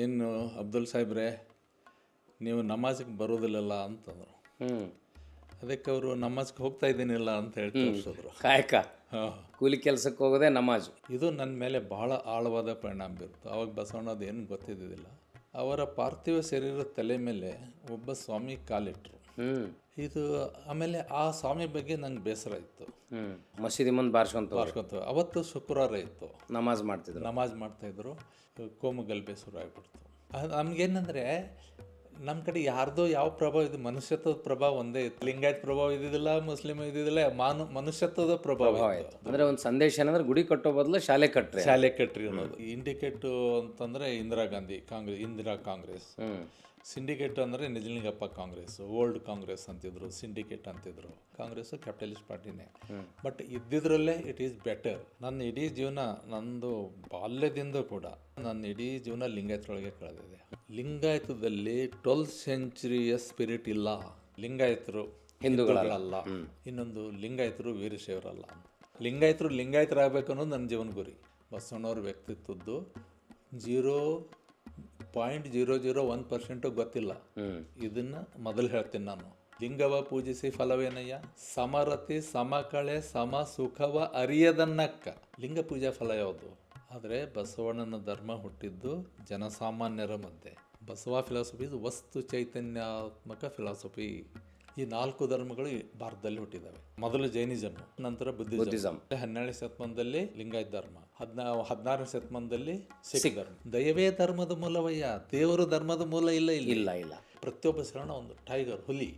ಏನು ಅಬ್ದುಲ್ ಸಾಹೇಬ್ರೆ ನೀವು ನಮಾಜಿಗೆ ಬರೋದಿಲ್ಲಲ್ಲ ಅಂತಂದರು. ಅದಕ್ಕೆ ಅವರು ನಮಾಜ್ಗೆ ಹೋಗ್ತಾ ಇದ್ದೀನಿಲ್ಲ ಅಂತ ಹೇಳಿ ತೋರಿಸಿದ್ರು. ಕಾಯಕ ಕೂಲಿ ಕೆಲಸಕ್ಕೆ ಹೋಗೋದೇ ನಮಾಜು. ಇದು ನನ್ನ ಮೇಲೆ ಬಹಳ ಆಳವಾದ ಪರಿಣಾಮ ಬೀರುತ್ತೆ. ಅವಾಗ ಬಸವಣ್ಣದು ಏನು ಗೊತ್ತಿದ್ದಿದ್ದಿಲ್ಲ. ಅವರ ಪಾರ್ಥಿವ ಶರೀರದ ತಲೆ ಮೇಲೆ ಒಬ್ಬ ಸ್ವಾಮಿ ಕಾಲಿಟ್ರು. ಇದು ಆಮೇಲೆ ಆ ಸ್ವಾಮಿ ಬಗ್ಗೆ ನಂಗೆ ಬೇಸರ ಇತ್ತು. ಮಸೀದಿ ಮುಂದೆ ಬಾರ್ಸ್ಕೊಂತ ಅವತ್ತು ಶುಕ್ರವಾರ ಇತ್ತು, ನಮಾಜ್ ಮಾಡ್ತಾಯಿದ್ರು. ಕೋಮು ಗಲಭೆ ಶುರು ಆಗಿಬಿಡ್ತು. ನಮಗೇನಂದರೆ ನಮ್ಮ ಕಡೆ ಯಾರ್ದೋ ಯಾವ ಪ್ರಭಾವ ಇದೆ, ಮನುಷ್ಯತ್ವದ ಪ್ರಭಾವ ಒಂದೇ ಇತ್ತು. ಲಿಂಗಾಯತ್ ಪ್ರಭಾವ ಇದ್ದಿದ್ದಿಲ್ಲ, ಮುಸ್ಲಿಮ್ ಇದ್ದಿದ್ದಿಲ್ಲ, ಮನುಷ್ಯತ್ವದ ಪ್ರಭಾವ ಇತ್ತು. ಅಂದರೆ ಒಂದು ಸಂದೇಶ ಏನಂದ್ರೆ ಗುಡಿ ಕಟ್ಟೋ ಬದಲು ಶಾಲೆ ಕಟ್ಟ್ರಿ ಅನ್ನೋದು. ಇಂಡಿಕೇಟು ಅಂತಂದರೆ ಇಂದಿರಾ ಕಾಂಗ್ರೆಸ್, ಸಿಂಡಿಕೇಟ್ ಅಂದರೆ ನಿಜಲಿಂಗಪ್ಪ ಕಾಂಗ್ರೆಸ್, ಓಲ್ಡ್ ಕಾಂಗ್ರೆಸ್ ಅಂತಿದ್ರು, ಸಿಂಡಿಕೇಟ್ ಅಂತಿದ್ರು. ಕಾಂಗ್ರೆಸ್ಸು ಕ್ಯಾಪಿಟಲಿಸ್ಟ್ ಪಾರ್ಟಿನೇ. ಬಟ್ ಇದ್ದಿದ್ರಲ್ಲೇ ಇಟ್ ಈಸ್ ಬೆಟರ್. ನನ್ನ ಇಡೀ ಜೀವನ, ನಂದು ಬಾಲ್ಯದಿಂದ ಕೂಡ ನನ್ನ ಇಡೀ ಜೀವನ ಲಿಂಗಾಯತರೊಳಗೆ ಕಳೆದಿದೆ. ಲಿಂಗಾಯತದಲ್ಲಿ 12th ಸೆಂಚುರಿಯ ಸ್ಪಿರಿಟ್ ಇಲ್ಲ. ಲಿಂಗಾಯತರು ಹಿಂದೂಗಳಲ್ಲ, ಇನ್ನೊಂದು ಲಿಂಗಾಯತರು ವೀರಶೈವರಲ್ಲ. ಲಿಂಗಾಯತರಾಗಬೇಕು ಅನ್ನೋದು ನನ್ನ ಜೀವನ ಗುರಿ. ಬಸವಣ್ಣವ್ರ ವ್ಯಕ್ತಿತ್ವದ್ದು 0.001% ಗೊತ್ತಿಲ್ಲ. ಇದನ್ನ ಮೊದಲು ಹೇಳ್ತೀನಿ ನಾನು. ಲಿಂಗವ ಪೂಜಿಸಿ ಫಲವೇನಯ್ಯ, ಸಮರತಿ ಸಮಕಳೆ ಸಮ ಸುಖವ ಅರಿಯದನ್ನಕ್ಕ. ಲಿಂಗ ಪೂಜಾ ಫಲ ಯಾವುದು? ಆದರೆ ಬಸವಣ್ಣನ ಧರ್ಮ ಹುಟ್ಟಿದ್ದು ಜನಸಾಮಾನ್ಯರ ಮಧ್ಯೆ. ಬಸವ ಫಿಲಾಸಫಿ ಇದು ವಸ್ತು ಚೈತನ್ಯಾತ್ಮಕ ಫಿಲಾಸಫಿ. ಈ 4 ಧರ್ಮಗಳು ಭಾರತದಲ್ಲಿ ಹುಟ್ಟಿದ್ದಾವೆ. ಮೊದಲು ಜೈನಿಸಮ್, ನಂತರ ಬುದ್ಧಿಸಮ್. 12ನೇ ಶತಮಾನದಲ್ಲಿ ಲಿಂಗಾಯತ ಧರ್ಮ, 16ನೇ ಶತಮಾನದಲ್ಲಿ ಸಿಖ್ ಧರ್ಮ. ದಯವೇ ಧರ್ಮದ ಮೂಲವಯ್ಯ, ದೇವರು ಧರ್ಮದ ಮೂಲ ಇಲ್ಲ. ಪ್ರತಿಯೊಬ್ಬ ಶರಣ ಒಂದು ಟೈಗರ್, ಹುಲಿ.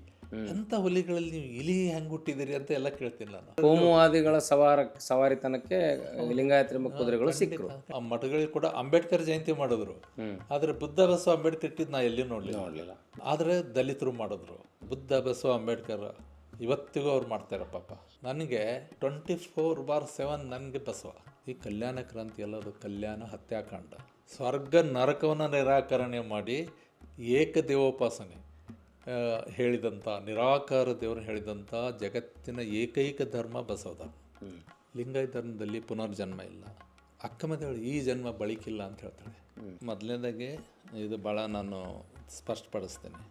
ಎಂಥ ಹುಲಿಗಳಲ್ಲಿ ನೀವು ಇಲಿ ಹೆಂಗೆ ಹುಟ್ಟಿದಿರಿ ಅಂತ ಎಲ್ಲ ಕೇಳ್ತೀನಿ ನಾನು. ಕೋಮುವಾದಿಗಳ ಸವಾರಿತನಕ್ಕೆ ಲಿಂಗಾಯತರ ಕುದುರೆಗಳು ಸಿಕ್ಕರು. ಆ ಮಠಗಳಿಗೆ ಕೂಡ ಅಂಬೇಡ್ಕರ್ ಜಯಂತಿ ಮಾಡಿದ್ರು. ಆದರೆ ಬುದ್ಧ ಬಸವ ಅಂಬೇಡ್ಕರ್ ಇಟ್ಟಿದ್ದು ನಾ ಎಲ್ಲಿ ನೋಡಲಿಲ್ಲ. ಆದರೆ ದಲಿತರು ಮಾಡಿದ್ರು. ಬುದ್ಧ ಬಸವ ಅಂಬೇಡ್ಕರ್ ಇವತ್ತಿಗೂ ಅವ್ರು ಮಾಡ್ತಾರೆ ಪಾಪ. ನನಗೆ 24/7 ನನಗೆ ಬಸವ. ಈ ಕಲ್ಯಾಣ ಕ್ರಾಂತಿ ಎಲ್ಲದು ಕಲ್ಯಾಣ ಹತ್ಯಾಕಾಂಡ, ಸ್ವರ್ಗ ನರಕವನ್ನು ನಿರಾಕರಣೆ ಮಾಡಿ ಏಕದೇವೋಪಾಸನೆ ಹೇಳಿದಂಥ, ನಿರಾಕಾರ ದೇವರು ಹೇಳಿದಂಥ ಜಗತ್ತಿನ ಏಕೈಕ ಧರ್ಮ ಬಸವ ಧರ್ಮ. ಲಿಂಗಾಯತ ಧರ್ಮದಲ್ಲಿ ಪುನರ್ಜನ್ಮ ಇಲ್ಲ. ಅಕ್ಕಮದೇವಳು ಈ ಜನ್ಮ ಬಳಿಕಿಲ್ಲ ಅಂತ ಹೇಳ್ತಾಳೆ. ಮೊದಲನೇದಾಗೆ ಇದು ಭಾಳ ನಾನು ಸ್ಪಷ್ಟಪಡಿಸ್ತೇನೆ.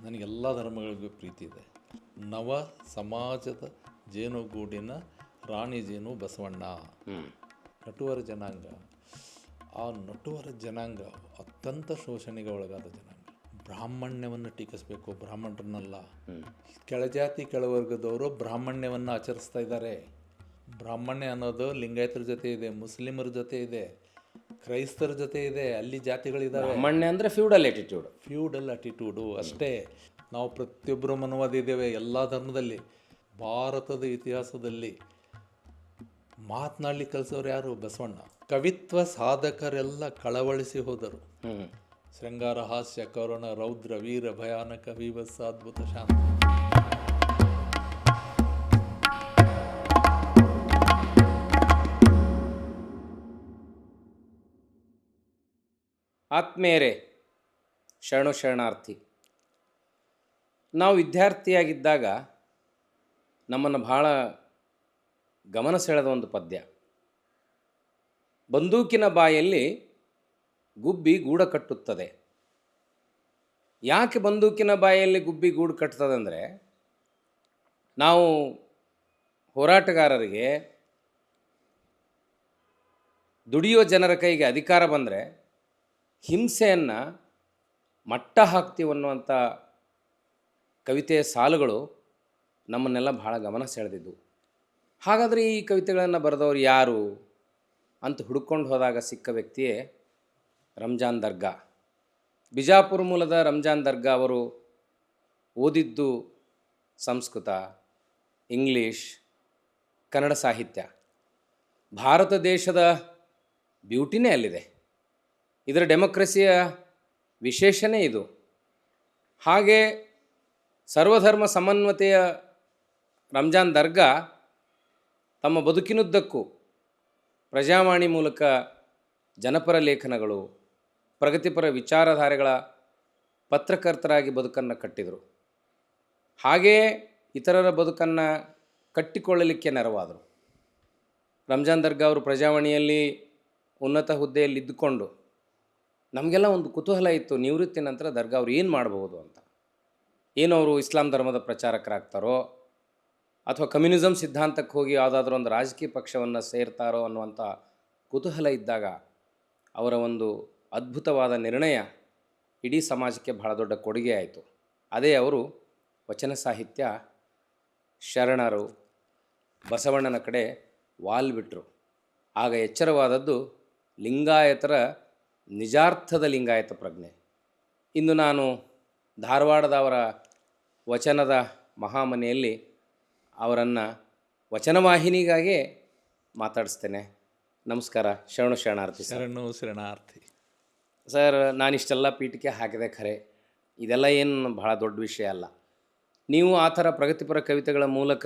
ನನಗೆಲ್ಲ ಧರ್ಮಗಳಿಗೂ ಪ್ರೀತಿ ಇದೆ. ನವ ಸಮಾಜದ ಜೇನುಗೂಡಿನ ರಾಣಿ ಜೇನು ಬಸವಣ್ಣ. ನಟುವರ ಜನಾಂಗ, ಆ ನಟುವರ ಜನಾಂಗ ಅತ್ಯಂತ ಶೋಷಣೆಗೆ ಒಳಗಾದ ಜನಾಂಗ. ಬ್ರಾಹ್ಮಣ್ಯವನ್ನು ಟೀಕಿಸಬೇಕು, ಬ್ರಾಹ್ಮಣರನ್ನಲ್ಲ. ಕೆಳಜಾತಿ ಕೆಳವರ್ಗದವರು ಬ್ರಾಹ್ಮಣ್ಯವನ್ನು ಆಚರಿಸ್ತಾ ಇದ್ದಾರೆ. ಬ್ರಾಹ್ಮಣ್ಯ ಅನ್ನೋದು ಲಿಂಗಾಯತರ ಜೊತೆ ಇದೆ, ಮುಸ್ಲಿಮರ ಜೊತೆ ಇದೆ, ಕ್ರೈಸ್ತರ ಜೊತೆ ಇದೆ. ಅಲ್ಲಿ ಜಾತಿಗಳಿದ್ದಾವೆ. ಬ್ರಾಹ್ಮಣ್ಯ ಅಂದರೆ ಫ್ಯೂಡಲ್ ಅಟಿಟ್ಯೂಡು ಅಷ್ಟೇ. ನಾವು ಪ್ರತಿಯೊಬ್ಬರು ಮನವಾದಿ ಇದ್ದೇವೆ ಎಲ್ಲ ಧರ್ಮದಲ್ಲಿ. ಭಾರತದ ಇತಿಹಾಸದಲ್ಲಿ ಮಾತನಾಡಲಿಕ್ಕೆ ಕಲಿಸೋರು ಯಾರು? ಬಸವಣ್ಣ. ಕವಿತ್ವ ಸಾಧಕರೆಲ್ಲ ಕಳವಳಿಸಿ ಹೋದರು. ಶೃಂಗಾರ, ಹಾಸ್ಯ, ಕರುಣ, ರೌದ್ರ, ವೀರ, ಭಯಾನಕ, ವಿಭತ್ಸ, ಅದ್ಭುತ, ಶಾಂತ. ಆತ್ಮೇರೆ ಶರಣಾರ್ಥಿ. ನಾವು ವಿದ್ಯಾರ್ಥಿಯಾಗಿದ್ದಾಗ ನಮ್ಮನ್ನು ಭಾಳ ಗಮನ ಸೆಳೆದ ಒಂದು ಪದ್ಯ. ಬಂದೂಕಿನ ಬಾಯಲ್ಲಿ ಗುಬ್ಬಿ ಗೂಡ ಕಟ್ಟುತ್ತದೆ. ಯಾಕೆ ಬಂದೂಕಿನ ಬಾಯಲ್ಲಿ ಗುಬ್ಬಿ ಗೂಡು ಕಟ್ತದೆ ಅಂದರೆ, ನಾವು ಹೋರಾಟಗಾರರಿಗೆ, ದುಡಿಯೋ ಜನರ ಕೈಗೆ ಅಧಿಕಾರ ಬಂದರೆ ಹಿಂಸೆಯನ್ನು ಮಟ್ಟ ಹಾಕ್ತೀವಿ ಅನ್ನುವಂಥ ಕವಿತೆಯ ಸಾಲುಗಳು ನಮ್ಮನ್ನೆಲ್ಲ ಭಾಳ ಗಮನ ಸೆಳೆದಿದ್ದು. ಹಾಗಾದರೆ ಈ ಕವಿತೆಗಳನ್ನು ಬರೆದವರು ಯಾರು ಅಂತ ಹುಡುಕೊಂಡು ಹೋದಾಗ ಸಿಕ್ಕ ವ್ಯಕ್ತಿಯೇ ರಂಜಾನ್ ದರ್ಗಾ. ಬಿಜಾಪುರ ಮೂಲದ ರಂಜಾನ್ ದರ್ಗಾ ಅವರು ಓದಿದ್ದು ಸಂಸ್ಕೃತ, ಇಂಗ್ಲೀಷ್, ಕನ್ನಡ ಸಾಹಿತ್ಯ. ಭಾರತ ದೇಶದ ಬ್ಯೂಟಿನೇ ಅಲ್ಲಿದೆ. ಇದರ ಡೆಮೊಕ್ರಸಿಯ ವಿಶೇಷನೇ ಇದು. ಹಾಗೆ ಸರ್ವಧರ್ಮ ಸಮನ್ವತೆಯ ರಂಜಾನ್ ದರ್ಗಾ ತಮ್ಮ ಬದುಕಿನುದ್ದಕ್ಕೂ ಪ್ರಜಾವಾಣಿ ಮೂಲಕ ಜನಪರ ಲೇಖನಗಳು, ಪ್ರಗತಿಪರ ವಿಚಾರಧಾರೆಗಳ ಪತ್ರಕರ್ತರಾಗಿ ಬದುಕನ್ನು ಕಟ್ಟಿದರು. ಹಾಗೆಯೇ ಇತರರ ಬದುಕನ್ನು ಕಟ್ಟಿಕೊಳ್ಳಲಿಕ್ಕೆ ನೆರವಾದರು. ರಂಜಾನ್ ದರ್ಗಾ ಅವರು ಪ್ರಜಾವಾಣಿಯಲ್ಲಿ ಉನ್ನತ ಹುದ್ದೆಯಲ್ಲಿ ಇದ್ದುಕೊಂಡು ನಮಗೆಲ್ಲ ಒಂದು ಕುತೂಹಲ ಇತ್ತು, ನಿವೃತ್ತಿ ನಂತರ ದರ್ಗಾ ಅವ್ರು ಏನು ಮಾಡಬಹುದು ಅಂತ. ಏನು ಅವರು ಇಸ್ಲಾಂ ಧರ್ಮದ ಪ್ರಚಾರಕರಾಗ್ತಾರೋ ಅಥವಾ ಕಮ್ಯುನಿಸಮ್ ಸಿದ್ಧಾಂತಕ್ಕೆ ಹೋಗಿ ಯಾವುದಾದ್ರೂ ಒಂದು ರಾಜಕೀಯ ಪಕ್ಷವನ್ನು ಸೇರ್ತಾರೋ ಅನ್ನುವಂಥ ಕುತೂಹಲ ಇದ್ದಾಗ ಅವರ ಒಂದು ಅದ್ಭುತವಾದ ನಿರ್ಣಯ ಇಡೀ ಸಮಾಜಕ್ಕೆ ಬಹಳ ದೊಡ್ಡ ಕೊಡುಗೆ ಆಯಿತು. ಅದೇ ಅವರು ವಚನ ಸಾಹಿತ್ಯ, ಶರಣರು, ಬಸವಣ್ಣನ ಕಡೆ ವಾಲ್ ಬಿಟ್ಟರು. ಆಗ ಎಚ್ಚರವಾದದ್ದು ಲಿಂಗಾಯತರ ನಿಜಾರ್ಥದ ಲಿಂಗಾಯತ ಪ್ರಜ್ಞೆ. ಇಂದು ನಾನು ಧಾರವಾಡದ ಅವರ ವಚನದ ಮಹಾಮನೆಯಲ್ಲಿ ಅವರನ್ನು ವಚನವಾಹಿನಿಗಾಗೇ ಮಾತಾಡಿಸ್ತೇನೆ. ನಮಸ್ಕಾರ, ಶರಣಾರ್ಥಿ ಸರ್. ಶರಣಾರ್ಥಿ ಸರ್, ನಾನಿಷ್ಟೆಲ್ಲ ಪೀಠಿಕೆ ಹಾಕಿದೆ ಖರೆ, ಇದೆಲ್ಲ ಏನು ಭಾಳ ದೊಡ್ಡ ವಿಷಯ ಅಲ್ಲ. ನೀವು ಆ ಥರ ಪ್ರಗತಿಪರ ಕವಿತೆಗಳ ಮೂಲಕ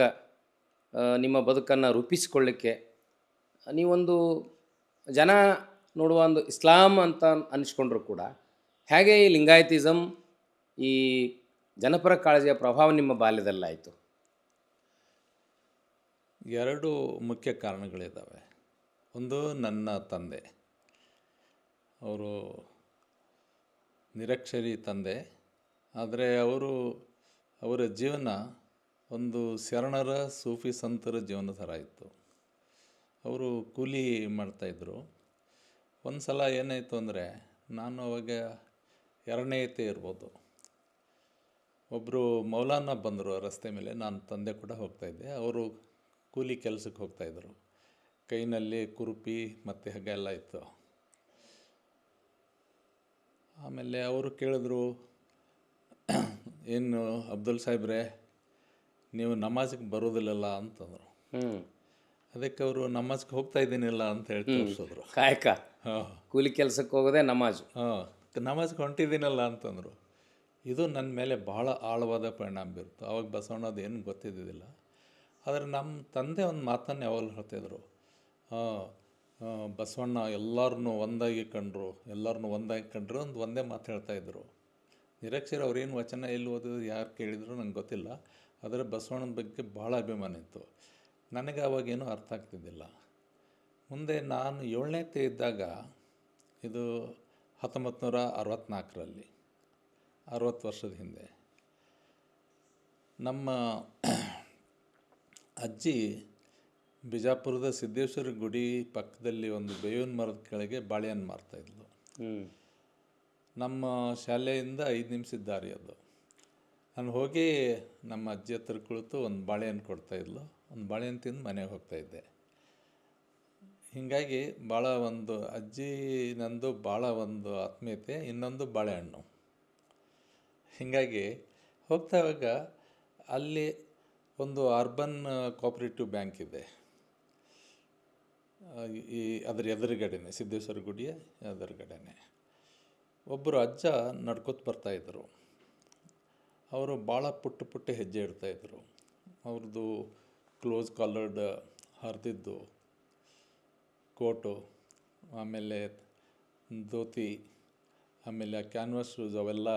ನಿಮ್ಮ ಬದುಕನ್ನು ರೂಪಿಸಿಕೊಳ್ಳಿಕ್ಕೆ ನೀವೊಂದು ಜನ ನೋಡುವ ಒಂದು ಇಸ್ಲಾಂ ಅಂತ ಅನಿಸ್ಕೊಂಡ್ರೂ ಕೂಡ ಹೇಗೆ ಈ ಲಿಂಗಾಯತಿಸಮ್, ಈ ಜನಪರ ಕಾಳಜಿಯ ಪ್ರಭಾವ ನಿಮ್ಮ ಬಾಲ್ಯದಲ್ಲಾಯಿತು? ಎರಡು ಮುಖ್ಯ ಕಾರಣಗಳಿದ್ದಾವೆ. ಒಂದು, ನನ್ನ ತಂದೆ, ಅವರು ನಿರಕ್ಷರಿ ತಂದೆ, ಆದರೆ ಅವರ ಜೀವನ ಒಂದು ಶರಣರ ಸೂಫಿ ಸಂತರ ಜೀವನ ಥರ ಇತ್ತು. ಅವರು ಕೂಲಿ ಮಾಡ್ತಾಯಿದ್ರು. ಒಂದು ಸಲ ಏನಾಯಿತು ಅಂದರೆ, ನಾನು ಅವಾಗ 2ನೇ ಇರ್ಬೋದು, ಒಬ್ಬರು ಮೌಲಾನ ಬಂದರು ರಸ್ತೆ ಮೇಲೆ. ನಾನು ತಂದೆ ಕೂಡ ಹೋಗ್ತಾಯಿದ್ದೆ. ಅವರು ಕೂಲಿ ಕೆಲಸಕ್ಕೆ ಹೋಗ್ತಾಯಿದ್ರು. ಕೈನಲ್ಲಿ ಕುರುಪಿ ಮತ್ತು ಹಗ್ಗ ಎಲ್ಲ ಇತ್ತು. ಆಮೇಲೆ ಅವರು ಕೇಳಿದ್ರು, ಏನು ಅಬ್ದುಲ್ ಸಾಹೇಬ್ರೆ, ನೀವು ನಮಾಜಿಗೆ ಬರೋದಿಲ್ಲಲ್ಲ ಅಂತಂದರು. ಅದಕ್ಕೆ ಅವರು ನಮಾಜ್ಗೆ ಹೋಗ್ತಾ ಇದ್ದೀನಿಲ್ಲ ಅಂತ ಹೇಳಿ ತೋರಿಸಿದ್ರು. ಕಾಯಕ, ಕೂಲಿ ಕೆಲಸಕ್ಕೆ ಹೋಗೋದೇ ನಮಾಜು. ನಮಾಜ್ಗೆ ಹೊಂಟಿದ್ದೀನಲ್ಲ ಅಂತಂದರು. ಇದು ನನ್ನ ಮೇಲೆ ಭಾಳ ಆಳವಾದ ಪರಿಣಾಮ ಬೀರ್ತು. ಆವಾಗ ಬಸವಣ್ಣದು ಏನು ಗೊತ್ತಿದ್ದಿದ್ದಿಲ್ಲ. ಆದರೆ ನಮ್ಮ ತಂದೆ ಒಂದು ಮಾತನ್ನು ಯಾವಾಗಲೂ ಹೇಳ್ತಾಯಿದ್ರು, ಬಸವಣ್ಣ ಎಲ್ಲರನ್ನೂ ಒಂದಾಗಿ ಕಂಡ್ರು, ಒಂದೇ ಮಾತು ಹೇಳ್ತಾಯಿದ್ರು. ನಿರಕ್ಷರ ಅವ್ರೇನು ವಚನ ಎಲ್ಲಿ ಓದಿದ್ರು, ಯಾರು ಕೇಳಿದ್ರು ನಂಗೆ ಗೊತ್ತಿಲ್ಲ. ಆದರೆ ಬಸವಣ್ಣನ ಬಗ್ಗೆ ಭಾಳ ಅಭಿಮಾನ ಇತ್ತು. ನನಗೆ ಅವಾಗೇನೂ ಅರ್ಥ ಆಗ್ತಿದ್ದಿಲ್ಲ. ಮುಂದೆ ನಾನು 7ನೇ ಇದ್ದಾಗ, ಇದು 1964ರಲ್ಲಿ, 60 ವರ್ಷದ ಹಿಂದೆ, ನಮ್ಮ ಅಜ್ಜಿ ಬಿಜಾಪುರದ ಸಿದ್ದೇಶ್ವರ ಗುಡಿ ಪಕ್ಕದಲ್ಲಿ ಒಂದು ಬೇವಿನ ಮರದ ಕೆಳಗೆ ಬಾಳೆಹಣ್ಣು ಮಾರ್ತಾಯಿದ್ಲು. ನಮ್ಮ ಶಾಲೆಯಿಂದ 5 ನಿಮಿಷದ ದಾರಿ ಅದು. ನಾನು ಹೋಗಿ ನಮ್ಮ ಅಜ್ಜಿ ಹತ್ರ ಕುಳಿತು ಒಂದು ಬಾಳೆಹಣ್ಣು ಕೊಡ್ತಾಯಿದ್ಲು. ಒಂದು ಬಾಳೆಹಣ್ಣು ತಿಂದು ಮನೆಗೆ ಹೋಗ್ತಾಯಿದ್ದೆ. ಹೀಗಾಗಿ ಭಾಳ ಒಂದು ಅಜ್ಜಿ ನಂದು ಭಾಳ ಒಂದು ಆತ್ಮೀಯತೆ, ಇನ್ನೊಂದು ಬಾಳೆಹಣ್ಣು. ಹೀಗಾಗಿ ಹೋಗ್ತಾವಾಗ ಅಲ್ಲಿ ಒಂದು ಅರ್ಬನ್ ಕೋಆಪರೇಟಿವ್ ಬ್ಯಾಂಕ್ ಇದೆ. ಅದರ ಎದುರುಗಡೆನೆ, ಸಿದ್ದೇಶ್ವರ ಗುಡಿಯ ಎದುರುಗಡೆನೆ ಒಬ್ಬರು ಅಜ್ಜ ನಡ್ಕೊತ ಬರ್ತಾಯಿದ್ರು. ಅವರು ಭಾಳ ಪುಟ್ಟ ಹೆಜ್ಜೆ ಇಡ್ತಾಯಿದ್ರು. ಅವ್ರದ್ದು ಕ್ಲೋಸ್ ಕಾಲರ್ಡ್ ಹರಿದಿದ್ದು ಕೋಟು, ಆಮೇಲೆ ಧೋತಿ, ಆಮೇಲೆ ಕ್ಯಾನ್ವಾಸ್ ಶೂಸ್ ಅವೆಲ್ಲ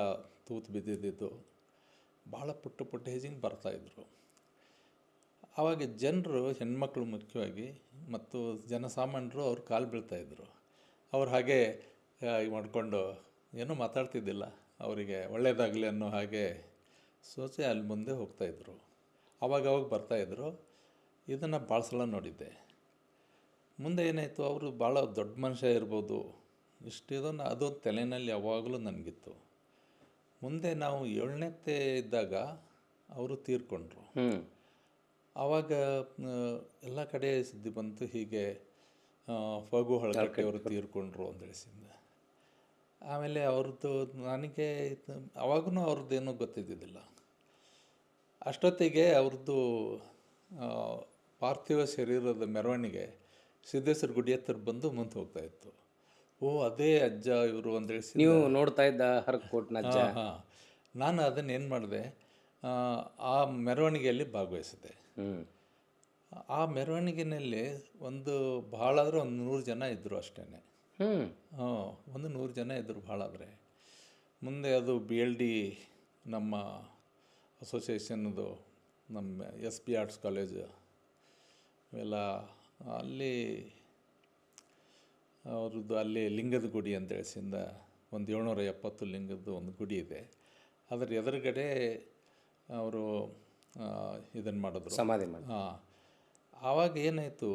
ತೂತು ಬಿದ್ದಿದ್ದು, ಭಾಳ ಪುಟ್ಟ ಹೆಜ್ಜೆಗೆ ಬರ್ತಾಯಿದ್ರು. ಆವಾಗ ಜನರು, ಹೆಣ್ಮಕ್ಳು ಮುಖ್ಯವಾಗಿ, ಮತ್ತು ಜನಸಾಮಾನ್ಯರು ಅವ್ರ ಕಾಲು ಬೀಳ್ತಾಯಿದ್ರು. ಅವ್ರು ಹಾಗೆ ಮಾಡಿಕೊಂಡು ಏನೂ ಮಾತಾಡ್ತಿದ್ದಿಲ್ಲ, ಅವರಿಗೆ ಒಳ್ಳೆಯದಾಗಲಿ ಅನ್ನೋ ಹಾಗೆ ಸೋಚೆ ಅಲ್ಲಿ ಮುಂದೆ ಹೋಗ್ತಾಯಿದ್ರು. ಅವಾಗ ಬರ್ತಾಯಿದ್ರು. ಇದನ್ನು ಭಾಳ ಸಲ ನೋಡಿದ್ದೆ. ಮುಂದೆ ಏನಾಯಿತು, ಅವರು ಭಾಳ ದೊಡ್ಡ ಮನುಷ್ಯ ಇರ್ಬೋದು, ಇದನ್ನು ಅದು ತಲೆಯಲ್ಲಿ ಯಾವಾಗಲೂ ನನಗಿತ್ತು. ಮುಂದೆ ನಾವು 7ನೇ ಇದ್ದಾಗ ಅವರು ತೀರ್ಕೊಂಡ್ರು. ಆವಾಗ ಎಲ್ಲ ಕಡೆ ಸುದ್ದಿ ಬಂತು, ಹೀಗೆ ಫಗು ಹೊಳಗಟ್ಟೆ ಅವರು ತೀರ್ಕೊಂಡ್ರು ಅಂತ ತಿಳಿಸಿದ್ದ. ಆಮೇಲೆ ಅವ್ರದ್ದು ನನಗೆ ಅವಾಗೂ ಅವ್ರದ್ದೇನೂ ಗೊತ್ತಿದ್ದಿದ್ದಿಲ್ಲ. ಅಷ್ಟೊತ್ತಿಗೆ ಅವ್ರದ್ದು ಪಾರ್ಥಿವ ಶರೀರದ ಮೆರವಣಿಗೆ ಸಿದ್ದೇಶ್ವರ ಗುಡಿ ಹತ್ರ ಬಂದು ಮುಂದೆ ಹೋಗ್ತಾಯಿತ್ತು. ಓ, ಅದೇ ಅಜ್ಜ ಇವರು ಅಂತ ತಿಳಿಸಿ ನೀವು ನೋಡ್ತಾ ಇದ್ದ ಹರಕೋಟ್ನ ಅಜ್ಜ. ನಾನು ಅದನ್ನೇನು ಮಾಡಿದೆ, ಆ ಮೆರವಣಿಗೆಯಲ್ಲಿ ಭಾಗವಹಿಸಿದೆ. ಆ ಮೆರವಣಿಗೆಯಲ್ಲಿ ಭಾಳ ಆದರೆ ಒಂದು 100 ಜನ ಇದ್ದರು ಅಷ್ಟೇ. ಒಂದು 100 ಜನ ಇದ್ದರು ಭಾಳ ಆದರೆ. ಮುಂದೆ ಅದು BLD ನಮ್ಮ ಅಸೋಸಿಯೇಷನ್ದು, ನಮ್ಮ SP ಆರ್ಟ್ಸ್ ಕಾಲೇಜು ಇವೆಲ್ಲ ಅಲ್ಲಿ ಅವ್ರದ್ದು, ಅಲ್ಲಿ ಲಿಂಗದ ಗುಡಿ ಅಂತ ಹೇಳಿಸಿಂದ ಒಂದು 770 ಲಿಂಗದ್ದು ಒಂದು ಗುಡಿ ಇದೆ. ಅದರ ಎದುರುಗಡೆ ಅವರು ಇದನ್ನು ಮಾಡಿದ್ರು, ಸಮಾಧಿ ಮಾಡಿ. ಹಾಂ. ಆವಾಗ ಏನಾಯಿತು,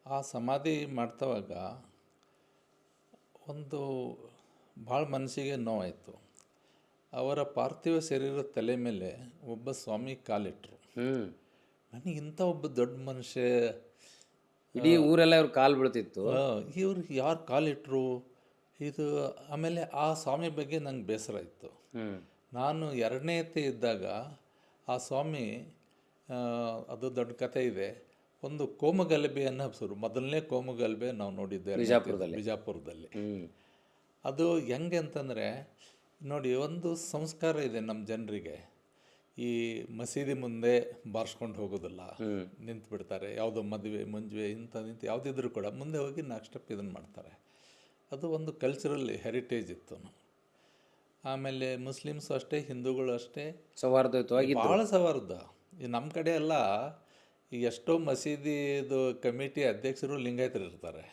ಆ ಸಮಾಧಿ ಮಾಡ್ತವಾಗ ಒಂದು ಭಾಳ ಮನಸ್ಸಿಗೆ ನೋವಾಯಿತು. ಅವರ ಪಾರ್ಥಿವ ಶರೀರದ ತಲೆ ಮೇಲೆ ಒಬ್ಬ ಸ್ವಾಮಿ ಕಾಲಿಟ್ಟರು. ನನಗೆ ಇಂಥ ಒಬ್ಬ ದೊಡ್ಡ ಮನುಷ್ಯ, ಇಡೀ ಊರೆಲ್ಲ ಇವ್ರ ಕಾಲು ಬೀಳ್ತಿತ್ತು. ಇವ್ರು ಯಾರು ಕಾಲಿಟ್ಟರು ಇದು. ಆಮೇಲೆ ಆ ಸ್ವಾಮಿ ಬಗ್ಗೆ ನಂಗೆ ಬೇಸರ ಇತ್ತು. ನಾನು 2ನೇತೆ ಇದ್ದಾಗ ಆ ಸ್ವಾಮಿ, ಅದು ದೊಡ್ಡ ಕಥೆ ಇದೆ, ಒಂದು ಕೋಮಗಲಭೆಯನ್ನು ಹಬ್ಸರು. ಮೊದಲನೇ ಕೋಮಗಲಭೆ ನಾವು ನೋಡಿದ್ದೆ ಬಿಜಾಪುರದಲ್ಲಿ. ಅದು ಹೆಂಗೆ ಅಂತಂದರೆ ನೋಡಿ, ಒಂದು ಸಂಸ್ಕಾರ ಇದೆ ನಮ್ಮ ಜನರಿಗೆ. ಈ ಮಸೀದಿ ಮುಂದೆ ಬಾರಿಸ್ಕೊಂಡು ಹೋಗೋದಿಲ್ಲ, ನಿಂತು ಬಿಡ್ತಾರೆ. ಯಾವುದೋ ಮದುವೆ ಮುಂಜುವೆ ಇಂಥದ್ದು ಯಾವುದಿದ್ರೂ ಕೂಡ ಮುಂದೆ ಹೋಗಿ 4 ಸ್ಟೆಪ್ ಇದನ್ನು ಮಾಡ್ತಾರೆ. ಅದು ಒಂದು ಕಲ್ಚರಲ್ ಹೆರಿಟೇಜ್ ಇತ್ತು. ಆಮೇಲೆ ಮುಸ್ಲಿಮ್ಸು ಅಷ್ಟೇ, ಹಿಂದೂಗಳು ಅಷ್ಟೇ ಸೌಹಾರ್ದಯುತವಾಗಿ ಭಾಳ ಸೌಹಾರ್ದ. ಈ ನಮ್ಮ ಕಡೆ ಎಲ್ಲ ಈಗ ಎಷ್ಟೋ ಮಸೀದಿದು ಕಮಿಟಿ ಅಧ್ಯಕ್ಷರು ಲಿಂಗಾಯತರು ಇರ್ತಾರೆ.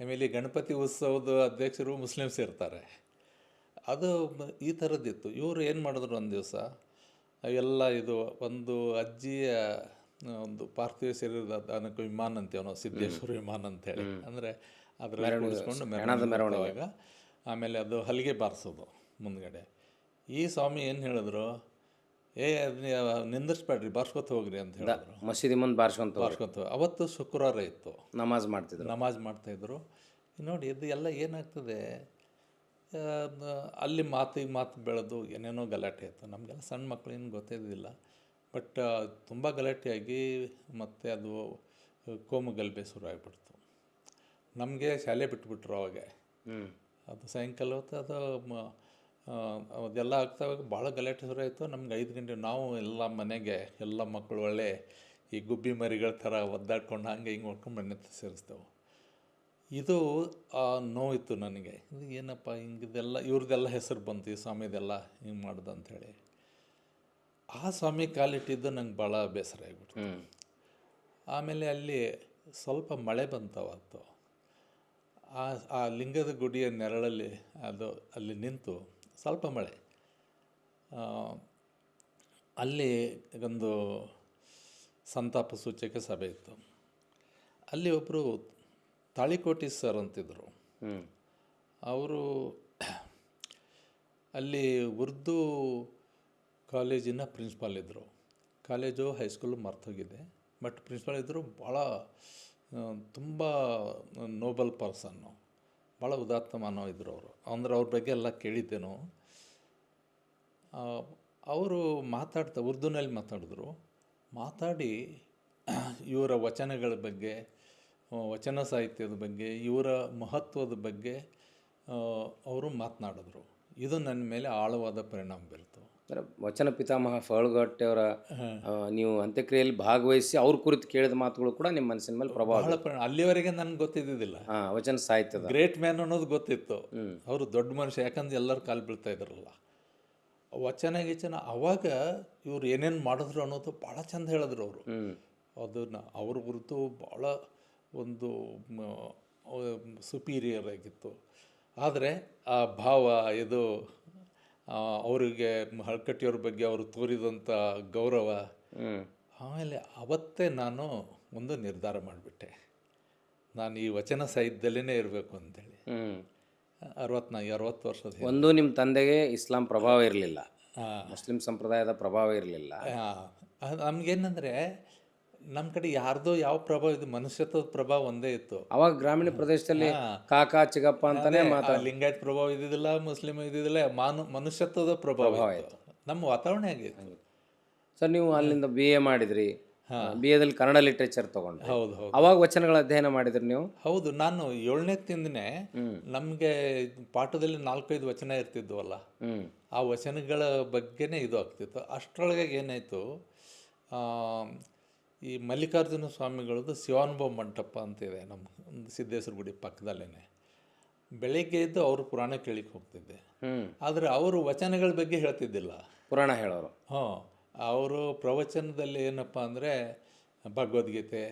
ಆಮೇಲೆ ಗಣಪತಿ ಉತ್ಸವದ ಅಧ್ಯಕ್ಷರು ಮುಸ್ಲಿಮ್ಸ್ ಇರ್ತಾರೆ. ಅದು ಈ ಥರದ್ದಿತ್ತು. ಇವರು ಏನು ಮಾಡಿದ್ರು, ಒಂದು ದಿವಸ ಅವೆಲ್ಲ ಇದು ಒಂದು ಅಜ್ಜಿಯ ಒಂದು ಪಾರ್ಥಿವ ಶರೀರದ ಅದಕ್ಕೆ ವಿಮಾನ ಅಂತೀವಿ ನಾವು, ಸಿದ್ದೇಶ್ವರ ವಿಮಾನ ಅಂತೇಳಿ. ಅಂದರೆ ಅದರಲ್ಲಿ ಕೂಡಿಸ್ಕೊಂಡು ಮೆರವಣಿಗೆ, ಆಮೇಲೆ ಅದು ಹಲಿಗೆ ಬಾರಿಸೋದು ಮುಂದ್ಗಡೆ. ಈ ಸ್ವಾಮಿ ಏನು ಹೇಳಿದ್ರು, ನಿಂದಿಸ್ಬೇಡ್ರಿ, ಬಾರ್ಸ್ಕೊತ ಹೋಗ್ರಿ ಅಂತ ಹೇಳಿದ್ರು. ಮಸೀದಿ ಮುಂದೆ ಬಾರ್ಸ್ಕೊಂತ. ಅವತ್ತು ಶುಕ್ರವಾರ ಇತ್ತು, ನಮಾಜ್ ಮಾಡ್ತಾಯಿದ್ರು. ನೋಡಿ, ಇದು ಎಲ್ಲ ಏನಾಗ್ತದೆ, ಅಲ್ಲಿ ಮಾತು ಬೆಳೆದು ಏನೇನೋ ಗಲಾಟೆ ಆಯಿತು. ನಮಗೆಲ್ಲ ಸಣ್ಣ ಮಕ್ಕಳು ಏನು ಗೊತ್ತಿದ್ದಿಲ್ಲ, ಬಟ್ ತುಂಬ ಗಲಾಟೆಯಾಗಿ ಮತ್ತು ಅದು ಕೋಮುಗಲಭೆ ಶುರು ಆಗಿಬಿಡ್ತು. ನಮಗೆ ಶಾಲೆ ಬಿಟ್ಬಿಟ್ರು ಅವಾಗ. ಅದು ಸಾಯಂಕಾಲ ಹೊತ್ತು ಅದು ಅದೆಲ್ಲ ಆಗ್ತಾವಾಗ ಭಾಳ ಗಲಾಟೆ ಶುರು ಆಯಿತು. ನಮ್ಗೆ 5 ಗಂಟೆ ನಾವು ಎಲ್ಲ ಮನೆಗೆ ಎಲ್ಲ ಮಕ್ಕಳು ಒಳ್ಳೆ ಈ ಗುಬ್ಬಿ ಮರಿಗಳ ಥರ ಒದ್ದಾಡ್ಕೊಂಡು ಹಂಗೆ ಹಿಂಗೆ ಹೊಡ್ಕೊಂಡು ಮನೆ ಸೇರಿಸ್ತೇವೆ. ಇದು ನೋವಿತ್ತು ನನಗೆ. ಇದು ಏನಪ್ಪ ಹಿಂಗಿದೆಲ್ಲ ಇವ್ರದ್ದೆಲ್ಲ ಹೆಸರು ಬಂತು, ಈ ಸ್ವಾಮಿದೆಲ್ಲ ಹಿಂಗೆ ಮಾಡ್ದು ಅಂಥೇಳಿ. ಆ ಸ್ವಾಮಿ ಕಾಲಿಟ್ಟಿದ್ದು ನಂಗೆ ಭಾಳ ಬೇಸರ ಆಗಿಬಿಡ್ತು. ಆಮೇಲೆ ಅಲ್ಲಿ ಸ್ವಲ್ಪ ಮಳೆ ಬಂತವತ್ತು. ಆ ಲಿಂಗದ ಗುಡಿಯ ನೆರಳಲ್ಲಿ ಅದು ಅಲ್ಲಿ ನಿಂತು ಸ್ವಲ್ಪ ಮಳೆ, ಅಲ್ಲಿ ಒಂದು ಸಂತಾಪ ಸೂಚಕ ಸಭೆ ಇತ್ತು. ಅಲ್ಲಿ ಒಬ್ಬರು ತಾಳಿಕೋಟಿ ಸರ್ ಅಂತಿದ್ರು. ಅವರು ಅಲ್ಲಿ ಉರ್ದು ಕಾಲೇಜಿನ ಪ್ರಿನ್ಸಿಪಾಲ್ ಇದ್ದರು. ಕಾಲೇಜು ಹೈಸ್ಕೂಲು ಮರ್ತೋಗಿದೆ, ಬಟ್ ಪ್ರಿನ್ಸಿಪಾಲ್ ಇದ್ದರು. ಭಾಳ ತುಂಬ ನೋಬಲ್ ಪರ್ಸನ್ನು, ಭಾಳ ಉದಾತ್ತ ಮಾನವ ಇದ್ದರು ಅವರು. ಅಂದ್ರೆ ಅವ್ರ ಬಗ್ಗೆ ಎಲ್ಲ ಕೇಳಿದ್ದೇನು. ಅವರು ಉರ್ದುನಲ್ಲಿ ಮಾತಾಡಿ ಇವರ ವಚನಗಳ ಬಗ್ಗೆ, ವಚನ ಸಾಹಿತ್ಯದ ಬಗ್ಗೆ, ಇವರ ಮಹತ್ವದ ಬಗ್ಗೆ ಅವರು ಮಾತನಾಡಿದ್ರು. ಇದು ನನ್ನ ಮೇಲೆ ಆಳವಾದ ಪರಿಣಾಮ ಬೀರ್ತು. ವಚನ ಪಿತಾಮಹ ಫಾಳುಗಟ್ಟೆ ಅವರ ನೀವು ಅಂತ್ಯಕ್ರಿಯೆಯಲ್ಲಿ ಭಾಗವಹಿಸಿ ಅವ್ರ ಕುರಿತು ಕೇಳಿದ ಮಾತುಗಳು ಕೂಡ ನಿಮ್ಮ ಮನಸ್ಸಿನ ಮೇಲೆ ಪ್ರಭಾವ. ಅಲ್ಲಿವರೆಗೆ ನನಗೆ ಗೊತ್ತಿದ್ದಿದ್ದಿಲ್ಲ ವಚನ ಸಾಹಿತ್ಯದ ಗ್ರೇಟ್ ಮ್ಯಾನ್ ಅನ್ನೋದು ಗೊತ್ತಿತ್ತು. ಅವರು ದೊಡ್ಡ ಮನುಷ್ಯ, ಯಾಕಂದ್ರೆ ಎಲ್ಲರೂ ಕಾಲು ಬೀಳ್ತಾ ಇದ್ರಲ್ಲ. ವಚನ ಅವಾಗ ಇವ್ರು ಏನೇನು ಮಾಡಿದ್ರು ಅನ್ನೋದು ಭಾಳ ಚಂದ ಹೇಳಿದ್ರು ಅವರು. ಅದನ್ನು ಅವ್ರ ಕುರಿತು ಭಾಳ ಒಂದು ಸುಪೀರಿಯರ್ ಆಗಿತ್ತು. ಆದರೆ ಆ ಭಾವ ಇದು ಅವರಿಗೆ ಹಳಕಟ್ಟಿಯವ್ರ ಬಗ್ಗೆ ಅವರು ತೋರಿದಂಥ ಗೌರವ. ಆಮೇಲೆ ಅವತ್ತೇ ನಾನು ಒಂದು ನಿರ್ಧಾರ ಮಾಡಿಬಿಟ್ಟೆ, ನಾನು ಈ ವಚನ ಸಾಹಿತ್ಯದಲ್ಲೇ ಇರಬೇಕು ಅಂತೇಳಿ. 60 ವರ್ಷದ ಒಂದು ನಿಮ್ಮ ತಂದೆಗೆ ಇಸ್ಲಾಂ ಪ್ರಭಾವ ಇರಲಿಲ್ಲ, ಮುಸ್ಲಿಂ ಸಂಪ್ರದಾಯದ ಪ್ರಭಾವ ಇರಲಿಲ್ಲ. ನಮಗೇನಂದರೆ ನಮ್ಮ ಕಡೆ ಯಾರ್ದೋ ಯಾವ ಪ್ರಭಾವ ಇದು, ಮನುಷ್ಯತ್ವದ ಪ್ರಭಾವ ಒಂದೇ ಇತ್ತು. ಅವಾಗ ಗ್ರಾಮೀಣ ಪ್ರದೇಶದಲ್ಲಿ ಕಾಕಾ ಚಿಗಪ್ಪ ಅಂತಾನೆ ಲಿಂಗಾಯತ್ ಪ್ರಭಾವ ಇದ್ದಿದ್ದಿಲ್ಲ, ಮುಸ್ಲಿಂ ಇದ್ದಿದ್ದಿಲ್ಲ, ಮನುಷ್ಯತ್ವದ ಪ್ರಭಾವ ಆಯಿತು. ನಮ್ಮ ವಾತಾವರಣ ಆಗಿತ್ತು. ಸರ್, ನೀವು ಅಲ್ಲಿಂದ BA ಮಾಡಿದ್ರಿ, BAದಲ್ಲಿ ಕನ್ನಡ ಲಿಟ್ರೇಚರ್ ತಗೊಂಡ್ರಿ. ಹೌದು. ಅವಾಗ ವಚನಗಳ ಅಧ್ಯಯನ ಮಾಡಿದ್ರಿ ನೀವು? ಹೌದು. ನಾನು 7ನೇ ತಿಂದನೆ ನಮಗೆ ಪಾಠದಲ್ಲಿ 4-5 ವಚನ ಇರ್ತಿದ್ವಲ್ಲ, ಆ ವಚನಗಳ ಬಗ್ಗೆನೇ ಇದು ಆಗ್ತಿತ್ತು. ಅಷ್ಟರೊಳಗೆ ಏನಾಯಿತು, ಈ ಮಲ್ಲಿಕಾರ್ಜುನ ಸ್ವಾಮಿಗಳದ್ದು ಶಿವಾನುಭವ ಮಂಟಪ ಅಂತಿದೆ ನಮ್ಮ ಸಿದ್ದೇಶ್ವರ ಗುಡಿ ಪಕ್ಕದಲ್ಲೇ. ಬೆಳಗ್ಗೆ ಎದ್ದು ಅವರು ಪುರಾಣ ಕೇಳಿಕ್ಕೆ ಹೋಗ್ತಿದ್ದೆ. ಆದರೆ ಅವರು ವಚನಗಳ ಬಗ್ಗೆ ಹೇಳ್ತಿದ್ದಿಲ್ಲ, ಪುರಾಣ ಹೇಳೋರು. ಅವರು ಪ್ರವಚನದಲ್ಲಿ ಏನಪ್ಪ ಅಂದರೆ ಭಗವದ್ಗೀತೆ,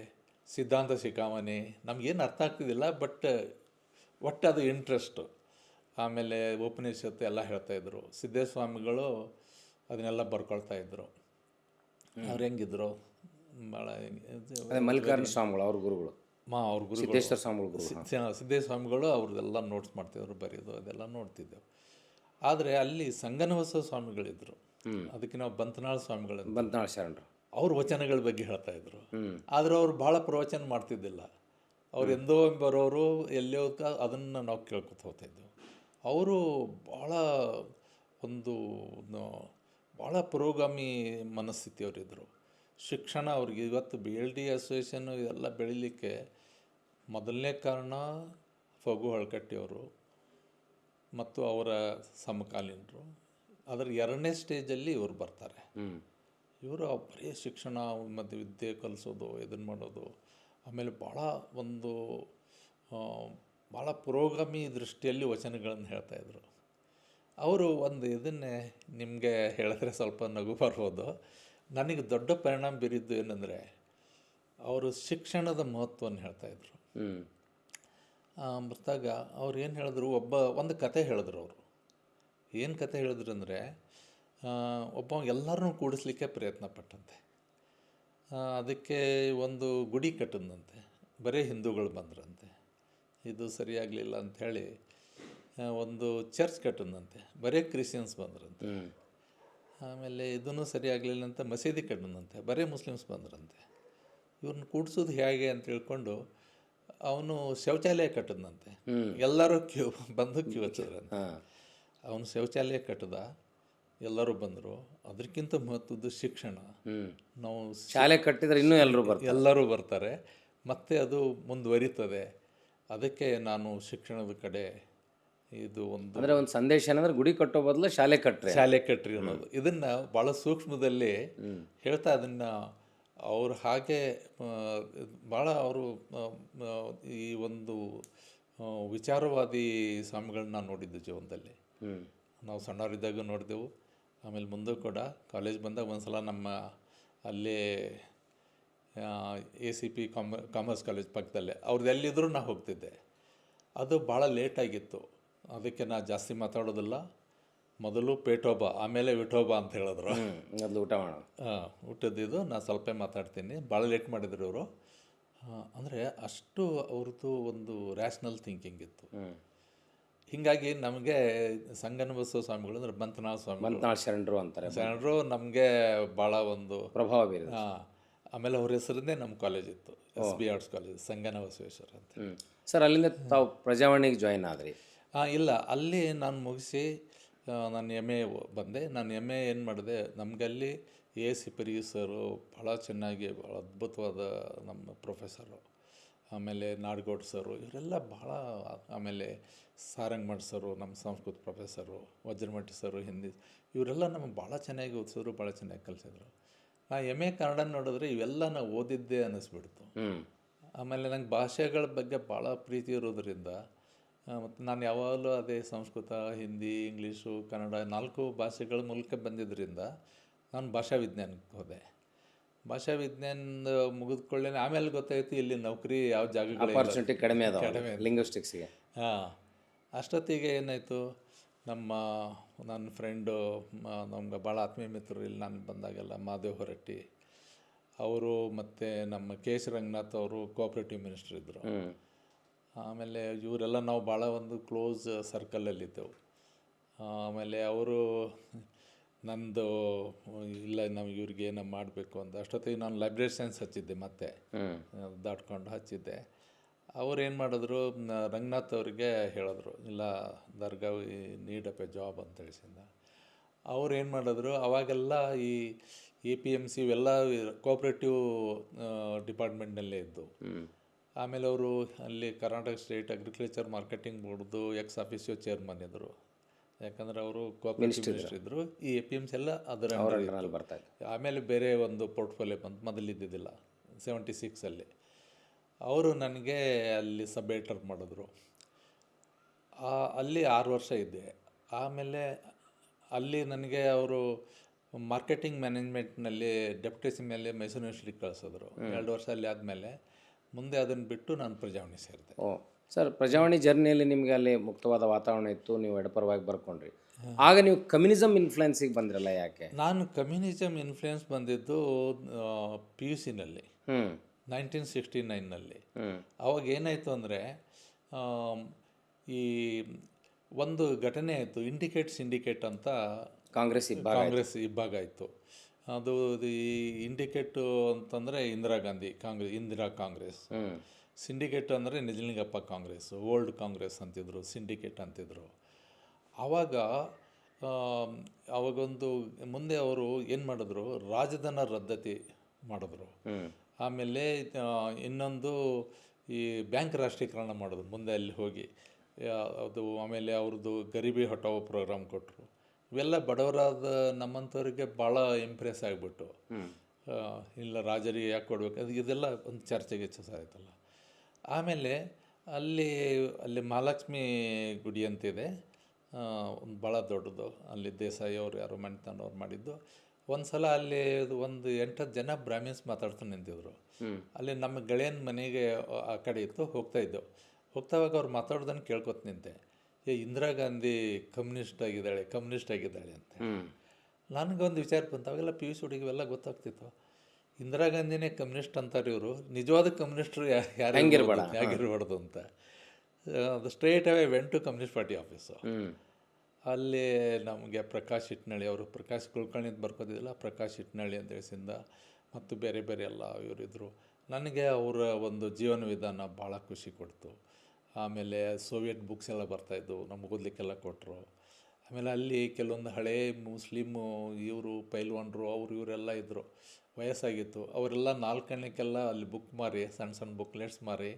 ಸಿದ್ಧಾಂತ ಶಿಖಾಮಣಿ, ನಮಗೇನು ಅರ್ಥ ಆಗ್ತಿದ್ದಿಲ್ಲ, ಬಟ್ ಒಟ್ಟು ಅದು ಇಂಟ್ರೆಸ್ಟು. ಆಮೇಲೆ ಉಪನಿಷತ್ತು ಎಲ್ಲ ಹೇಳ್ತಾಯಿದ್ರು. ಸಿದ್ದೇಶ್ವಾಮಿಗಳು ಅದನ್ನೆಲ್ಲ ಬರ್ಕೊಳ್ತಾ ಇದ್ರು. ಅವ್ರು ಹೆಂಗಿದ್ರು ಭಾಳ ಅದೇ ಮಲ್ಲಿಕಾರ್ಜುನ ಸ್ವಾಮಿಗಳು ಅವ್ರ ಗುರುಗಳು, ಅವ್ರ ಗುರು ಸಿದ್ದೇಶ್ವರ ಸ್ವಾಮಿಗಳು ಗುರು. ಸಿದ್ದೇಶ್ವಾಮಿಗಳು ಅವ್ರದ್ದೆಲ್ಲ ನೋಟ್ಸ್ ಮಾಡ್ತಿದ್ರು, ಬರೆಯೋದು ಅದೆಲ್ಲ ನೋಡ್ತಿದ್ದೆವು. ಆದರೆ ಅಲ್ಲಿ ಸಂಗನಬಸವ ಸ್ವಾಮಿಗಳಿದ್ರು, ಅದಕ್ಕೆ ನಾವು ಬಂತನಾಳ ಸ್ವಾಮಿಗಳು, ಬಂತನಾಳ ಶರಣರು, ಅವ್ರ ವಚನಗಳ ಬಗ್ಗೆ ಹೇಳ್ತಾ ಇದ್ರು. ಆದರೆ ಅವ್ರು ಭಾಳ ಪ್ರವಚನ ಮಾಡ್ತಿದ್ದಿಲ್ಲ. ಅವ್ರು ಎಂದೋ ಬರೋರು ಎಲ್ಲೋ ಅದನ್ನು ನಾವು ಕೇಳ್ಕೊತ ಹೋಗ್ತಾಯಿದ್ದೆವು. ಅವರು ಭಾಳ ಒಂದು ಭಾಳ ಪುರೋಗಾಮಿ ಮನಸ್ಥಿತಿಯವರಿದ್ದರು. ಶಿಕ್ಷಣ ಅವ್ರಿಗೆ ಇವತ್ತು BLD ಅಸೋಸಿಯೇಷನ್ನು ಎಲ್ಲ ಬೆಳೀಲಿಕ್ಕೆ ಮೊದಲನೇ ಕಾರಣ ಫಗು ಹಳಕಟ್ಟಿಯವರು ಮತ್ತು ಅವರ ಸಮಕಾಲೀನರು. ಅದರ ಎರಡನೇ ಸ್ಟೇಜಲ್ಲಿ ಇವರು ಬರ್ತಾರೆ. ಇವರು ಬರೀ ಶಿಕ್ಷಣ ಮತ್ತು ವಿದ್ಯೆ ಕಲಿಸೋದು, ಇದನ್ನು ಮಾಡೋದು, ಆಮೇಲೆ ಭಾಳ ಪುರೋಗಾಮಿ ದೃಷ್ಟಿಯಲ್ಲಿ ವಚನಗಳನ್ನು ಹೇಳ್ತಾಯಿದ್ರು. ಅವರು ಒಂದು ಇದನ್ನೇ ನಿಮಗೆ ಹೇಳಿದ್ರೆ ಸ್ವಲ್ಪ ನಗು ಬರ್ಬೋದು. ನನಗೆ ದೊಡ್ಡ ಪರಿಣಾಮ ಬೀರಿದ್ದು ಏನಂದರೆ, ಅವರು ಶಿಕ್ಷಣದ ಮಹತ್ವವನ್ನು ಹೇಳ್ತಾಯಿದ್ರು. ಬರ್ತಾಗ ಅವ್ರು ಏನು ಹೇಳಿದ್ರು, ಒಂದು ಕತೆ ಹೇಳಿದ್ರು. ಅವರು ಏನು ಕತೆ ಹೇಳಿದ್ರು ಅಂದರೆ, ಒಬ್ಬ ಎಲ್ಲರನ್ನೂ ಕೂಡಿಸ್ಲಿಕ್ಕೆ ಪ್ರಯತ್ನ ಪಟ್ಟಂತೆ. ಅದಕ್ಕೆ ಒಂದು ಗುಡಿ ಕಟ್ಟದಂತೆ, ಬರೀ ಹಿಂದೂಗಳು ಬಂದ್ರಂತೆ. ಇದು ಸರಿಯಾಗಲಿಲ್ಲ ಅಂಥೇಳಿ ಒಂದು ಚರ್ಚ್ ಕಟ್ಟದಂತೆ, ಬರೀ ಕ್ರಿಶ್ಚಿಯನ್ಸ್ ಬಂದ್ರಂತೆ. ಆಮೇಲೆ ಇದನ್ನು ಸರಿಯಾಗಲಿಲ್ಲ ಅಂತ ಮಸೀದಿ ಕಟ್ಟದಂತೆ, ಬರೀ ಮುಸ್ಲಿಮ್ಸ್ ಬಂದ್ರಂತೆ. ಇವ್ರನ್ನ ಕೂಡಿಸೋದು ಹೇಗೆ ಅಂತ ತಿಳ್ಕೊಂಡು ಅವನು ಶೌಚಾಲಯ ಕಟ್ಟದಂತೆ. ಎಲ್ಲರೂ ಕ್ಯೂ ಹಚ್ಚಿದ್ರಂತೆ. ಅವನು ಶೌಚಾಲಯ ಕಟ್ಟದ, ಎಲ್ಲರೂ ಬಂದರು. ಅದಕ್ಕಿಂತ ಮಹತ್ವದ್ದು ಶಿಕ್ಷಣ. ನಾವು ಶಾಲೆ ಕಟ್ಟಿದ್ರೆ ಇನ್ನೂ ಎಲ್ಲರೂ ಬರ್ತಾರೆ, ಮತ್ತು ಅದು ಮುಂದುವರಿತದೆ. ಅದಕ್ಕೆ ನಾನು ಶಿಕ್ಷಣದ ಕಡೆ ಇದು ಅಂದರೆ ಒಂದು ಸಂದೇಶ ಏನಂದ್ರೆ ಗುಡಿ ಕಟ್ಟೋ ಬದಲು ಶಾಲೆ ಕಟ್ಟ್ರಿ ಅನ್ನೋದು. ಇದನ್ನು ಭಾಳ ಸೂಕ್ಷ್ಮದಲ್ಲಿ ಹೇಳ್ತಾ ಅದನ್ನು ಅವರು ಹಾಗೆ ಭಾಳ ಅವರು ಈ ಒಂದು ವಿಚಾರವಾದಿ ಸ್ವಾಮಿಗಳನ್ನ ನೋಡಿದ್ದು ಜೀವನದಲ್ಲಿ. ನಾವು ಸಣ್ಣವರಿದ್ದಾಗ ನೋಡಿದೆವು. ಆಮೇಲೆ ಮುಂದೆ ಕೂಡ ಕಾಲೇಜ್ ಬಂದಾಗ ಒಂದು ಸಲ ನಮ್ಮ ಅಲ್ಲೇ ACP ಕಾಮರ್ಸ್ ಕಾಲೇಜ್ ಪಕ್ಕದಲ್ಲೇ ಅವ್ರದ್ದು ಎಲ್ಲಿದ್ದರೂ ನಾ ಹೋಗ್ತಿದ್ದೆ. ಅದು ಭಾಳ ಲೇಟಾಗಿತ್ತು, ಅದಕ್ಕೆ ನಾ ಜಾಸ್ತಿ ಮಾತಾಡೋದಿಲ್ಲ. ಮೊದಲು ಪೇಟೋಬಾ, ಆಮೇಲೆ ವಿಠೋಬಾ ಅಂತ ಹೇಳಿದ್ರು. ಊಟ ಮಾಡೋದು, ಊಟದಿದ್ದು ನಾ ಸ್ವಲ್ಪ ಮಾತಾಡ್ತೀನಿ. ಭಾಳ ಲೇಟ್ ಮಾಡಿದ್ರು ಅವರು. ಅಂದರೆ ಅಷ್ಟು ಅವ್ರದ್ದು ಒಂದು ರ್ಯಾಷನಲ್ ಥಿಂಕಿಂಗ್ ಇತ್ತು. ಹೀಗಾಗಿ ನಮಗೆ ಸಂಗನಬಸವ ಸ್ವಾಮಿಗಳು ಅಂದರೆ ಬಂತನಾಳ ಶರಣರು ಅಂತಾರೆ. ಶರಣರು ನಮಗೆ ಭಾಳ ಒಂದು ಪ್ರಭಾವ ಬೀರಿದೆ. ಆಮೇಲೆ ಅವ್ರ ಹೆಸರನ್ನೇ ನಮ್ಮ ಕಾಲೇಜ್ ಇತ್ತು, SB ಆರ್ಟ್ಸ್ ಕಾಲೇಜ್, ಸಂಗನಬಸವೇಶ್ವರ ಅಂತ. ಸರ್, ಅಲ್ಲಿಂದ ತಾವು ಪ್ರಜಾವಾಣಿಗೆ ಜಾಯಿನ್ ಆದ್ರಿ? ಇಲ್ಲ, ಅಲ್ಲಿ ನಾನು ಮುಗಿಸಿ ನಾನು MA ಬಂದೆ. ನಾನು MA ಏನು ಮಾಡಿದೆ, ನಮಗಲ್ಲಿ ASC ಪರಿ ಸರು ಭಾಳ ಚೆನ್ನಾಗಿ, ಭಾಳ ಅದ್ಭುತವಾದ ನಮ್ಮ ಪ್ರೊಫೆಸರು, ಆಮೇಲೆ ನಾಡಗೌಡ ಸರು, ಇವರೆಲ್ಲ ಭಾಳ, ಆಮೇಲೆ ಸಾರಂಗಮಠ ಸರು ನಮ್ಮ ಸಂಸ್ಕೃತ ಪ್ರೊಫೆಸರು, ವಜ್ರಮಠಿ ಸರು ಹಿಂದಿ, ಇವರೆಲ್ಲ ನಮಗೆ ಭಾಳ ಚೆನ್ನಾಗಿ ಓದಿಸಿದ್ರು, ಭಾಳ ಚೆನ್ನಾಗಿ ಕಲಿಸಿದ್ರು. ನಾ MA ಕನ್ನಡ ನೋಡಿದ್ರೆ ಇವೆಲ್ಲ ನಾವು ಓದಿದ್ದೆ ಅನ್ನಿಸ್ಬಿಡ್ತು. ಆಮೇಲೆ ನಂಗೆ ಭಾಷೆಗಳ ಬಗ್ಗೆ ಭಾಳ ಪ್ರೀತಿ ಇರೋದ್ರಿಂದ, ಮತ್ತು ನಾನು ಯಾವಾಗಲೂ ಅದೇ ಸಂಸ್ಕೃತ, ಹಿಂದಿ, ಇಂಗ್ಲೀಷು, ಕನ್ನಡ 4 ಭಾಷೆಗಳ ಮೂಲಕ ಬಂದಿದ್ದರಿಂದ ನಾನು ಭಾಷಾ ವಿಜ್ಞಾನಕ್ಕೆ ಹೋದೆ. ಭಾಷಾ ವಿಜ್ಞಾನ ಮುಗಿದ್ಕೊಳ್ಳೆ ಆಮೇಲೆ ಗೊತ್ತಾಯಿತು ಇಲ್ಲಿ ನೌಕರಿ ಯಾವ ಜಾಗಗಳು ಆಪರ್ಚುನಿಟಿ ಕಡಿಮೆ ಲಿಂಗ್ವಿಸ್ಟಿಕ್ಸ್ಗೆ. ಅಷ್ಟೊತ್ತಿಗೆ ಏನಾಯಿತು, ನನ್ನ ಫ್ರೆಂಡು, ನಮ್ಗೆ ಭಾಳ ಆತ್ಮೀಯ ಮಿತ್ರರು ಇಲ್ಲಿ ನಾನು ಬಂದಾಗೆಲ್ಲ ಮಾದೇವ್ ಹೊರಟ್ಟಿ ಅವರು, ಮತ್ತು ನಮ್ಮ KS ರಂಗನಾಥ್ ಅವರು ಕೋಆಪ್ರೇಟಿವ್ ಮಿನಿಸ್ಟರ್ ಇದ್ದರು. ಆಮೇಲೆ ಇವರೆಲ್ಲ ನಾವು ಭಾಳ ಒಂದು ಕ್ಲೋಸ್ ಸರ್ಕಲಲ್ಲಿದ್ದೆವು. ಆಮೇಲೆ ಅವರು ನಂದು ಇಲ್ಲ, ನಾವು ಇವ್ರಿಗೆ ಏನೋ ಮಾಡಬೇಕು ಅಂತ. ಅಷ್ಟೊತ್ತಿಗೆ ನಾನು ಲೈಬ್ರರಿ ಸೈನ್ಸ್ ಹಚ್ಚಿದ್ದೆ, ಮತ್ತೆ ದಾಟ್ಕೊಂಡು ಹಚ್ಚಿದ್ದೆ. ಅವ್ರು ಏನು ಮಾಡಿದ್ರು, ರಂಗನಾಥ್ ಅವ್ರಿಗೆ ಹೇಳಿದ್ರು, ಇಲ್ಲ ದರ್ಗಾ ನೀಡಪ್ ಎ ಜಾಬ್ ಅಂತ ಹೇಳಿಸಿಂದ. ಅವ್ರು ಏನು ಮಾಡಿದ್ರು, ಅವಾಗೆಲ್ಲ ಈ APMC ಇವೆಲ್ಲ ಕೋಆಪ್ರೇಟಿವ್ ಡಿಪಾರ್ಟ್ಮೆಂಟ್ನಲ್ಲೇ ಇದ್ದು. ಆಮೇಲೆ ಅವರು ಅಲ್ಲಿ ಕರ್ನಾಟಕ ಸ್ಟೇಟ್ ಅಗ್ರಿಕಲ್ಚರ್ ಮಾರ್ಕೆಟಿಂಗ್ ಬೋರ್ಡ್ದು ಎಕ್ಸ್ ಆಫೀಸಿಯೋ ಚೇರ್ಮನ್ ಇದ್ದರು. ಯಾಕಂದರೆ ಅವರು ಕೋಆಪ್ರೇಟಿವ್ ಮಿನಿಸ್ಟರ್ ಇದ್ದರು. ಈ APMC ಎಲ್ಲ ಅದರ ಬರ್ತಾರೆ. ಆಮೇಲೆ ಬೇರೆ ಒಂದು ಪೋರ್ಟ್ಫೋಲಿಯೋ ಬಂತು, ಮೊದಲಿದ್ದಿದ್ದಿಲ್ಲ, 76ಅಲ್ಲಿ. ಅವರು ನನಗೆ ಅಲ್ಲಿ ಸಬ್ ಎಡಿಟರ್ ಮಾಡಿದ್ರು. ಅಲ್ಲಿ 6 ವರ್ಷ ಇದ್ದೆ. ಆಮೇಲೆ ಅಲ್ಲಿ ನನಗೆ ಅವರು ಮಾರ್ಕೆಟಿಂಗ್ ಮ್ಯಾನೇಜ್ಮೆಂಟ್ನಲ್ಲಿ ಡೆಪ್ಯುಟೇಸಿ ಮೇಲೆ ಮೈಸೂರು ಯೂನಿವರ್ಸಿಟಿಗೆ ಕಳಿಸಿದ್ರು. 2 ವರ್ಷ ಅಲ್ಲಿ ಆದಮೇಲೆ ಮುಂದೆ ಅದನ್ನು ಬಿಟ್ಟು ನಾನು ಪ್ರಜಾವಾಣಿ ಸೇರಿದೆ. ಸರ್ ಪ್ರಜಾವಾಣಿ ಜರ್ನಿಯಲ್ಲಿ ನಿಮಗೆ ಅಲ್ಲಿ ಮುಕ್ತವಾದ ವಾತಾವರಣ ಇತ್ತು, ನೀವು ಎಡಪರವಾಗಿ ಬರ್ಕೊಂಡ್ರಿ. ಆಗ ನೀವು ಕಮ್ಯುನಿಸಮ್ ಇನ್ಫ್ಲುಯೆನ್ಸಿಗೆ ಬಂದ್ರಲ್ಲ, ಯಾಕೆ? ನಾನು ಕಮ್ಯುನಿಸಮ್ ಇನ್ಫ್ಲುಯೆನ್ಸ್ ಬಂದಿದ್ದು ಪಿ ಯು ಸಿನಲ್ಲಿ 1969ನಲ್ಲಿ. ಅವಾಗ ಏನಾಯಿತು ಅಂದರೆ ಈ ಒಂದು ಘಟನೆ ಆಯಿತು, ಸಿಂಡಿಕೇಟ್ ಅಂತ ಕಾಂಗ್ರೆಸ್ ಇಬ್ಬಾಗ ಆಯಿತು. ಅದು ಈ ಇಂಡಿಕೇಟು ಅಂತಂದರೆ ಇಂದಿರಾ ಕಾಂಗ್ರೆಸ್, ಸಿಂಡಿಕೇಟ್ ಅಂದರೆ ನಿಜಲಿಂಗಪ್ಪ ಕಾಂಗ್ರೆಸ್, ಓಲ್ಡ್ ಕಾಂಗ್ರೆಸ್ ಅಂತಿದ್ರು, ಸಿಂಡಿಕೇಟ್ ಅಂತಿದ್ರು. ಅವಾಗೊಂದು ಮುಂದೆ ಅವರು ಏನು ಮಾಡಿದ್ರು, ರಾಜಧನ ರದ್ದತಿ ಮಾಡಿದ್ರು. ಆಮೇಲೆ ಇನ್ನೊಂದು ಈ ಬ್ಯಾಂಕ್ ರಾಷ್ಟ್ರೀಕರಣ ಮಾಡೋದು ಮುಂದೆ ಅಲ್ಲಿ ಹೋಗಿ ಅದು. ಆಮೇಲೆ ಅವ್ರದ್ದು ಗರೀಬಿ ಹಟಾವೋ ಪ್ರೋಗ್ರಾಮ್ ಕೊಟ್ಟರು. ಇವೆಲ್ಲ ಬಡವರಾದ ನಮ್ಮಂಥವ್ರಿಗೆ ಭಾಳ ಇಂಪ್ರೆಸ್ ಆಗಿಬಿಟ್ಟು, ಇಲ್ಲ ರಾಜರಿಗೆ ಯಾಕೆ ಕೊಡ್ಬೇಕು, ಇದೆಲ್ಲ ಒಂದು ಚರ್ಚೆಗೆ ಆಯ್ತಲ್ಲ. ಆಮೇಲೆ ಅಲ್ಲಿ ಮಹಾಲಕ್ಷ್ಮಿ ಗುಡಿ ಅಂತಿದೆ, ಒಂದು ಭಾಳ ದೊಡ್ಡದು. ಅಲ್ಲಿ ದೇಸಾಯಿ ಅವರು ಯಾರೋ ಮಣಿತನವ್ರು ಮಾಡಿದ್ದು. ಒಂದು ಸಲ ಅಲ್ಲಿ ಒಂದು 8-10 ಜನ ಬ್ರಾಹ್ಮಿನ್ಸ್ ಮಾತಾಡ್ತಾ ನಿಂತಿದ್ರು. ಅಲ್ಲಿ ನಮ್ಮ ಗೆಳೆಯನ ಮನೆಗೆ ಆ ಕಡೆ ಇತ್ತು, ಹೋಗ್ತಾವಾಗ ಅವ್ರು ಮಾತಾಡೋದನ್ನು ಕೇಳ್ಕೊತ ನಿಂತೆ. ಇಂದಿರಾ ಗಾಂಧಿ ಕಮ್ಯುನಿಸ್ಟ್ ಆಗಿದ್ದಾಳೆ ಅಂತ. ನನಗೊಂದು ವಿಚಾರ ಬಂತು, ಅವಾಗೆಲ್ಲ ಪಿ ಯು ಸಿ ಹುಡುಗಿ ಇವೆಲ್ಲ ಗೊತ್ತಾಗ್ತಿತ್ತು. ಇಂದಿರಾ ಗಾಂಧಿನೇ ಕಮ್ಯುನಿಸ್ಟ್ ಅಂತಾರೆ ಇವರು, ನಿಜವಾದ ಕಮ್ಯುನಿಸ್ಟ್ರು ಯಾಗಿರ್ಬಾರ್ದು ಅಂತ. ಅದು straight away went to communist party office. ಅಲ್ಲಿ ನಮಗೆ ಪ್ರಕಾಶ್ ಇಟ್ನಳ್ಳಿ ಅವರು, ಪ್ರಕಾಶ್ ಕುಲಕರ್ಣಿ ಬರ್ಕೋದಿಲ್ಲ, ಪ್ರಕಾಶ್ ಇಟ್ನಳ್ಳಿ ಅಂತ ಹೇಳಿಸಿಂದ ಮತ್ತು ಬೇರೆ ಎಲ್ಲ ಇವರಿದ್ದರು. ನನಗೆ ಅವರ ಒಂದು ಜೀವನ ವಿಧಾನ ಭಾಳ ಖುಷಿ ಕೊಡ್ತು. ಆಮೇಲೆ ಸೋವಿಯಟ್ ಬುಕ್ಸ್ ಎಲ್ಲ ಬರ್ತಾಯಿದ್ವು, ನಮ್ಗೆ ಓದಲಿಕ್ಕೆಲ್ಲ ಕೊಟ್ಟರು. ಆಮೇಲೆ ಅಲ್ಲಿ ಕೆಲವೊಂದು ಹಳೇ ಮುಸ್ಲಿಮು ಇವರು ಪೈಲ್ವಾನ್ರು ಇವರೆಲ್ಲ ಇದ್ದರು, ವಯಸ್ಸಾಗಿತ್ತು. ಅವರೆಲ್ಲ 4 ಆಣೆಗೆಲ್ಲ ಅಲ್ಲಿ ಬುಕ್ ಮಾರಿ, ಸಣ್ಣ ಬುಕ್ಲೆಟ್ಸ್ ಮಾರಿ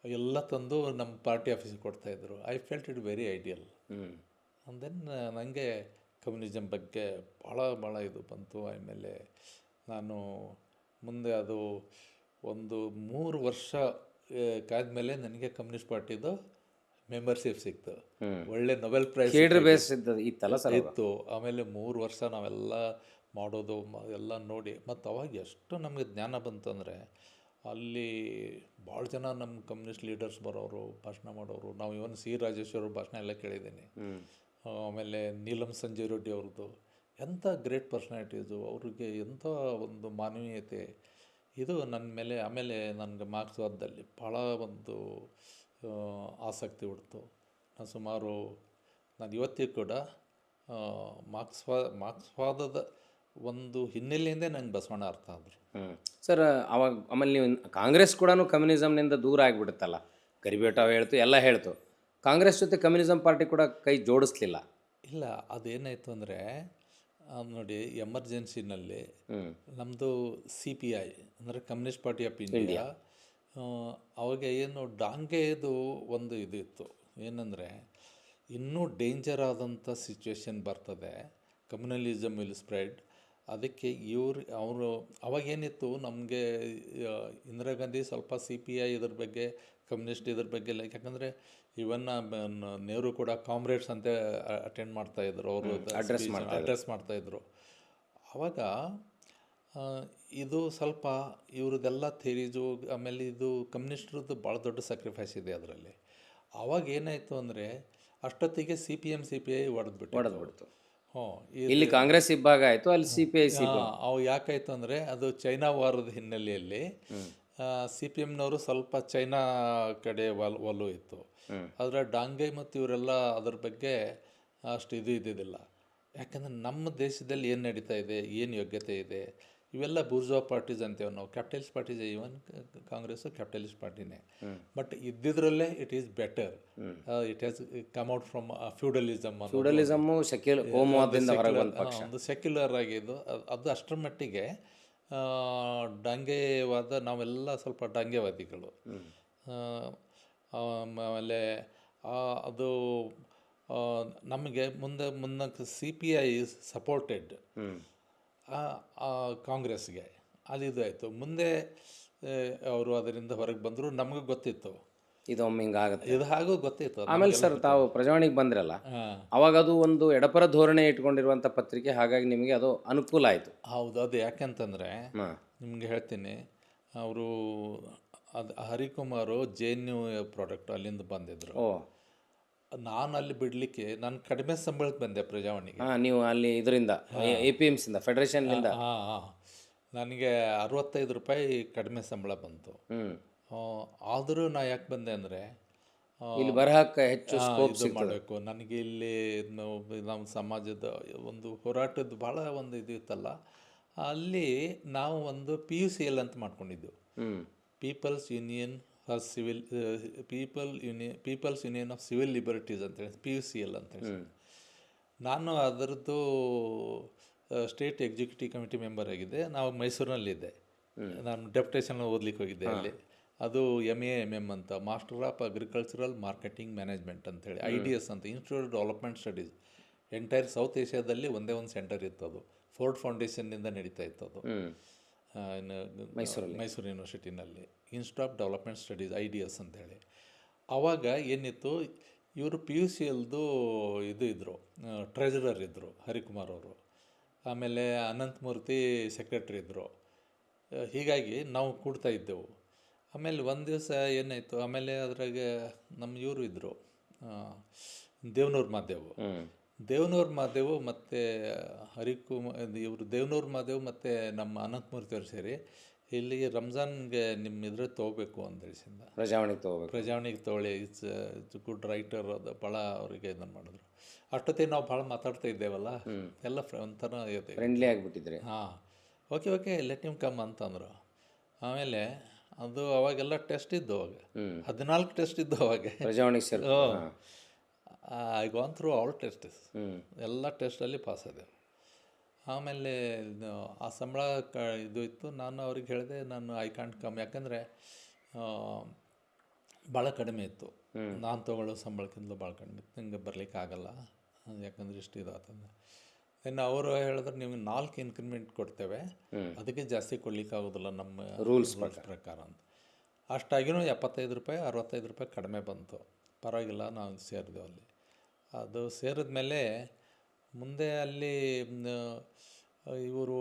ಎಲ್ಲ ತಂದು ನಮ್ಮ ಪಾರ್ಟಿ ಆಫೀಸಿಗೆ ಕೊಡ್ತಾಯಿದ್ರು. I felt it very ideal. And then ನನಗೆ ಕಮ್ಯುನಿಸಮ್ ಬಗ್ಗೆ ಭಾಳ ಇದು ಬಂತು. ಆಮೇಲೆ ನಾನು ಮುಂದೆ ಅದು ಒಂದು 3 ವರ್ಷ ಕಾದ್ಮೇಲೆ ನನಗೆ ಕಮ್ಯುನಿಸ್ಟ್ ಪಾರ್ಟಿದು ಮೆಂಬರ್ಶಿಪ್ ಸಿಕ್ತು. ಒಳ್ಳೆ ನೊಬೆಲ್ ಪ್ರೈಸ್ ಇತ್ತು. ಆಮೇಲೆ 3 ವರ್ಷ ನಾವೆಲ್ಲ ಮಾಡೋದು ಎಲ್ಲ ನೋಡಿ, ಮತ್ತು ಅವಾಗ ಎಷ್ಟು ನಮಗೆ ಜ್ಞಾನ ಬಂತಂದರೆ, ಅಲ್ಲಿ ಭಾಳ ಜನ ನಮ್ಮ ಕಮ್ಯುನಿಸ್ಟ್ ಲೀಡರ್ಸ್ ಬರೋರು, ಭಾಷಣ ಮಾಡೋರು. ನಾವು ಇವನ್ ಸಿ ರಾಜೇಶ್ವರ ಭಾಷಣ ಎಲ್ಲ ಕೇಳಿದ್ದೀನಿ. ಆಮೇಲೆ ನೀಲಂ ಸಂಜಯ್ ರೆಡ್ಡಿ ಅವ್ರದ್ದು ಎಂಥ ಗ್ರೇಟ್ ಪರ್ಸ್ನಾಲಿಟೀಸು, ಅವ್ರಿಗೆ ಎಂಥ ಒಂದು ಮಾನವೀಯತೆ ಇದು ನನ್ನ ಮೇಲೆ. ಆಮೇಲೆ ನನಗೆ ಮಾರ್ಕ್ಸ್ವಾದದಲ್ಲಿ ಭಾಳ ಒಂದು ಆಸಕ್ತಿ ಹುಡ್ತು. ನಾನು ಇವತ್ತಿಗೂ ಕೂಡ ಮಾರ್ಕ್ಸ್ವಾದದ ಒಂದು ಹಿನ್ನೆಲೆಯಿಂದ ನಂಗೆ ಬಸವಣ್ಣ ಅರ್ಥ ಆದರು. ಸರ್ ಅವಾಗ ಆಮೇಲೆ ನೀವು ಕಾಂಗ್ರೆಸ್ ಕೂಡ ಕಮ್ಯುನಿಸಮ್ನಿಂದ ದೂರ ಆಗಿಬಿಡುತ್ತಲ್ಲ, ಗರೀಬಿ ಹಟಾವೋ ಹೇಳ್ತು, ಎಲ್ಲ ಹೇಳ್ತು. ಕಾಂಗ್ರೆಸ್ ಜೊತೆ ಕಮ್ಯುನಿಸಮ್ ಪಾರ್ಟಿ ಕೂಡ ಕೈ ಜೋಡಿಸ್ಲಿಲ್ಲ. ಇಲ್ಲ, ಅದೇನಾಯಿತು ಅಂದರೆ ನೋಡಿ, ಎಮರ್ಜೆನ್ಸಿನಲ್ಲಿ ನಮ್ಮದು CPI ಅಂದರೆ ಕಮ್ಯುನಿಸ್ಟ್ ಪಾರ್ಟಿ ಆಫ್ ಇಂಡಿಯಾ, ಅವಾಗ ಏನು ಡಾಂಗೆದು ಒಂದು ಇದು ಇತ್ತು, ಏನಂದರೆ ಇನ್ನೂ ಡೇಂಜರ್ ಆದಂಥ ಸಿಚುವೇಶನ್ ಬರ್ತದೆ, ಕಮ್ಯುನಲಿಸಮ್ ವಿಲ್ ಸ್ಪ್ರೆಡ್. ಅದಕ್ಕೆ ಅವರು ಅವಾಗೇನಿತ್ತು, ನಮಗೆ ಇಂದಿರಾ ಗಾಂಧಿ ಸ್ವಲ್ಪ CPI ಇದ್ರ ಬಗ್ಗೆ, ಕಮ್ಯುನಿಸ್ಟ್ ಇದ್ರ ಬಗ್ಗೆ ಎಲ್ಲ, ಯಾಕಂದರೆ ಇವನ್ ನೆಹರು ಕೂಡ ಕಾಮ್ರೇಡ್ಸ್ ಅಂತ ಅಟೆಂಡ್ ಮಾಡ್ತಾಯಿದ್ರು, ಅವರು ಅಡ್ರೆಸ್ ಮಾಡ್ತಾಯಿದ್ರು. ಆವಾಗ ಇದು ಸ್ವಲ್ಪ ಇವ್ರದ್ದೆಲ್ಲ ಥಿಯರೀಸು, ಆಮೇಲೆ ಇದು ಕಮ್ಯುನಿಸ್ಟ್ರದ್ದು ಭಾಳ ದೊಡ್ಡ ಸ್ಯಾಕ್ರಿಫೈಸ್ ಇದೆ ಅದರಲ್ಲಿ. ಆವಾಗ ಏನಾಯಿತು ಅಂದರೆ, ಅಷ್ಟೊತ್ತಿಗೆ CPI ಹೊಡೆದ್ಬಿಟ್ಟು ಇಲ್ಲಿ ಕಾಂಗ್ರೆಸ್ ಇಬ್ಬಾಗ ಆಯಿತು, ಅಲ್ಲಿ CPI ಅವು ಯಾಕಾಯಿತು ಅಂದರೆ, ಅದು ಚೈನಾ ವಾರದ ಹಿನ್ನೆಲೆಯಲ್ಲಿ CPMನವರು ಸ್ವಲ್ಪ ಚೈನಾ ಕಡೆ ಒಲವು ಇತ್ತು. ಆದರೆ ಡಾಂಗೆ ಮತ್ತು ಇವರೆಲ್ಲ ಅದ್ರ ಬಗ್ಗೆ ಅಷ್ಟು ಇದ್ದಿದ್ದಿಲ್ಲ. ಯಾಕಂದರೆ ನಮ್ಮ ದೇಶದಲ್ಲಿ ಏನು ನಡೀತಾ ಇದೆ, ಏನು ಯೋಗ್ಯತೆ ಇದೆ, ಇವೆಲ್ಲ ಬೂರ್ಜಾ ಪಾರ್ಟೀಸ್ ಅಂತೇವೆ ನಾವು. Capitalist parties, even Congress capitalist ಪಾರ್ಟಿನೇ. ಬಟ್ ಇದ್ದಿದ್ರಲ್ಲೇ it is better. It has come out from feudalism ಒಂದು ಸೆಕ್ಯುಲರ್ ಆಗಿದ್ದು. ಅದು ಅಷ್ಟರ ಮಟ್ಟಿಗೆ ಡಾಂಗೆವಾದ, ನಾವೆಲ್ಲ ಸ್ವಲ್ಪ ಡಾಂಗೆವಾದಿಗಳು. ಆಮೇಲೆ ಅದು ನಮಗೆ ಮುಂದೆ CPI ಸಪೋರ್ಟೆಡ್ ಕಾಂಗ್ರೆಸ್ಗೆ, ಅದು ಆಯಿತು. ಮುಂದೆ ಅವರು ಅದರಿಂದ ಹೊರಗೆ ಬಂದರು, ನಮಗೆ ಗೊತ್ತಿತ್ತು ಇದು ಹಿಂಗಾಗುತ್ತೆ, ಇದು ಹಾಗೂ ಗೊತ್ತಿತ್ತು. ಆಮೇಲೆ ಸರ್ ತಾವು ಪ್ರಜಾವಾಣಿಗೆ ಬಂದ್ರಲ್ಲ, ಅವಾಗ ಅದು ಒಂದು ಎಡಪರ ಧೋರಣೆ ಇಟ್ಕೊಂಡಿರುವಂಥ ಪತ್ರಿಕೆ, ಹಾಗಾಗಿ ನಿಮಗೆ ಅದು ಅನುಕೂಲ ಆಯಿತು. ಹೌದು, ಅದು ಯಾಕೆಂತಂದರೆ ನಿಮಗೆ ಹೇಳ್ತೀನಿ, ಅವರು ಅದು ಹರಿಕುಮಾರು JNU ಪ್ರಾಡಕ್ಟ್ ಅಲ್ಲಿಂದ ಬಂದಿದ್ರು. ಓ ನಾನು ಅಲ್ಲಿ ಬಿಡಲಿಕ್ಕೆ ನಾನು ಕಡಿಮೆ ಸಂಬಳಕ್ಕೆ ಬಂದೆ ಪ್ರಜಾವಾಣಿಗೆ. ಹಾಂ, ನೀವು ಅಲ್ಲಿ ಇದರಿಂದ APMC ಇಂದ ಫೆಡರೇಷನ್ಲಿಂದ. ಹಾಂ ಹಾಂ, ನನಗೆ 65 ರೂಪಾಯಿ ಕಡಿಮೆ ಸಂಬಳ ಬಂತು. ಆದರೂ ನಾ ಯಾಕೆ ಬಂದೆ ಅಂದರೆ ಇಲ್ಲಿ ಬರಹಕ್ಕೆ ಹೆಚ್ಚು ಸ್ಕೋಪ್ ಇದು ಮಾಡಬೇಕು ನನಗೆ. ಇಲ್ಲಿ ನಮ್ಮ ಸಮಾಜದ ಒಂದು ಹೋರಾಟದ ಭಾಳ ಒಂದು ಇದು ಇತ್ತಲ್ಲ, ಅಲ್ಲಿ ನಾವು ಒಂದು PUCL ಅಂತ ಮಾಡ್ಕೊಂಡಿದ್ದೆವು, people's union of civil people's union of civil liberties ಅಂತೇಳಿ PUCL ಅಂತೇಳಿ. ನಾನು ಅದರದ್ದು ಸ್ಟೇಟ್ ಎಕ್ಸಿಕ್ಯೂಟಿವ್ ಕಮಿಟಿ ಮೆಂಬರ್ ಆಗಿದ್ದೆ. ನಾವು ಮೈಸೂರಿನಲ್ಲಿದ್ದೆ, ನಾನು ಡೆಪ್ಯುಟೇಷನ್ ಓದ್ಲಿಕ್ಕೆ ಹೋಗಿದ್ದೆ ಅಲ್ಲಿ. ಅದು MAMM ಅಂತ, master of agricultural marketing management ಅಂತೇಳಿ, IDS ಅಂತ, institute of development studies. Entire south ಏಷ್ಯಾದಲ್ಲಿ ಒಂದೇ ಒಂದು ಸೆಂಟರ್ ಇತ್ತು, ಅದು ಫೋರ್ಡ್ ಫೌಂಡೇಶನ್ನಿಂದ ನಡೀತಾ ಇತ್ತು. ಅದು ಮೈಸೂರು ಯೂನಿವರ್ಸಿಟಿನಲ್ಲಿ institute of development studies IDS ಅಂತೇಳಿ. ಆವಾಗ ಏನಿತ್ತು, ಇವರು PUCLದು ಇದು ಇದ್ದರು, ಟ್ರೆಜರರ್ ಇದ್ದರು ಹರಿಕುಮಾರ್ ಅವರು. ಆಮೇಲೆ ಅನಂತಮೂರ್ತಿ ಸೆಕ್ರೆಟ್ರಿ ಇದ್ದರು. ಹೀಗಾಗಿ ನಾವು ಕೂಡ್ತಾ ಇದ್ದೆವು. ಆಮೇಲೆ ಒಂದು ದಿವಸ ಏನಾಯಿತು, ಆಮೇಲೆ ಅದ್ರಾಗೆ ನಮ್ಮ ಇವರು ಇದ್ದರು, ದೇವನೂರು ಮಾದೇವು ಮತ್ತು ಇವರು ದೇವನೂರು ಮಾದೇವ್ ಮತ್ತು ನಮ್ಮ ಅನಂತಮೂರ್ತಿ ಅವರು ಸೇರಿ ಇಲ್ಲಿ ರಂಜಾನ್ಗೆ ನಿಮ್ಮ ಇದ್ರೆ ತೊಗೋಬೇಕು ಅಂತ ಹೇಳಿಸಿಂದ ಪ್ರಜಾವಣಿಗೆ ತೊಗೊಳ್ಳಿ, ಇಟ್ಸ್ ಗುಡ್ ರೈಟರ್, ಅದು ಭಾಳ ಅವರಿಗೆ ಇದನ್ನು ಮಾಡಿದ್ರು. ಅಷ್ಟೊತ್ತಿಗೆ ನಾವು ಭಾಳ ಮಾತಾಡ್ತಾ ಇದ್ದೇವಲ್ಲ, ಎಲ್ಲ ಒಂಥರ ಫ್ರೆಂಡ್ಲಿ ಆಗಿಬಿಟ್ಟಿದ್ರೆ. ಹಾಂ, ಓಕೆ ಲೆಟ್ ನಿಮ್ ಕಮ್ ಅಂತಂದರು. ಆಮೇಲೆ ಅದು ಅವಾಗೆಲ್ಲ ಟೆಸ್ಟ್ ಇದ್ದು, ಅವಾಗ 14 ಟೆಸ್ಟ್ ಇದ್ದು ಅವಾಗ Prajavani sir. I gone through all tests, ಎಲ್ಲ ಟೆಸ್ಟಲ್ಲಿ ಪಾಸ್ ಆದೆ. ಆಮೇಲೆ ಆ ಸಂಬಳ ಇದು ಇತ್ತು. ನಾನು ಅವ್ರಿಗೆ ಹೇಳಿದೆ, ನಾನು ಐ ಕಾಂಟ್ ಕಮ್, ಯಾಕಂದರೆ ಭಾಳ ಕಡಿಮೆ ಇತ್ತು, ನಾನು ತೊಗೊಳ್ಳೋ ಸಂಬಳಕ್ಕಿಂತಲೂ ಭಾಳ ಕಡಿಮೆ ಇತ್ತು, ನಂಗೆ ಬರಲಿಕ್ಕೆ ಆಗಲ್ಲ, ಯಾಕಂದ್ರೆ ಇಷ್ಟು ಇದು ಆತಂದ್ರೆ. ಇನ್ನು ಅವರು ಹೇಳಿದ್ರೆ, ನೀವು 4 ಇನ್ಕ್ರಿಮೆಂಟ್ ಕೊಡ್ತೇವೆ, ಅದಕ್ಕೆ ಜಾಸ್ತಿ ಕೊಡ್ಲಿಕ್ಕೆ ಆಗೋದಿಲ್ಲ ನಮ್ಮ ರೂಲ್ಸ್ ಪ್ರಕಾರ ಅಂತ. ಅಷ್ಟಾಗಿನೂ 75 ರೂಪಾಯಿ 65 ರೂಪಾಯಿ ಕಡಿಮೆ ಬಂತು. ಪರವಾಗಿಲ್ಲ, ನಾವು ಸೇರಿದೆವು ಅಲ್ಲಿ. ಅದು ಸೇರಿದ ಮೇಲೆ ಮುಂದೆ ಅಲ್ಲಿ ಇವರು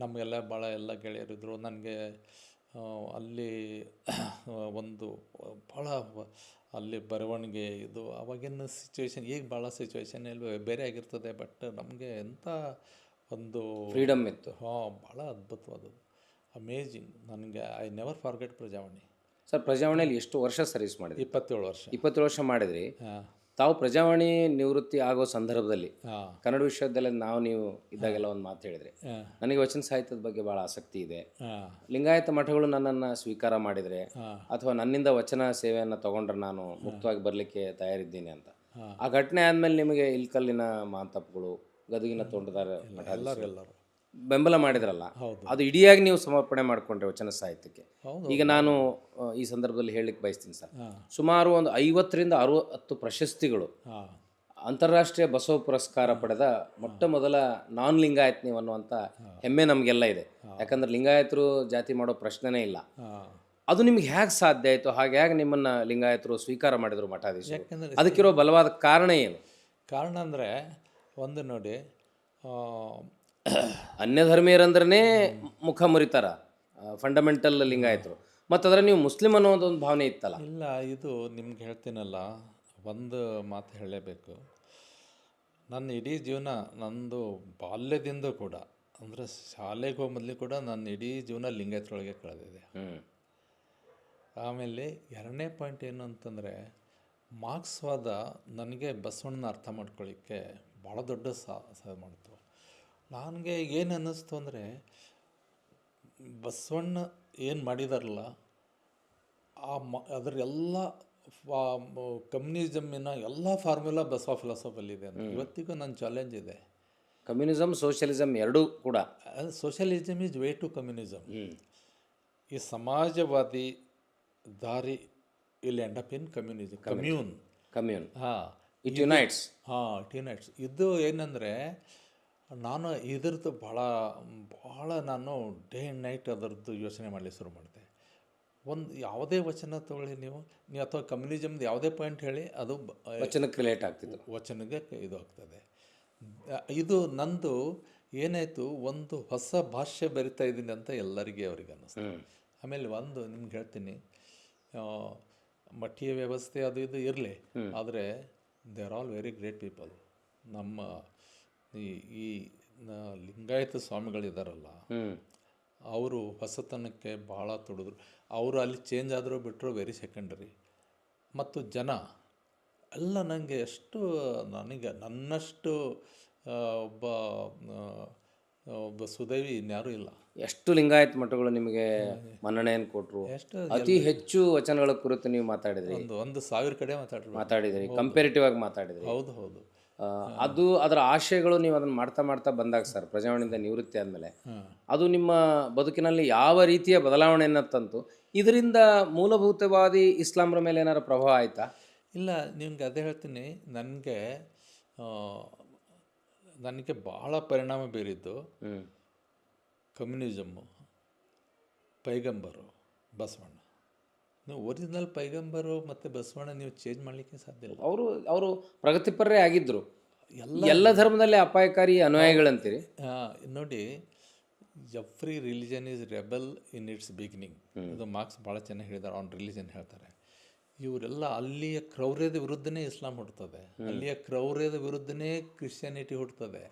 ನಮಗೆಲ್ಲ ಭಾಳ ಎಲ್ಲ ಗೆಳೆಯರಿದ್ದರು. ನನಗೆ ಅಲ್ಲಿ ಒಂದು ಭಾಳ ಅಲ್ಲಿ ಬರವಣಿಗೆ ಇದು ಅವಾಗಿನ ಸಿಚುವೇಶನ್, ಈಗ ಭಾಳ ಸಿಚುವೇಶನ್ ಎಲ್ಲ ಬೇರೆ ಆಗಿರ್ತದೆ, ಬಟ್ ನಮಗೆ ಎಂಥ ಒಂದು ಫ್ರೀಡಮ್ ಇತ್ತು. ಭಾಳ ಅದ್ಭುತವಾದದ್ದು, ಅಮೇಜಿಂಗ್. ನನಗೆ I never forget Prajavani. Sir, ಪ್ರಜಾವಾಣಿಯಲ್ಲಿ ಎಷ್ಟು ವರ್ಷ ಸರ್ವಿಸ್ ಮಾಡಿದ್ರಿ? 27 ವರ್ಷ ಮಾಡಿದ್ರಿ. ತಾವು ಪ್ರಜಾವಾಣಿ ನಿವೃತ್ತಿ ಆಗೋ ಸಂದರ್ಭದಲ್ಲಿ ಕನ್ನಡ ವಿಶ್ವವಿದ್ಯಾಲಯದ ನೀವು ಇದ್ದಾಗೆಲ್ಲ ಒಂದು ಮಾತು ಹೇಳಿದ್ರಿ, ನನಗೆ ವಚನ ಸಾಹಿತ್ಯದ ಬಗ್ಗೆ ಭಾಳ ಆಸಕ್ತಿ ಇದೆ, ಲಿಂಗಾಯತ ಮಠಗಳು ನನ್ನನ್ನು ಸ್ವೀಕಾರ ಮಾಡಿದರೆ ಅಥವಾ ನನ್ನಿಂದ ವಚನ ಸೇವೆಯನ್ನು ತಗೊಂಡ್ರೆ ನಾನು ಮುಕ್ತವಾಗಿ ಬರಲಿಕ್ಕೆ ತಯಾರಿದ್ದೀನಿ ಅಂತ. ಆ ಘಟನೆ ಆದಮೇಲೆ ನಿಮಗೆ ಇಲ್ಕಲ್ಲಿನ ಮಾಂತಪ್ಪಗಳು, ಗದಗಿನ ತೋಂಟದಾರ ಮಠ ಎಲ್ಲರೂ ಬೆಂಬಲ ಮಾಡಿದ್ರಲ್ಲ, ಅದು ಇಡಿಯಾಗಿ ನೀವು ಸಮರ್ಪಣೆ ಮಾಡಿಕೊಂಡ್ರೆ ವಚನ ಸಾಹಿತ್ಯಕ್ಕೆ. ಈಗ ನಾನು ಈ ಸಂದರ್ಭದಲ್ಲಿ ಹೇಳಲಿಕ್ಕೆ ಬಯಸ್ತೀನಿ ಸರ್, ಸುಮಾರು ಒಂದು 50 ರಿಂದ 60 ಪ್ರಶಸ್ತಿಗಳು, ಅಂತಾರಾಷ್ಟ್ರೀಯ ಬಸವ ಪುರಸ್ಕಾರ ಪಡೆದ ಮೊಟ್ಟ ಮೊದಲ ನಾನ್ ಲಿಂಗಾಯತ್ ನೀವು ಅನ್ನುವಂಥ ಹೆಮ್ಮೆ ನಮಗೆಲ್ಲ ಇದೆ. ಯಾಕಂದ್ರೆ ಲಿಂಗಾಯತರು ಜಾತಿ ಮಾಡೋ ಪ್ರಶ್ನೆನೇ ಇಲ್ಲ. ಅದು ನಿಮ್ಗೆ ಹೇಗೆ ಸಾಧ್ಯ ಆಯಿತು? ಹಾಗೆ ಹೇಗೆ ನಿಮ್ಮನ್ನು ಲಿಂಗಾಯತರು ಸ್ವೀಕಾರ ಮಾಡಿದರು ಮಠಾಧೀಶರು? ಅದಕ್ಕಿರೋ ಬಲವಾದ ಕಾರಣ ಏನು? ಕಾರಣ ಅಂದರೆ ಒಂದು ನೋಡಿ, ಅನ್ಯ ಧರ್ಮೀಯರಂದ್ರೇ ಮುಖ ಮುರಿತಾರ ಫಂಡಮೆಂಟಲ್ ಲಿಂಗಾಯತರು, ಮತ್ತು ಅದರ ನೀವು ಮುಸ್ಲಿಂ ಅನ್ನೋದೊಂದು ಭಾವನೆ ಇತ್ತಲ್ಲ. ಇಲ್ಲ, ಇದು ನಿಮ್ಗೆ ಹೇಳ್ತೀನಲ್ಲ, ಒಂದು ಮಾತು ಹೇಳಲೇಬೇಕು. ನನ್ನ ಇಡೀ ಜೀವನ, ನಂದು ಬಾಲ್ಯದಿಂದ ಕೂಡ, ಅಂದರೆ ಶಾಲೆಗೆ ಹೋಗಿ ಮೊದಲು ಕೂಡ ನನ್ನ ಇಡೀ ಜೀವನ ಲಿಂಗಾಯತರೊಳಗೆ ಕಳೆದಿದೆ. ಆಮೇಲೆ ಎರಡನೇ ಪಾಯಿಂಟ್ ಏನು ಅಂತಂದರೆ, ಮಾರ್ಕ್ಸ್ವಾದ ನನಗೆ ಬಸವಣ್ಣನ ಅರ್ಥ ಮಾಡ್ಕೊಳ್ಳಿಕ್ಕೆ ಭಾಳ ದೊಡ್ಡ ಸಹಾಯ ಮಾಡ್ತು. ನನಗೆ ಏನು ಅನ್ನಿಸ್ತು ಅಂದರೆ, ಬಸವಣ್ಣ ಏನು ಮಾಡಿದಾರಲ್ಲ, ಅದರೆಲ್ಲ ಕಮ್ಯುನಿಸಮ್ಮಿನ ಎಲ್ಲ ಫಾರ್ಮುಲಾ ಬಸವ ಫಿಲಾಸಫಿಯಲ್ಲಿದೆ ಅಂತ ಇವತ್ತಿಗೂ ನನ್ನ ಚಾಲೆಂಜ್ ಇದೆ. ಕಮ್ಯುನಿಸಮ್, ಸೋಷಿಯಲಿಸಮ್ ಎರಡೂ ಕೂಡ. Socialism is way to communism. ಈ ಸಮಾಜವಾದಿ ದಾರಿ will end up in communism. Commune it unites. It unites. ಇದು ಏನಂದರೆ, ನಾನು ಇದ್ರದ್ದು ಭಾಳ ನಾನು ಡೇ ಆ್ಯಂಡ್ ನೈಟ್ ಅದರದ್ದು ಯೋಚನೆ ಮಾಡಲಿಕ್ಕೆ ಶುರು ಮಾಡಿದೆ. ಒಂದು ಯಾವುದೇ ವಚನ ತೊಗೊಳ್ಳಿ ನೀವು ಅಥವಾ ಕಮ್ಯುನಿಸಮ್ದು ಯಾವುದೇ ಪಾಯಿಂಟ್ ಹೇಳಿ, ಅದು ವಚನಕ್ಕೆ ರಿಲೇಟ್ ಆಗ್ತಿತ್ತು, ವಚನಕ್ಕೆ ಇದು ಆಗ್ತದೆ. ಇದು ನಂದು ಏನಾಯಿತು, ಒಂದು ಹೊಸ ಭಾಷೆ ಬರಿತಾ ಇದ್ದೀನಿ ಅಂತ ಎಲ್ಲರಿಗೆ ಅವ್ರಿಗೆ ಅನ್ನಿಸ್ತು. ಆಮೇಲೆ ಒಂದು ನಿಮ್ಗೆ ಹೇಳ್ತೀನಿ, ಆ, ಮಠೀಯ ವ್ಯವಸ್ಥೆ ಅದು ಇದು ಇರಲಿ, ಆದರೆ they are all very great people. ನಮ್ಮ ಈ ಈ ಲಿಂಗಾಯತ ಸ್ವಾಮಿಗಳಿದಾರಲ್ಲ, ಅವರು ಹೊಸತನಕ್ಕೆ ಭಾಳ ತುಡಿದ್ರು. ಅವರು ಅಲ್ಲಿ ಚೇಂಜ್ ಆದರೂ ಬಿಟ್ಟರು ವೆರಿ ಸೆಕೆಂಡರಿ. ಮತ್ತು ಜನ ಎಲ್ಲ ನನಗೆ ನನಗೆ ನನ್ನಷ್ಟು ಒಬ್ಬ ಒಬ್ಬ ಸುದೈವಿ ಇನ್ಯಾರೂ ಇಲ್ಲ. ಎಷ್ಟು ಲಿಂಗಾಯತ್ ಮಠಗಳು ನಿಮಗೆ ಮನ್ನಣೆಯನ್ನು ಕೊಟ್ಟರು? ಎಷ್ಟು ಅತಿ ಹೆಚ್ಚು ವಚನಗಳ ಕುರಿತು ನೀವು ಮಾತಾಡಿದ್ರಿ, ಒಂದು 1000 ಕಡೆ ಮಾತಾಡಿದ್ರಿ, ಕಂಪೇರಿಟಿವ್ ಆಗಿ ಮಾತಾಡಿದ್ರಿ. ಹೌದು ಹೌದು. ಅದು ಅದರ ಆಶಯಗಳು ನೀವು ಅದನ್ನು ಮಾಡ್ತಾ ಮಾಡ್ತಾ ಬಂದಾಗ ಸರ್, ಪ್ರಜಾವಾಣಿಯಿಂದ ನಿವೃತ್ತಿ ಆದಮೇಲೆ ಅದು ನಿಮ್ಮ ಬದುಕಿನಲ್ಲಿ ಯಾವ ರೀತಿಯ ಬದಲಾವಣೆಯನ್ನು ತಂತು? ಇದರಿಂದ ಮೂಲಭೂತವಾದಿ ಇಸ್ಲಾಂರ ಮೇಲೆ ಏನಾರು ಪ್ರಭಾವ ಆಯಿತಾ? ಇಲ್ಲ, ನಿಮ್ಗೆ ಅದೇ ಹೇಳ್ತೀನಿ. ನನಗೆ ಭಾಳ ಪರಿಣಾಮ ಬೀರಿದ್ದು ಕಮ್ಯುನಿಸಮ್ಮು, ಪೈಗಂಬರು, ಬಸವಣ್ಣ. ನೀವು ಒರಿಜಿನಲ್ ಪೈಗಂಬರು ಮತ್ತು ಬಸವಣ್ಣ ನೀವು ಚೇಂಜ್ ಮಾಡಲಿಕ್ಕೆ ಸಾಧ್ಯ ಇಲ್ಲ. ಅವರು ಪ್ರಗತಿಪರರೇ ಆಗಿದ್ದರು. ಎಲ್ಲ ಧರ್ಮದಲ್ಲಿ ಅಪಾಯಕಾರಿ ಅನುಯಾಯಿಗಳಂತೀರಿ. ನೋಡಿ, every religion is rebel in its beginning. ಇದು ಮಾರ್ಕ್ಸ್ ಭಾಳ ಚೆನ್ನಾಗಿ ಹೇಳಿದ್ದಾರೆ. ಆನ್ ರಿಲಿಜನ್ ಹೇಳ್ತಾರೆ. ಇವರೆಲ್ಲ ಅಲ್ಲಿಯ ಕ್ರೌರ್ಯದ ವಿರುದ್ಧನೇ ಇಸ್ಲಾಂ ಹುಡ್ತದೆ, ಅಲ್ಲಿಯ ಕ್ರೌರ್ಯದ ವಿರುದ್ಧನೇ ಕ್ರಿಶ್ಚಿಯಾನಿಟಿ ಹುಡ್ತದೆ,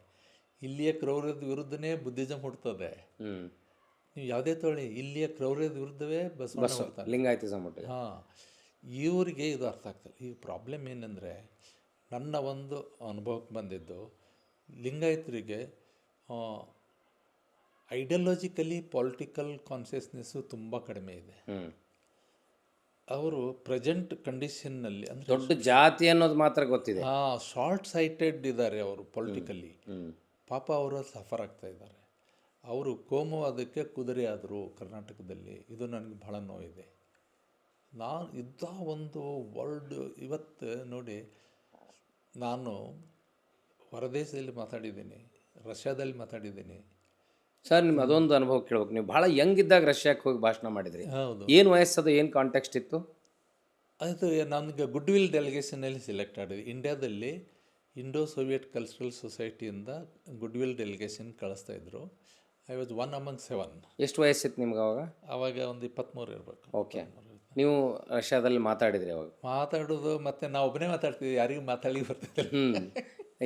ಇಲ್ಲಿಯ ಕ್ರೌರ್ಯದ ವಿರುದ್ಧನೇ ಬುದ್ಧಿಸಮ್ ಹುಡ್ತದೆ. ನೀವು ಯಾವುದೇ ತೊಗೊಳ್ಳಿ, ಇಲ್ಲಿಯ ಕ್ರೌರ್ಯದ ವಿರುದ್ಧವೇ ಬಸವಣ್ಣ ಹುಡ್ತಾರೆ, ಲಿಂಗಾಯತಿಸಮ್. ಹಾಂ, ಇವರಿಗೆ ಇದು ಅರ್ಥ ಆಗ್ತದೆ. ಈ ಪ್ರಾಬ್ಲಮ್ ಏನಂದರೆ, ನನ್ನ ಒಂದು ಅನುಭವಕ್ಕೆ ಬಂದಿದ್ದು, ಲಿಂಗಾಯತರಿಗೆ ಐಡಿಯಾಲಜಿಕಲಿ ಪೊಲಿಟಿಕಲ್ ಕಾನ್ಷಿಯಸ್ನೆಸ್ಸು ತುಂಬ ಕಡಿಮೆ ಇದೆ. ಅವರು ಪ್ರೆಸೆಂಟ್ ಕಂಡೀಷನ್ನಲ್ಲಿ ಅಂದರೆ ದೊಡ್ಡ ಜಾತಿ ಅನ್ನೋದು ಮಾತ್ರ ಗೊತ್ತಿದೆ. ಶಾರ್ಟ್ ಸೈಟೆಡ್ ಇದ್ದಾರೆ ಅವರು ಪೊಲಿಟಿಕಲಿ. ಪಾಪ ಅವರು ಸಫರ್ ಆಗ್ತಾ ಇದ್ದಾರೆ. ಅವರು ಕೋಮುವಾದಕ್ಕೆ ಕುದುರೆ ಆದರು ಕರ್ನಾಟಕದಲ್ಲಿ. ಇದು ನನಗೆ ಭಾಳ ನೋವಿದೆ. ನಾನು ಇದ್ದ ಒಂದು ವರ್ಲ್ಡ್ ಇವತ್ತು ನೋಡಿ, ನಾನು ಹೊರದೇಶದಲ್ಲಿ ಮಾತಾಡಿದ್ದೀನಿ, ರಷ್ಯಾದಲ್ಲಿ ಮಾತಾಡಿದ್ದೀನಿ. ಸರ್, ನಿಮ್ಮ ಅದೊಂದು ಅನುಭವ ಕೇಳ್ಬೇಕು. ನೀವು ಭಾಳ ಯಂಗ್ ಇದ್ದಾಗ ರಷ್ಯಾಕ್ಕೆ ಹೋಗಿ ಭಾಷಣ ಮಾಡಿದ್ರಿ. ಹೌದು. ಏನು ವಯಸ್ಸದು, ಏನು ಕಾಂಟೆಕ್ಸ್ಟ್ ಇತ್ತು? ಅದು ನನಗೆ ಗುಡ್ ವಿಲ್ ಡೆಲಿಗೇಷನಲ್ಲಿ ಸೆಲೆಕ್ಟ್ ಆಡಿದ್ವಿ. ಇಂಡಿಯಾದಲ್ಲಿ ಇಂಡೋ ಸೋವಿಯಟ್ ಕಲ್ಚರಲ್ ಸೊಸೈಟಿಯಿಂದ ಗುಡ್ ವಿಲ್ ಡೆಲಿಗೇಷನ್ ಕಳಿಸ್ತಾಯಿದ್ರು. I was 1 among 7. ಎಷ್ಟು ವಯಸ್ಸಿತ್ತು ನಿಮ್ಗೆ ಅವಾಗ? ಆವಾಗ ಒಂದು 23 ಇರಬೇಕು. ಓಕೆ. ನೀವು ರಷ್ಯಾದಲ್ಲಿ ಮಾತಾಡಿದ್ರಿ ಅವಾಗ? ಮಾತಾಡೋದು ಮತ್ತು ನಾವು ಒಬ್ಬನೇ ಮಾತಾಡ್ತಿದ್ವಿ, ಯಾರಿಗೂ ಮಾತಾಡಿ ಬರ್ತಿದ್ದಿಲ್ಲ.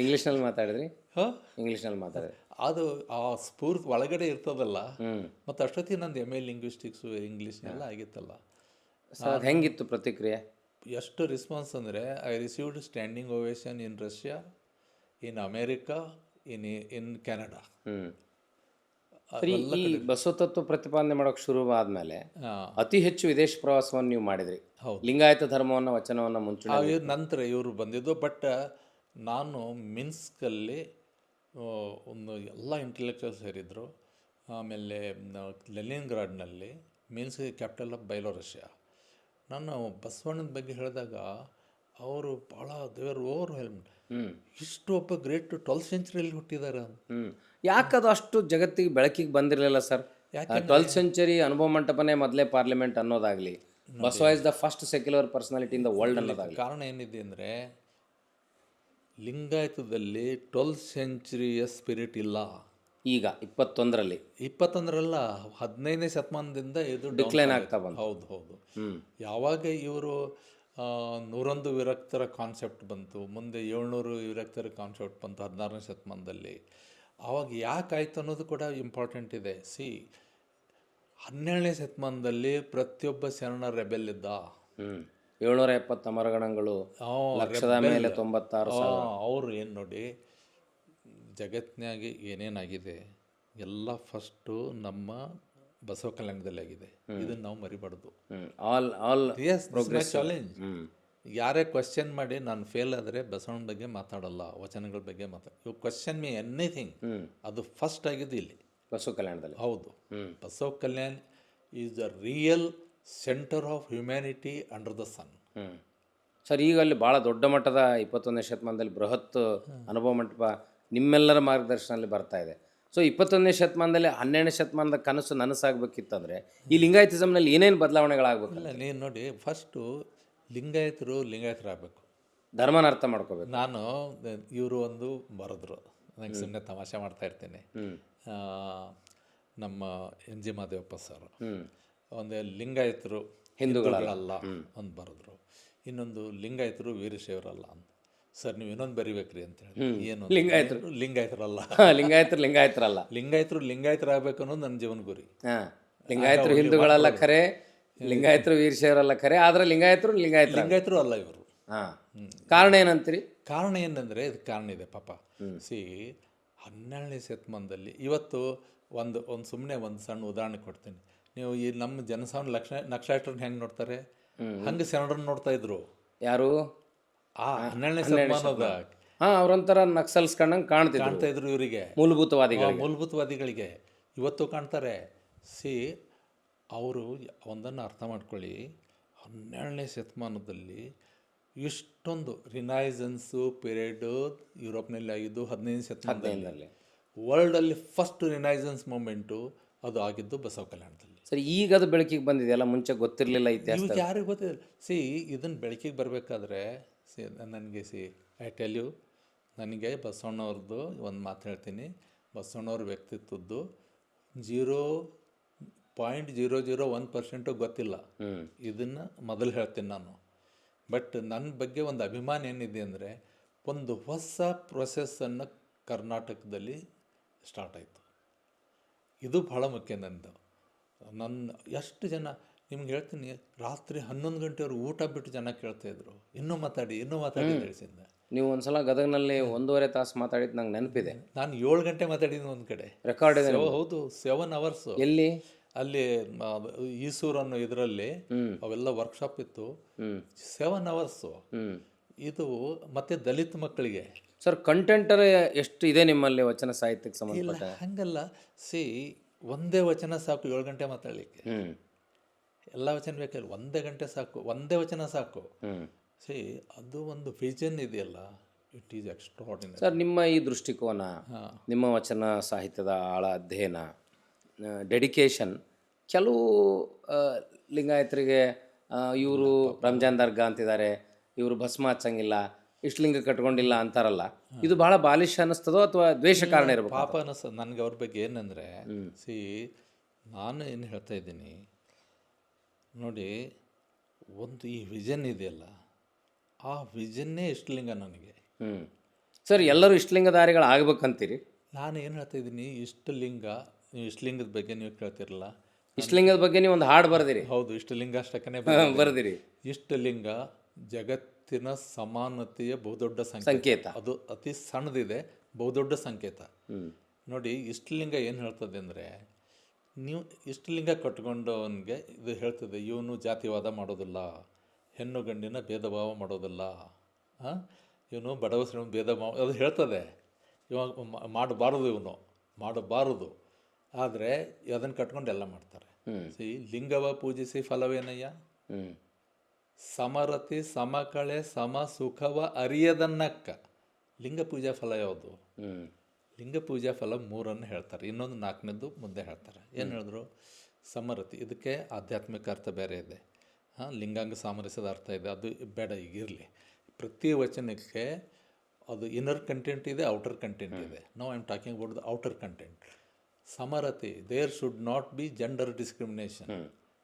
ಇಂಗ್ಲೀಷ್ನಲ್ಲಿ ಮಾತಾಡಿದ್ರಿ? ಹಾಂ, ಇಂಗ್ಲೀಷ್ನಲ್ಲಿ ಮಾತಾಡಿದ್ರಿ. ಅದು ಆ ಸ್ಫೂರ್ತಿ ಒಳಗಡೆ ಇರ್ತದಲ್ಲ. ಮತ್ತು ಅಷ್ಟೊತ್ತಿಗೆ ನಂದು MA ಲಿಂಗ್ವಿಸ್ಟಿಕ್ಸು, ಇಂಗ್ಲೀಷ್ ಎಲ್ಲ ಆಗಿತ್ತಲ್ಲ. ಅದು ಹೆಂಗಿತ್ತು ಪ್ರತಿಕ್ರಿಯೆ? ಎಷ್ಟು ರೆಸ್ಪಾನ್ಸ್ ಅಂದರೆ, I received standing ovation in Russia, in America, in Canada. ಈ ಬಸವತತ್ವ ಪ್ರತಿಪಾದನೆ ಮಾಡೋಕೆ ಶುರು ಆದಮೇಲೆ ಅತಿ ಹೆಚ್ಚು ವಿದೇಶ ಪ್ರವಾಸವನ್ನು ನೀವು ಮಾಡಿದ್ರಿ. ಲಿಂಗಾಯತ ಧರ್ಮವನ್ನು, ವಚನವನ್ನು ಮುಂಚೂಣಿ ನಂತರ ಇವರು ಬಂದಿದ್ದು. ಬಟ್ ನಾನು ಮಿನ್ಸ್ಕಲ್ಲಿ ಒಂದು ಎಲ್ಲ ಇಂಟೆಲೆಕ್ಚುವಲ್ಸ್ ಸೇರಿದ್ರು. ಆಮೇಲೆ ಲೆನಿನ್ಗ್ರಾಡ್ನಲ್ಲಿ, ಮಿನ್ಸ್ಕ್ ಕ್ಯಾಪಿಟಲ್ ಆಫ್ ಬೈಲೋರಷ್ಯಾ. ನಾನು ಬಸವಣ್ಣನ ಬಗ್ಗೆ ಹೇಳಿದಾಗ ಅವರು ಭಾಳ ದೇವರ್ ಓವರ್ ಹೆಲ್ಮ್ಡ್. ಇಷ್ಟು ಒಬ್ಬ ಗ್ರೇಟ್ 12th centuryಯಲ್ಲಿ ಹುಟ್ಟಿದ್ದಾರೆ. ಯಾಕದು ಅಷ್ಟು ಜಗತ್ತಿಗೆ ಬೆಳಕಿಗೆ ಬಂದಿರಲಿಲ್ಲ ಸರ್? 12th century ಅನುಭವ ಮಂಟಪನೇ ಮೊದಲೇ ಪಾರ್ಲಿಮೆಂಟ್ ಅನ್ನೋದಾಗಲಿ, Basava is the first secular personality in the world ಅನ್ನೋದಾಗಲಿ. ಕಾರಣ ಏನಿದೆ ಅಂದರೆ, ಲಿಂಗಾಯತದಲ್ಲಿ 12th century ಸ್ಪಿರಿಟ್ ಇಲ್ಲ. ಈಗ 21ರಲ್ಲ, 15ನೇ ಶತಮಾನದಿಂದ ಇದು ಡಿಕ್ಲೈನ್ ಆಗ್ತಾ ಬಂತು. ಹೌದು ಹೌದು. ಯಾವಾಗ ಇವರು 101 ವಿರಕ್ತರ ಕಾನ್ಸೆಪ್ಟ್ ಬಂತು, ಮುಂದೆ 700 ವಿರಕ್ತರ ಕಾನ್ಸೆಪ್ಟ್ ಬಂತು 16ನೇ ಶತಮಾನದಲ್ಲಿ. ಆವಾಗ ಯಾಕಾಯ್ತು ಅನ್ನೋದು ಕೂಡ ಇಂಪಾರ್ಟೆಂಟ್ ಇದೆ. 12ನೇ ಶತಮಾನದಲ್ಲಿ ಪ್ರತಿಯೊಬ್ಬ ಶರಣ ರೆಬೆಲ್ ಇದ್ದ. 770 ಅಮರಗಣಗಳು, ಲಕ್ಷದ ಮೇಲೆ 96,000. ಅವರು ಏನು ನೋಡಿ, ಜಗತ್ತಿನಾಗೆ ಏನೇನಾಗಿದೆ ಎಲ್ಲ ಫಸ್ಟು ನಮ್ಮ ಬಸವ ಕಲ್ಯಾಣದಲ್ಲಿ ಆಗಿದೆ. ಇದನ್ನು ನಾವು ಮರಿಬಾರ್ದು. ಚಾಲೆಂಜ್. ಯಾರೇ ಕ್ವಶನ್ ಮಾಡಿ ನಾನು ಫೇಲ್ ಆದರೆ ಬಸವಣ್ಣ ಬಗ್ಗೆ ಮಾತಾಡಲ್ಲ, ವಚನಗಳ ಬಗ್ಗೆ ಯು ಕ್ವಶನ್ ಮೀ ಎನಿಥಿಂಗ್, ಅದು ಫಸ್ಟ್ ಆಗಿದ್ದು ಇಲ್ಲಿ ಬಸವ ಕಲ್ಯಾಣದಲ್ಲಿ. ಹೌದು, Basava Kalyan is the real centre of humanity under the sun. Sir, ಈಗ ಅಲ್ಲಿ ಭಾಳ ದೊಡ್ಡ ಮಟ್ಟದ 21ನೇ ಶತಮಾನದಲ್ಲಿ ಬೃಹತ್ ಅನುಭವ ಮಂಟಪ ನಿಮ್ಮೆಲ್ಲರ ಮಾರ್ಗದರ್ಶನದಲ್ಲಿ ಬರ್ತಾ ಇದೆ. ಸೊ 21ನೇ ಶತಮಾನದಲ್ಲಿ 12ನೇ ಶತಮಾನದ ಕನಸು ನನಸಾಗಬೇಕಿತ್ತಂದರೆ ಈ ಲಿಂಗಾಯತಿಸಮ್ನಲ್ಲಿ ಏನೇನು ಬದಲಾವಣೆಗಳಾಗಬೇಕಲ್ಲ? ನೀನು ನೋಡಿ, ಫಸ್ಟು ಲಿಂಗಾಯತರಾಗಬೇಕು, ಧರ್ಮನ ಅರ್ಥ ಮಾಡ್ಕೋಬೇಕು. ನಾನು ಇವರು ಒಂದು ಬರೆದ್ರು, ನಂಗೆ ಸುಮ್ಮನೆ ತಮಾಷೆ ಮಾಡ್ತಾ ಇರ್ತೀನಿ. ನಮ್ಮ NG ಮಾದೇವಪ್ಪ ಸರ್, ಒಂದು ಲಿಂಗಾಯತರು ಹಿಂದೂಗಳಲ್ಲ ಅಂತ ಬರೆದ್ರು, ಇನ್ನೊಂದು ಲಿಂಗಾಯತರು ವೀರಶೈವರಲ್ಲ ಅಂತ. ಸರ್ ನೀವು ಇನ್ನೊಂದು ಬರಿಬೇಕ್ರಿ ಅಂತ ಹೇಳಿ. ಏನು ಲಿಂಗಾಯತರಲ್ಲ, ಲಿಂಗಾಯತರಲ್ಲ ಲಿಂಗಾಯತರು ಲಿಂಗಾಯತರಾಗಬೇಕು ಅನ್ನೋದು ನನ್ನ ಜೀವನ ಗುರಿ. ಹಾಂ, ಲಿಂಗಾಯತರು ಹಿಂದೂಗಳಲ್ಲ ಖರೆ, ಲಿಂಗಾಯತರು ವೀರಶೈವರಲ್ಲ ಖರೆ, ಆದ್ರೆ ಲಿಂಗಾಯತರು ಅಲ್ಲ ಇವರು. ಹಾಂ, ಕಾರಣ ಏನಂತೀರಿ? ಕಾರಣ ಏನಂದರೆ ಇದು ಕಾರಣ ಇದೆ ಪಾಪ. ಸಿ 12ನೇ ಶತಮಾನದಲ್ಲಿ ಇವತ್ತು ಒಂದು ಸುಮ್ಮನೆ ಒಂದು ಸಣ್ಣ ಉದಾಹರಣೆ ಕೊಡ್ತೀನಿ. ನೀವು ಈ ನಮ್ಮ ಜನಸಾಮಾನ್ಯ ನಕ್ಸಲೈಟರನ್ನ ಹೆಂಗೆ ನೋಡ್ತಾರೆ, ಹಂಗೆ ಶರಣರನ್ನ ನೋಡ್ತಾ ಇದ್ರು. ಯಾರು? ಆ 12ನೇ ಶತಮಾನದ ಹಾಂ, ಅವ್ರೊಂಥರ ನಕ್ಸಲ್ಸ್ ಕಾಣ್ತಾ ಇದ್ರು ಇವರಿಗೆ, ಮೂಲಭೂತವಾದಿಗಳಿಗೆ. ಇವತ್ತು ಕಾಣ್ತಾರೆ. ಸಿ ಅವರು ಒಂದನ್ನು ಅರ್ಥ ಮಾಡ್ಕೊಳ್ಳಿ, 12ನೇ ಶತಮಾನದಲ್ಲಿ ಇಷ್ಟೊಂದು ರಿನೈಸೆನ್ಸು ಪೀರಿಯಡು ಯುರೋಪ್ನಲ್ಲಿ ಆಗಿದ್ದು 15ನೇ ಶತಮಾನದಲ್ಲಿ. ವರ್ಲ್ಡಲ್ಲಿ ಫಸ್ಟ್ ರಿನೈಸೆನ್ಸ್ ಮೂಮೆಂಟು ಅದು ಆಗಿದ್ದು ಬಸವ ಕಲ್ಯಾಣದಲ್ಲಿ. ಸರಿ, ಈಗ ಅದು ಬೆಳಕಿಗೆ ಬಂದಿದೆಯಲ್ಲ, ಮುಂಚೆ ಗೊತ್ತಿರಲಿಲ್ಲ ಇತಿಹಾಸ. ಇವಾಗ ಯಾರಿಗೂ ಗೊತ್ತಿಲ್ಲ. ಇದನ್ನು ಬೆಳಕಿಗೆ ಬರಬೇಕಾದ್ರೆ ನನಗೆ ಐ ಟೆಲ್ ಯು, ನನಗೆ ಬಸವಣ್ಣವ್ರದ್ದು ಒಂದು ಮಾತು ಹೇಳ್ತೀನಿ. ಬಸವಣ್ಣವ್ರ ವ್ಯಕ್ತಿತ್ವದ್ದು 0.001% ಗೊತ್ತಿಲ್ಲ. ಇದನ್ನು ಮೊದಲು ಹೇಳ್ತೀನಿ ನಾನು. ಬಟ್ ನನ್ನ ಬಗ್ಗೆ ಒಂದು ಅಭಿಮಾನ ಏನಿದೆ ಅಂದರೆ, ಒಂದು ಹೊಸ ಪ್ರೊಸೆಸ್ಸನ್ನು ಕರ್ನಾಟಕದಲ್ಲಿ ಸ್ಟಾರ್ಟ್ ಆಯಿತು. ಇದು ಭಾಳ ಮುಖ್ಯ. ನನ್ನ ಎಷ್ಟು ಜನ ನಿಮ್ಗೆ ಹೇಳ್ತೀನಿ, ರಾತ್ರಿ 11 ಗಂಟೆವರೆಗೂ ಊಟ ಬಿಟ್ಟು ಜನ ಕೇಳ್ತಾಯಿದ್ರು, ಇನ್ನೂ ಮಾತಾಡಿ ತಿಳಿಸಿದ್ದೆ. ನೀವು ಒಂದ್ಸಲ ಗದಗನಲ್ಲಿ 1.5 ತಾಸು ಮಾತಾಡಿದ್ದು ನಂಗೆ ನೆನಪಿದೆ. ನಾನು 7 ಗಂಟೆ ಮಾತಾಡಿದ್ದೀನಿ ಒಂದು ಕಡೆ, ರೆಕಾರ್ಡ್ ಇದೆ. ಹೌದು, 7 hours. ಎಲ್ಲಿ? ಅಲ್ಲಿ ಈಸೂರು ಅನ್ನೋ ಇದರಲ್ಲಿ ಅವೆಲ್ಲ ವರ್ಕ್ಶಾಪ್ ಇತ್ತು. 7 hours. ಇದು ಮತ್ತೆ ದಲಿತ ಮಕ್ಕಳಿಗೆ. ಸರ್, ಕಂಟೆಂಟರ್ ಎಷ್ಟು ಇದೆ ನಿಮ್ಮಲ್ಲಿ ವಚನ ಸಾಹಿತ್ಯಕ್ಕೆ ಸಂಬಂಧಪಟ್ಟ? ಹಂಗಲ್ಲ. ಒಂದೇ ವಚನ ಸಾಕು 7 ಗಂಟೆ ಮಾತಾಡಲಿಕ್ಕೆ. ಎಲ್ಲ ವಚನ ಬೇಕಲ್ಲ, ಒಂದೇ ಗಂಟೆ ಸಾಕು, ಒಂದೇ ವಚನ ಸಾಕು. ಅದು ಒಂದು ವಿಷನ್ ಇದೆಯಲ್ಲ, ಇಟ್ ಈಸ್ ಎಕ್ಸ್ಟ್ರಾರ್ಡಿನರಿ. ಸರ್, ನಿಮ್ಮ ಈ ದೃಷ್ಟಿಕೋನ, ನಿಮ್ಮ ವಚನ ಸಾಹಿತ್ಯದ ಆಳ ಅಧ್ಯಯನ, ಡೆಡಿಕೇಶನ್, ಕೆಲವು ಲಿಂಗಾಯತರಿಗೆ ಇವರು ರಂಜಾನ್ ದರ್ಗಾ ಅಂತಿದ್ದಾರೆ, ಇವರು ಭಸ್ಮ ಹಚ್ಚಂಗಿಲ್ಲ, ಇಷ್ಟಲಿಂಗ ಕಟ್ಕೊಂಡಿಲ್ಲ ಅಂತಾರಲ್ಲ, ಇದು ಭಾಳ ಬಾಲಿಶ ಅನ್ನಿಸ್ತದೋ ಅಥವಾ ದ್ವೇಷ ಕಾರಣ ಇರಬೇಕು? ಪಾಪ ಅನ್ನಿಸ್ತದೆ ನನಗೆ ಅವ್ರ ಬಗ್ಗೆ. ಏನಂದರೆ ನಾನು ಏನು ಹೇಳ್ತಾ ಇದ್ದೀನಿ ನೋಡಿ, ಒಂದು ಈ ವಿಷನ್ ಇದೆಯಲ್ಲ, ಆ ವಿಷನ್ನೇ ಇಷ್ಟಲಿಂಗ ನನಗೆ. ಸರ್, ಎಲ್ಲರೂ ಇಷ್ಟಲಿಂಗಧಾರಿಗಳು ಆಗ್ಬೇಕಂತೀರಿ? ನಾನು ಏನು ಹೇಳ್ತಾ ಇದ್ದೀನಿ, ಇಷ್ಟಲಿಂಗದ ಬಗ್ಗೆ ನೀವು ಕೇಳ್ತಿರಲ್ಲ. ಇಷ್ಟಲಿಂಗದ ಬಗ್ಗೆ ನೀವು ಒಂದು ಹಾಡು ಬರೆದಿರಿ. ಹೌದು, ಇಷ್ಟಲಿಂಗ ಅಷ್ಟಕ್ಕನೇ ಬರೆದಿರಿ. ಇಷ್ಟಲಿಂಗ ಜಗತ್ತಿನ ಸಮಾನತೆಯ ಬಹುದೊಡ್ಡ ಸಂಕೇತ. ಅದು ಅತಿ ಸಣ್ಣದಿದೆ, ಬಹುದೊಡ್ಡ ಸಂಕೇತ. ನೋಡಿ, ಇಷ್ಟಲಿಂಗ ಏನು ಹೇಳ್ತದೆ ಅಂದರೆ, ನೀವು ಇಷ್ಟಲಿಂಗ ಕಟ್ಕೊಂಡವನಿಗೆ ಇದು ಹೇಳ್ತದೆ, ಇವನು ಜಾತಿವಾದ ಮಾಡೋದಿಲ್ಲ, ಹೆಣ್ಣು ಗಂಡಿನ ಭೇದ ಭಾವ ಮಾಡೋದಿಲ್ಲ, ಇವನು ಬಡವ ಶ್ರೀಮಂತ ಭೇದ ಭಾವ ಅದು ಹೇಳ್ತದೆ. ಇವಾಗ ಮಾಡಬಾರದು. ಆದರೆ ಅದನ್ನು ಕಟ್ಕೊಂಡು ಎಲ್ಲ ಮಾಡ್ತಾರೆ. ಲಿಂಗವ ಪೂಜಿಸಿ ಫಲವೇನಯ್ಯ, ಸಮರತಿ ಸಮಕಳೆ ಸಮ ಸುಖವ ಅರಿಯದನ್ನಕ್ಕ. ಲಿಂಗ ಪೂಜಾ ಫಲ ಯಾವುದು? ಲಿಂಗ ಪೂಜಾ ಫಲ 3 ಹೇಳ್ತಾರೆ, ಇನ್ನೊಂದು 4ನೇದು ಮುಂದೆ ಹೇಳ್ತಾರೆ. ಏನು ಹೇಳಿದ್ರು? ಸಮರತಿ, ಇದಕ್ಕೆ ಆಧ್ಯಾತ್ಮಿಕ ಅರ್ಥ ಬೇರೆ ಇದೆ. ಲಿಂಗಾಂಗ ಸಾಮರಸ್ಯದ ಅರ್ಥ ಇದೆ, ಅದು ಬೇಡ, ಈಗಿರಲಿ. ಪ್ರತಿ ವಚನಕ್ಕೆ ಅದು ಇನ್ನರ್ ಕಂಟೆಂಟ್ ಇದೆ, ಔಟರ್ ಕಂಟೆಂಟ್ ಇದೆ. Now I am talking about the outer content. ಸಮರತಿ, there should not be gender discrimination,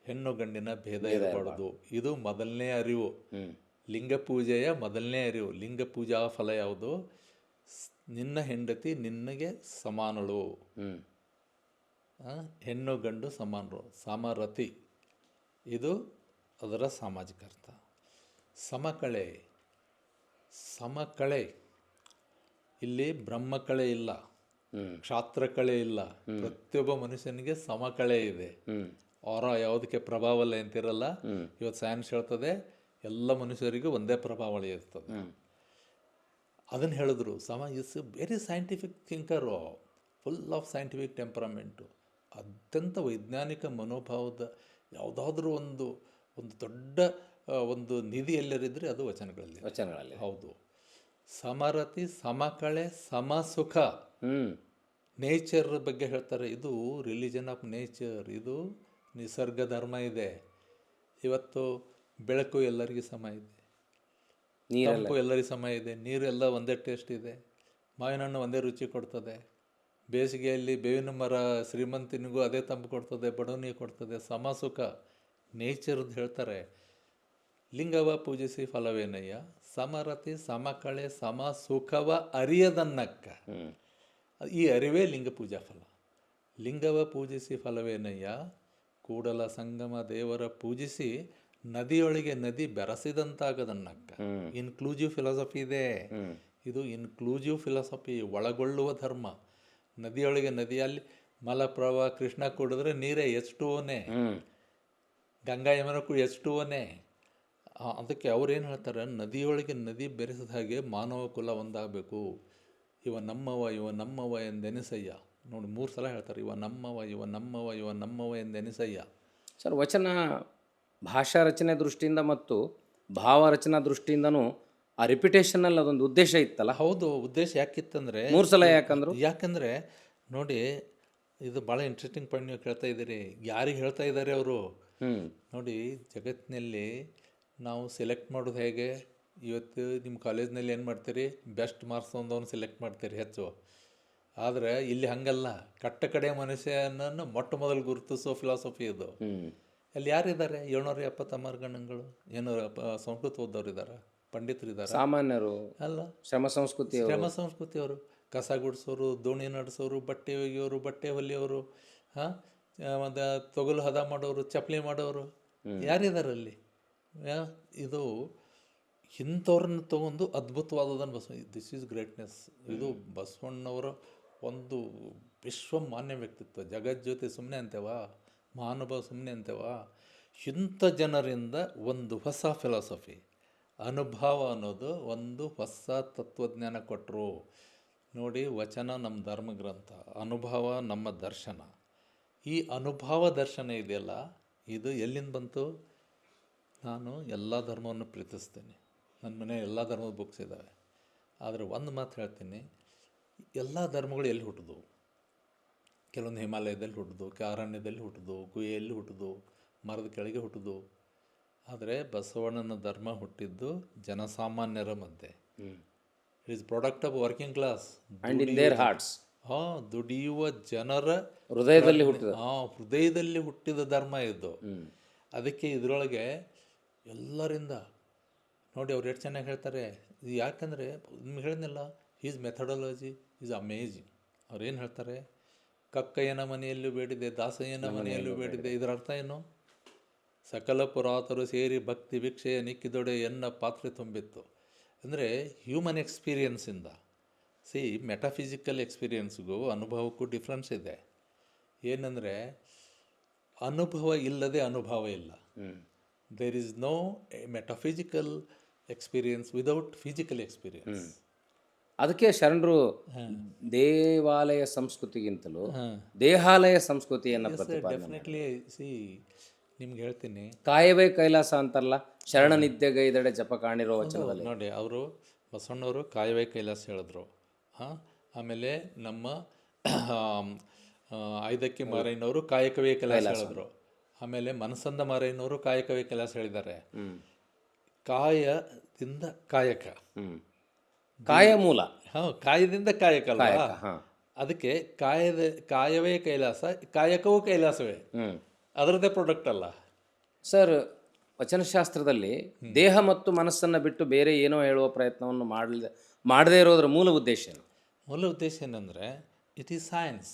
ಹೆಣ್ಣು ಗಂಡಿನ ಭೇದ ಇರಬಾರ್ದು. ಇದು ಮೊದಲನೇ ಅರಿವು, ಲಿಂಗ ಪೂಜೆಯ ಮೊದಲನೇ ಅರಿವು. ಲಿಂಗ ಪೂಜಾ ಫಲ ಯಾವುದು? ನಿನ್ನ ಹೆಂಡತಿ ನಿನಗೆ ಸಮಾನಳು, ಹೆಣ್ಣು ಗಂಡು ಸಮಾನರು. ಸಮರತಿ, ಇದು ಅದರ ಸಾಮಾಜಿಕ ಅರ್ಥ. ಸಮಕಳೆ, ಇಲ್ಲಿ ಬ್ರಹ್ಮಕಳೆ ಇಲ್ಲ, ಕ್ಷಾತ್ರಕಳೆ ಇಲ್ಲ, ಪ್ರತಿಯೊಬ್ಬ ಮನುಷ್ಯನಿಗೆ ಸಮಕಳೆ ಇದೆ. ಅವರ ಯಾವುದಕ್ಕೆ ಪ್ರಭಾವಲ್ಲ ಅಂತಿರಲ್ಲ. ಇವತ್ತು ಸೈನ್ಸ್ ಹೇಳ್ತದೆ ಎಲ್ಲ ಮನುಷ್ಯರಿಗೂ ಒಂದೇ ಪ್ರಭಾವಳಿ ಇರ್ತದೆ. ಅದನ್ನು ಹೇಳಿದ್ರು. Is very scientific thinker, full of scientific temperament, ಅತ್ಯಂತ ವೈಜ್ಞಾನಿಕ ಮನೋಭಾವದ ಯಾವುದಾದ್ರೂ ಒಂದು ದೊಡ್ಡ ಒಂದು ನಿಧಿ ಎಲ್ಲರಿದ್ರೆ ಅದು ವಚನಗಳಲ್ಲಿ. ಹೌದು. ಸಮರತಿ, ಸಮಕಳೆ, ಸಮಸುಖ, ನೇಚರ್ ಬಗ್ಗೆ ಹೇಳ್ತಾರೆ. ಇದು ರಿಲಿಜನ್ ಆಫ್ ನೇಚರ್, ಇದು ನಿಸರ್ಗ ಧರ್ಮ ಇದೆ. ಇವತ್ತು ಬೆಳಕು ಎಲ್ಲರಿಗೂ ಸಮ ಇದೆ, ತಂಪು ಎಲ್ಲರಿಗೂ ಸಮ ಇದೆ, ನೀರು ಎಲ್ಲ ಒಂದೇ ಟೇಸ್ಟ್ ಇದೆ, ಮಾವಿನ ಹಣ್ಣು ಒಂದೇ ರುಚಿ ಕೊಡ್ತದೆ, ಬೇಸಿಗೆಯಲ್ಲಿ ಬೇವಿನ ಮರ ಶ್ರೀಮಂತನಿಗೂ ಅದೇ ತಂಪು ಕೊಡ್ತದೆ, ಬಡವನಿಗೆ ಕೊಡ್ತದೆ. ಸಮ ಸುಖ ನೇಚರ್ದು ಹೇಳ್ತಾರೆ. ಲಿಂಗವ ಪೂಜಿಸಿ ಫಲವೇನಯ್ಯ, ಸಮರತಿ ಸಮಕಳೆ ಸಮ ಸುಖವ ಅರಿಯದನ್ನಕ್ಕ. ಈ ಅರಿವೇ ಲಿಂಗ ಪೂಜಾ ಫಲ. ಲಿಂಗವ ಪೂಜಿಸಿ ಫಲವೇನಯ್ಯ, ಕೂಡಲ ಸಂಗಮ ದೇವರ ಪೂಜಿಸಿ ನದಿಯೊಳಗೆ ನದಿ ಬೆರೆಸಿದಂತಾಗದನ್ನಕ್ಕ. ಇನ್ಕ್ಲೂಸಿವ್ ಫಿಲಾಸಫಿ ಇದೆ ಇದು. ಇನ್ಕ್ಲೂಸಿವ್ ಫಿಲಾಸಫಿ, ಒಳಗೊಳ್ಳುವ ಧರ್ಮ. ನದಿಯೊಳಗೆ ನದಿಯಲ್ಲಿ ಮಲಪ್ರಭಾ ಕೃಷ್ಣ ಕುಡಿದ್ರೆ ನೀರೇ H2Oನೇ, ಗಂಗಾ ಯಮನಕ್ಕೂ H2Oನೇ. ಅದಕ್ಕೆ ಅವ್ರೇನು ಹೇಳ್ತಾರೆ, ನದಿಯೊಳಗೆ ನದಿ ಬೆರೆಸಿದ ಹಾಗೆ ಮಾನವ ಕುಲ ಒಂದಾಗಬೇಕು. ಇವ ನಮ್ಮವ ಎಂದೆನಿಸಯ್ಯ. ನೋಡಿ 3 ಸಲ ಹೇಳ್ತಾರೆ, ಇವ ನಮ್ಮವ ಎಂದೆನಿಸಯ್ಯ. ಸರ್, ವಚನ ಭಾಷಾ ರಚನೆ ದೃಷ್ಟಿಯಿಂದ ಮತ್ತು ಭಾವ ರಚನಾ ದೃಷ್ಟಿಯಿಂದನೂ ಆ ರಿಪಿಟೇಷನಲ್ಲಿ ಅದೊಂದು ಉದ್ದೇಶ ಇತ್ತಲ್ಲ. ಹೌದು, ಉದ್ದೇಶ ಯಾಕಿತ್ತಂದರೆ 3 ಸಲ ಯಾಕಂದ್ರು? ಯಾಕಂದರೆ ನೋಡಿ, ಇದು ಭಾಳ ಇಂಟ್ರೆಸ್ಟಿಂಗ್ ಪಾಯಿಂಟ್ ನೀವು ಕೇಳ್ತಾ ಇದ್ದೀರಿ. ಯಾರಿಗೆ ಹೇಳ್ತಾ ಇದ್ದಾರೆ ಅವರು? ನೋಡಿ, ಜಗತ್ತಿನಲ್ಲಿ ನಾವು ಸೆಲೆಕ್ಟ್ ಮಾಡೋದು ಹೇಗೆ? ಇವತ್ತು ನಿಮ್ಮ ಕಾಲೇಜ್ನಲ್ಲಿ ಏನು ಮಾಡ್ತೀರಿ? ಬೆಸ್ಟ್ ಮಾರ್ಕ್ಸ್ ಒಂದವನು ಸೆಲೆಕ್ಟ್ ಮಾಡ್ತೀರಿ ಹೆಚ್ಚು. ಆದರೆ ಇಲ್ಲಿ ಹಾಗಲ್ಲ. ಕಟ್ಟ ಕಡೆ ಮನುಷ್ಯನನ್ನು ಮೊಟ್ಟ ಮೊದಲು ಗುರುತಿಸೋ ಫಿಲಾಸಫಿ ಇದು. ಅಲ್ಲಿ ಯಾರಿದ್ದಾರೆ? 770 ಅಮರಗಣಗಳು. ಏನು ಸಂಸ್ಕೃತ ಓದೋರು ಇದ್ದಾರೆ, ಪಂಡಿತರು ಇದ್ದಾರೆ, ಸಾಮಾನ್ಯರು ಅಲ್ಲ, ಶ್ರಮ ಸಂಸ್ಕೃತಿಯವರು, ಕಸ ಗುಡಿಸೋರು, ದೋಣಿ ನಡೆಸೋರು, ಬಟ್ಟೆ ಒಗೆಯೋರು, ಬಟ್ಟೆ ಹೊಲಿಯೋರು, ಮತ್ತು ತೊಗಲು ಹದ ಮಾಡೋರು, ಚಪ್ಪಲಿ ಮಾಡೋರು, ಯಾರಿದ್ದಾರೆ ಅಲ್ಲಿ? ಇದು ಇಂಥವ್ರನ್ನ ತೊಗೊಂಡು ಅದ್ಭುತವಾದದನ್ನು ದಿಸ್ ಈಸ್ ಗ್ರೇಟ್ನೆಸ್. ಇದು ಬಸವಣ್ಣವರ ಒಂದು ವಿಶ್ವಮಾನ್ಯ ವ್ಯಕ್ತಿತ್ವ. ಜಗಜ್ಯೋತಿ ಸುಮ್ಮನೆ ಅಂತೇವಾ? ಮಹಾನುಭಾವ ಸುಮ್ಮನೆ ಅಂತೇವಾ? ಇಂಥ ಜನರಿಂದ ಒಂದು ಹೊಸ ಫಿಲಾಸಫಿ, ಅನುಭವ ಅನ್ನೋದು ಒಂದು ಹೊಸ ತತ್ವಜ್ಞಾನ ಕೊಟ್ಟರು. ನೋಡಿ, ವಚನ ನಮ್ಮ ಧರ್ಮಗ್ರಂಥ, ಅನುಭವ ನಮ್ಮ ದರ್ಶನ. ಈ ಅನುಭವ ದರ್ಶನ ಇದೆಯಲ್ಲ, ಇದು ಎಲ್ಲಿಂದ ಬಂತು? ನಾನು ಎಲ್ಲ ಧರ್ಮವನ್ನು ಪ್ರೀತಿಸ್ತೇನೆ, ನನ್ನ ಮನೆ ಎಲ್ಲ ಧರ್ಮದ ಬುಕ್ಸ್ ಇದ್ದಾವೆ. ಆದರೆ ಒಂದು ಮಾತು ಹೇಳ್ತೀನಿ, ಎಲ್ಲ ಧರ್ಮಗಳು ಎಲ್ಲಿ ಹುಟ್ಟಿದ್ವು? ಕೆಲವೊಂದು ಹಿಮಾಲಯದಲ್ಲಿ ಹುಟ್ಟಿದ್ವು, ಅರಣ್ಯದಲ್ಲಿ ಹುಟ್ಟಿದ್ವು, ಗುಹೆಯಲ್ಲಿ ಹುಟ್ಟಿದ್ವು, ಮರದ ಕೆಳಗೆ ಹುಟ್ಟಿದ್ವು. ಆದರೆ ಬಸವಣ್ಣನ ಧರ್ಮ ಹುಟ್ಟಿದ್ದು ಜನಸಾಮಾನ್ಯರ ಮಧ್ಯೆ. It is product of working class and in their hearts. ದುಡಿಯುವ ಜನರ ಹೃದಯದಲ್ಲಿ ಹುಟ್ಟಿದ ಧರ್ಮ ಇದು. ಅದಕ್ಕೆ ಇದರೊಳಗೆ ಎಲ್ಲರಿಂದ ನೋಡಿ ಅವ್ರು ಎಷ್ಟು ಚೆನ್ನಾಗಿ ಹೇಳ್ತಾರೆ. ಯಾಕಂದರೆ ನಿಮ್ಗೆ ಹೇಳಿದ್ನಲ್ಲ, ಹೀಸ್ ಮೆಥಡಾಲಜಿ ಈಸ್ ಅಮೇಜಿಂಗ್. ಅವ್ರೇನು ಹೇಳ್ತಾರೆ? ಕಕ್ಕಯ್ಯನ ಮನೆಯಲ್ಲೂ ಬೇಡಿದೆ, ದಾಸಯ್ಯನ ಮನೆಯಲ್ಲೂ ಬೇಡಿದೆ. ಇದರ ಅರ್ಥ ಏನು? ಸಕಲ ಪುರಾತರು ಸೇರಿ ಭಕ್ತಿ ಭಿಕ್ಷೆಯ ನಿಕ್ಕಿದೊಡೆ ಎನ್ನ ಪಾತ್ರೆ ತುಂಬಿತ್ತು. ಅಂದರೆ ಹ್ಯೂಮನ್ ಎಕ್ಸ್ಪೀರಿಯನ್ಸಿಂದ ಮೆಟಾಫಿಸಿಕಲ್ ಎಕ್ಸ್ಪೀರಿಯನ್ಸ್ಗೂ ಅನುಭವಕ್ಕೂ ಡಿಫ್ರೆನ್ಸ್ ಇದೆ. ಏನಂದರೆ ಅನುಭವ ಇಲ್ಲದೆ ಅನುಭವ ಇಲ್ಲ. There is no metaphysical experience without physical experience. ಅದಕ್ಕೆ ಶರಣರು ದೇವಾಲಯ ಸಂಸ್ಕೃತಿಗಿಂತಲೂ ದೇಹಾಲಯ ಸಂಸ್ಕೃತಿಯನ್ನು ಡೆಫಿನೆಟ್ಲಿ ನಿಮ್ಗೆ ಹೇಳ್ತೀನಿ. ಕಾಯವೇ ಕೈಲಾಸ ಅಂತಾರಲ್ಲ, ಶರಣ ನಿತ್ಯಗೈದಡೆ ಜಪ ಕಾಣಿರೋ ವಚನದಲ್ಲಿ ನೋಡಿ, ಅವರು ಬಸವಣ್ಣವರು ಕಾಯವೇ ಕೈಲಾಸ ಹೇಳಿದ್ರು. ಆಮೇಲೆ ನಮ್ಮ ಐದಕ್ಕಿ ಮಾರಯ್ಯನವರು ಕಾಯಕವೇ ಕೈಲಾಸ ಹೇಳಿದ್ರು. ಆಮೇಲೆ ಮನಸಂದ ಮಾರಯ್ಯನವರು ಕಾಯಕವೇ ಕೈಲಾಸ ಹೇಳಿದ್ದಾರೆ. ಕಾಯದಿಂದ ಕಾಯಕ, ಕಾಯ ಮೂಲ, ಕಾಯದಿಂದ ಕಾಯಕ ಅಲ್ವಾ? ಅದಕ್ಕೆ ಕಾಯವೇ ಕೈಲಾಸ, ಕಾಯಕವೂ ಕೈಲಾಸವೇ, ಅದರದ್ದೇ ಪ್ರಾಡಕ್ಟ್ ಅಲ್ಲ ಸರ್. ವಚನಶಾಸ್ತ್ರದಲ್ಲಿ ದೇಹ ಮತ್ತು ಮನಸ್ಸನ್ನು ಬಿಟ್ಟು ಬೇರೆ ಏನೋ ಹೇಳುವ ಪ್ರಯತ್ನವನ್ನು ಮಾಡದೇ ಇರೋದ್ರ ಮೂಲ ಉದ್ದೇಶ ಏನಂದರೆ ಇಟ್ ಈಸ್ ಸೈನ್ಸ್.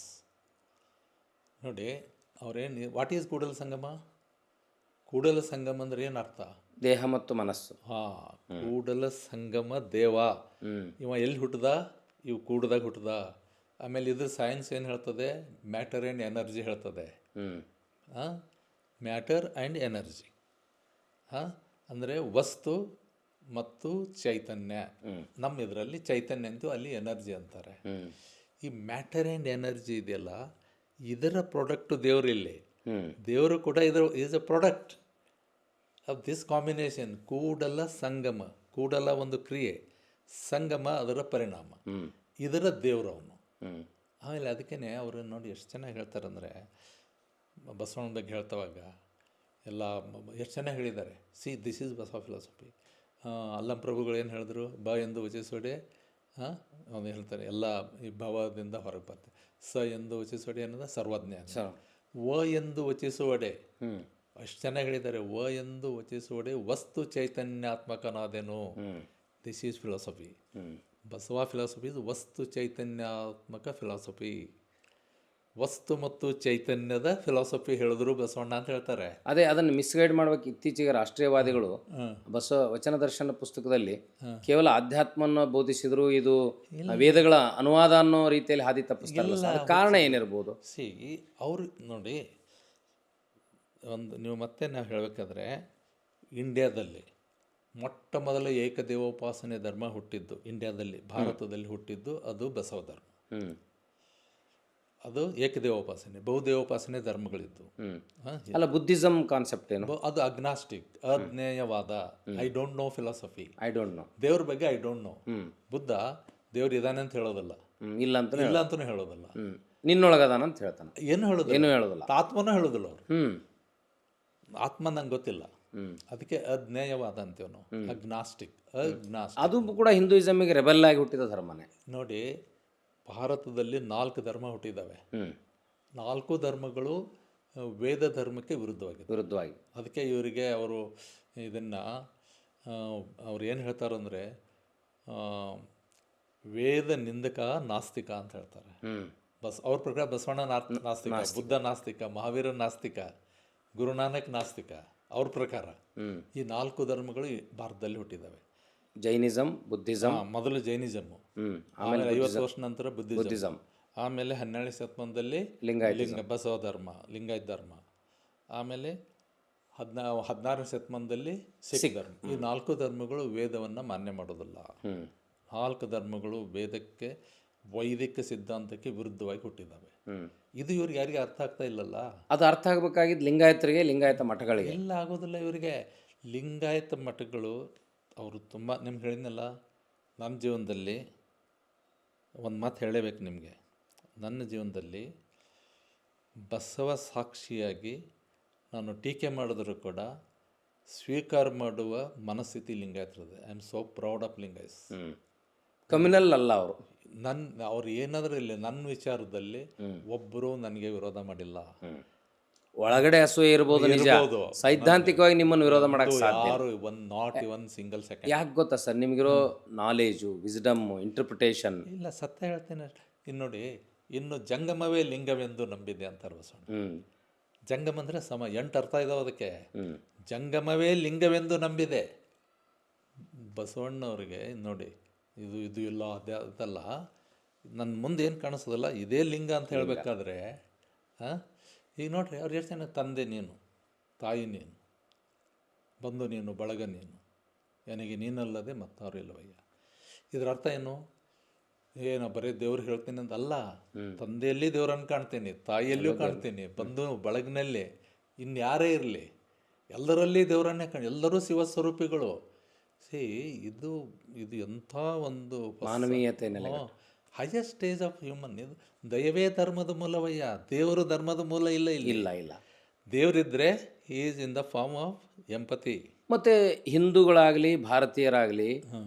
ನೋಡಿ, ಅವ್ರೇನು ವಾಟ್ ಈಸ್ ಕೂಡಲ ಸಂಗಮ? ಕೂಡಲ ಸಂಗಮ ಅಂದ್ರೆ ಏನು ಅರ್ಥ? ದೇಹ ಮತ್ತು ಮನಸ್ಸು. ಕೂಡಲ ಸಂಗಮ ದೇವ. ಇವ ಎಲ್ಲಿ ಹುಟ್ಟದ? ಇವು ಕೂಡದಾಗ ಹುಟ್ಟದ. ಆಮೇಲೆ ಇದ್ರ ಸೈನ್ಸ್ ಏನು ಹೇಳ್ತದೆ? ಮ್ಯಾಟರ್ ಆ್ಯಂಡ್ ಎನರ್ಜಿ ಹೇಳ್ತದೆ. ಮ್ಯಾಟರ್ ಆ್ಯಂಡ್ ಎನರ್ಜಿ ಅಂದರೆ ವಸ್ತು ಮತ್ತು ಚೈತನ್ಯ. ನಮ್ಮ ಇದರಲ್ಲಿ ಚೈತನ್ಯ ಅಂತೂ ಅಲ್ಲಿ ಎನರ್ಜಿ ಅಂತಾರೆ. ಈ ಮ್ಯಾಟರ್ ಆ್ಯಂಡ್ ಎನರ್ಜಿ ಇದೆಯಲ್ಲ, ಇದರ ಪ್ರಾಡಕ್ಟು ದೇವರಿಲ್ಲಿ. ದೇವರು ಕೂಡ is a product of this combination. Kudala Sangama, ಕೂಡಲ ಒಂದು ಕ್ರಿಯೆ, ಸಂಗಮ ಅದರ ಪರಿಣಾಮ. ಇದರ ದೇವರವನು. ಆಮೇಲೆ ಅದಕ್ಕೇ ಅವರು ನೋಡಿ ಎಷ್ಟು ಚೆನ್ನಾಗಿ ಹೇಳ್ತಾರಂದರೆ, ಬಸವಣ್ಣ ಬಗ್ಗೆ ಹೇಳ್ತವಾಗ ಎಲ್ಲ ಎಷ್ಟು ಚೆನ್ನಾಗಿ ಹೇಳಿದ್ದಾರೆ. This is Basava philosophy. Allama ಪ್ರಭುಗಳು ಏನು ಹೇಳಿದ್ರು? ಬ ಎಂದು ವಚಿಸೋಡೆ ಅವನು ಹೇಳ್ತಾರೆ ಎಲ್ಲ ಈ ಭವದಿಂದ ಹೊರಗೆ ಬರ್ತದೆ. ಸ ಎಂದು ವಚಿಸುವಡೆ ಅನ್ನೋದು ಸರ್ವಜ್ಞ. ವ ಎಂದು ವಚಿಸುವಡೆ ಅಷ್ಟು ಚೆನ್ನಾಗಿ ಹೇಳಿದ್ದಾರೆ. ವ ಎಂದು ವಚಿಸುವಡೆ ವಸ್ತು ಚೈತನ್ಯಾತ್ಮಕನಾದೆನು. This is philosophy. Basava philosophy is ವಸ್ತು ಚೈತನ್ಯಾತ್ಮಕ ಫಿಲಾಸಫಿ. ವಸ್ತು ಮತ್ತು ಚೈತನ್ಯದ ಫಿಲಾಸಫಿ ಹೇಳಿದ್ರು ಬಸವಣ್ಣ ಅಂತ ಹೇಳ್ತಾರೆ. ಅದೇ ಅದನ್ನು ಮಿಸ್ಗೈಡ್ ಮಾಡ್ಬೇಕು. ಇತ್ತೀಚೆಗೆ ರಾಷ್ಟ್ರೀಯವಾದಿಗಳು ವಚನ ದರ್ಶನ ಪುಸ್ತಕದಲ್ಲಿ ಕೇವಲ ಆಧ್ಯಾತ್ಮವನ್ನು ಬೋಧಿಸಿದ್ರು, ಇದು ವೇದಗಳ ಅನುವಾದ ಅನ್ನೋ ರೀತಿಯಲ್ಲಿ ಹಾದಿ ತಪ್ಪಿಸ್ತಾರಲ್ಲ, ಕಾರಣ ಏನಿರ್ಬೋದು? ಅವರು ನೋಡಿ, ನೀವು ಮತ್ತೆ ನಾವು ಹೇಳಬೇಕಾದ್ರೆ ಇಂಡಿಯಾದಲ್ಲಿ ಮೊಟ್ಟ ಮೊದಲ ಏಕದೇವೋಪಾಸನೆ ಧರ್ಮ ಹುಟ್ಟಿದ್ದು ಇಂಡಿಯಾದಲ್ಲಿ, ಭಾರತದಲ್ಲಿ ಹುಟ್ಟಿದ್ದು ಅದು ಬಸವ ಧರ್ಮ. ಅದು ಏಕದೇವೋಪಾಸನೆ, ಬಹುದೇವೋಪಾಸನೆ ಧರ್ಮಗಳಿದ್ದು. ಅಲ್ಲ, ಬುದ್ಧಿಸಮ್ ಕಾನ್ಸೆಪ್ಟ್ ಏನು? ಅದು ಅಗ್ನಾಸ್ಟಿಕ್, ಅಜ್ಞೇಯವಾದ. I don't know philosophy, I don't know, ದೇವ್ರ ಬಗ್ಗೆ ಐ ಡೋಂಟ್ ನೋ. ಬುದ್ಧ ದೇವ್ರು ಇದಾನೆ ಅಂತ ಹೇಳೋದಲ್ಲ, ಇಲ್ಲ ಅಂತಲೂ ಹೇಳೋದಲ್ಲ, ನಿನ್ನೊಳಗದಾನ ಅಂತ ಹೇಳ್ತಾನೆ. ಏನು ಹೇಳೋದಿಲ್ಲ, ಆತ್ಮನೂ ಹೇಳೋದಿಲ್ಲ ಅವರು. ಆತ್ಮ ನಂಗೆ ಗೊತ್ತಿಲ್ಲ, ಅದಕ್ಕೆ ಅಜ್ಞೇಯವಾದ ಅಂತೇವ್ ನಾವು, ಅಗ್ನಾಸ್ಟಿಕ್. ಅದು ಕೂಡ ಹಿಂದೂಯಿಸಮಿಗೆ ರೆಬೆಲ್ ಆಗಿ ಹುಟ್ಟಿದ ಧರ್ಮನೇ. ನೋಡಿ, ಭಾರತದಲ್ಲಿ 4 ಧರ್ಮ ಹುಟ್ಟಿದ್ದಾವೆ. 4 ಧರ್ಮಗಳು ವೇದ ಧರ್ಮಕ್ಕೆ ವಿರುದ್ಧವಾಗಿ. ಅದಕ್ಕೆ ಇವರಿಗೆ ಅವರು ಇದನ್ನು ಅವ್ರು ಏನು ಹೇಳ್ತಾರಂದರೆ ವೇದ ನಿಂದಕ ನಾಸ್ತಿಕ ಅಂತ ಹೇಳ್ತಾರೆ. ಅವ್ರ ಪ್ರಕಾರ ಬಸವಣ್ಣ ನಾಸ್ತಿಕ, ಬುದ್ಧ ನಾಸ್ತಿಕ, ಮಹಾವೀರ ನಾಸ್ತಿಕ, ಗುರುನಾನಕ್ ನಾಸ್ತಿಕ. ಅವ್ರ ಪ್ರಕಾರ ಈ 4 ಧರ್ಮಗಳು ಭಾರತದಲ್ಲಿ ಹುಟ್ಟಿದ್ದಾವೆ. ಜೈನಿಸಮ್, ಬುದ್ಧಿಸಮ್, ಮೊದಲು ಜೈನಿಸಮ್, ಆಮೇಲೆ 50 ವರ್ಷ ನಂತರ ಬುದ್ಧಿಸಮ್, ಆಮೇಲೆ 12ನೇ ಶತಮಾನದಲ್ಲಿ ಬಸವ ಧರ್ಮ, ಲಿಂಗಾಯತ ಧರ್ಮ, ಆಮೇಲೆ 16ನೇ ಶತಮಾನದಲ್ಲಿ ಸಿಖ್ ಧರ್ಮ. ಈ 4 ಧರ್ಮಗಳು ವೇದವನ್ನು ಮಾನ್ಯ ಮಾಡೋದಿಲ್ಲ. 4 ಧರ್ಮಗಳು ವೇದಕ್ಕೆ, ವೈದಿಕ ಸಿದ್ಧಾಂತಕ್ಕೆ ವಿರುದ್ಧವಾಗಿ ಹುಟ್ಟಿದ್ದಾವೆ. ಇದು ಇವ್ರಿಗೆ ಯಾರಿಗೆ ಅರ್ಥ ಆಗ್ತಾ ಇಲ್ಲಲ್ಲ. ಅದು ಅರ್ಥ ಆಗಬೇಕಾಗಿದ್ದು ಲಿಂಗಾಯತರಿಗೆ, ಲಿಂಗಾಯತ ಮಠಗಳಿಗೆ. ಎಲ್ಲ ಆಗೋದಿಲ್ಲ ಇವರಿಗೆ. ಲಿಂಗಾಯತ ಮಠಗಳು ಅವರು ತುಂಬ, ನಿಮ್ಗೆ ಹೇಳಿದ್ನಲ್ಲ, ನನ್ನ ಜೀವನದಲ್ಲಿ ಒಂದು ಮಾತು ಹೇಳಬೇಕು ನಿಮಗೆ. ನನ್ನ ಜೀವನದಲ್ಲಿ ಬಸವ ಸಾಕ್ಷಿಯಾಗಿ ನಾನು ಟೀಕೆ ಮಾಡಿದ್ರು ಕೂಡ ಸ್ವೀಕಾರ ಮಾಡುವ ಮನಸ್ಥಿತಿ ಲಿಂಗಾಯತರದೆ. I am so proud of Lingayats. Communal ಅಲ್ಲ ಅವರು. ಅವ್ರು ಏನಾದರೂ ಇಲ್ಲ, ನನ್ನ ವಿಚಾರದಲ್ಲಿ ಒಬ್ಬರು ನನಗೆ ವಿರೋಧ ಮಾಡಿಲ್ಲ. ಒಳಗಡೆ ಅಸೂಯೆ ಇರ್ಬೋದು, ನಿಜ. ಸೈದ್ಧಾಂತಿಕವಾಗಿ ನಿಮ್ಮನ್ನು ವಿರೋಧ ಮಾಡಕ್ಕೆ ಸಾಧ್ಯ ನಾಟ್ ಇವನ್ ಸಿಂಗಲ್ ಸೆಕೆಂಡ್. ಯಾಕೆ ಗೊತ್ತಾ ಸರ್, ನಿಮಗಿರೋ ನಾಲೇಜು, ವಿಸ್ಡಮ್, ಇಂಟರ್ಪ್ರಿಟೇಷನ್. ಇಲ್ಲ, ಸತ್ಯ ಹೇಳ್ತೇನೆ. ಇನ್ನು ನೋಡಿ, ಇನ್ನು ಜಂಗಮವೇ ಲಿಂಗವೆಂದು ನಂಬಿದೆ ಅಂತಾರೆ ಬಸವಣ್ಣ. ಜಂಗಮ ಅಂದರೆ ಸಮ, 8 ಅರ್ಥ ಇದಾವೆ ಅದಕ್ಕೆ. ಜಂಗಮವೇ ಲಿಂಗವೆಂದು ನಂಬಿದೆ ಬಸವಣ್ಣವ್ರಿಗೆ. ನೋಡಿ, ಇದು ಇಲ್ಲ ಅದಲ್ಲ, ನನ್ನ ಮುಂದೆ ಏನು ಕಾಣಿಸೋದಲ್ಲ, ಇದೇ ಲಿಂಗ ಅಂತ ಹೇಳಬೇಕಾದ್ರೆ. ಈಗ ನೋಡ್ರಿ, ಅವ್ರು ಹೇಳ್ತೇನೆ, ತಂದೆ ನೀನು, ತಾಯಿ ನೀನು, ಬಂಧು ನೀನು, ಬಳಗ ನೀನು, ನನಗೆ ನೀನಲ್ಲದೆ ಮತ್ತವ್ರು ಇಲ್ಲವಯ್ಯ. ಇದರ ಅರ್ಥ ಏನು? ಬರೀ ದೇವ್ರು ಹೇಳ್ತೀನಿ ಅಂತ ಅಲ್ಲ. ತಂದೆಯಲ್ಲಿ ದೇವ್ರನ್ನು ಕಾಣ್ತೀನಿ, ತಾಯಿಯಲ್ಲಿಯೂ ಕಾಣ್ತೀನಿ, ಬಂಧು ಬಳಗನಲ್ಲಿ ಇನ್ಯಾರೇ ಇರಲಿ ಎಲ್ಲರಲ್ಲಿ ದೇವರನ್ನೇ ಎಲ್ಲರೂ ಶಿವಸ್ವರೂಪಿಗಳು. ಇದು ಎಂಥ ಒಂದು ಮಾನವೀಯತೆ, ಹೈಯೆಸ್ಟ್ ಸ್ಟೇಜ್ ಆಫ್ ಹ್ಯೂಮನ್. ಇದು ದಯವೇ ಧರ್ಮದ ಮೂಲವಯ್ಯ, ದೇವರು ಧರ್ಮದ ಮೂಲ ಇಲ್ಲ. ದೇವರಿದ್ದರೆ is in the form of empathy. ಮತ್ತು ಹಿಂದೂಗಳಾಗಲಿ ಭಾರತೀಯರಾಗಲಿ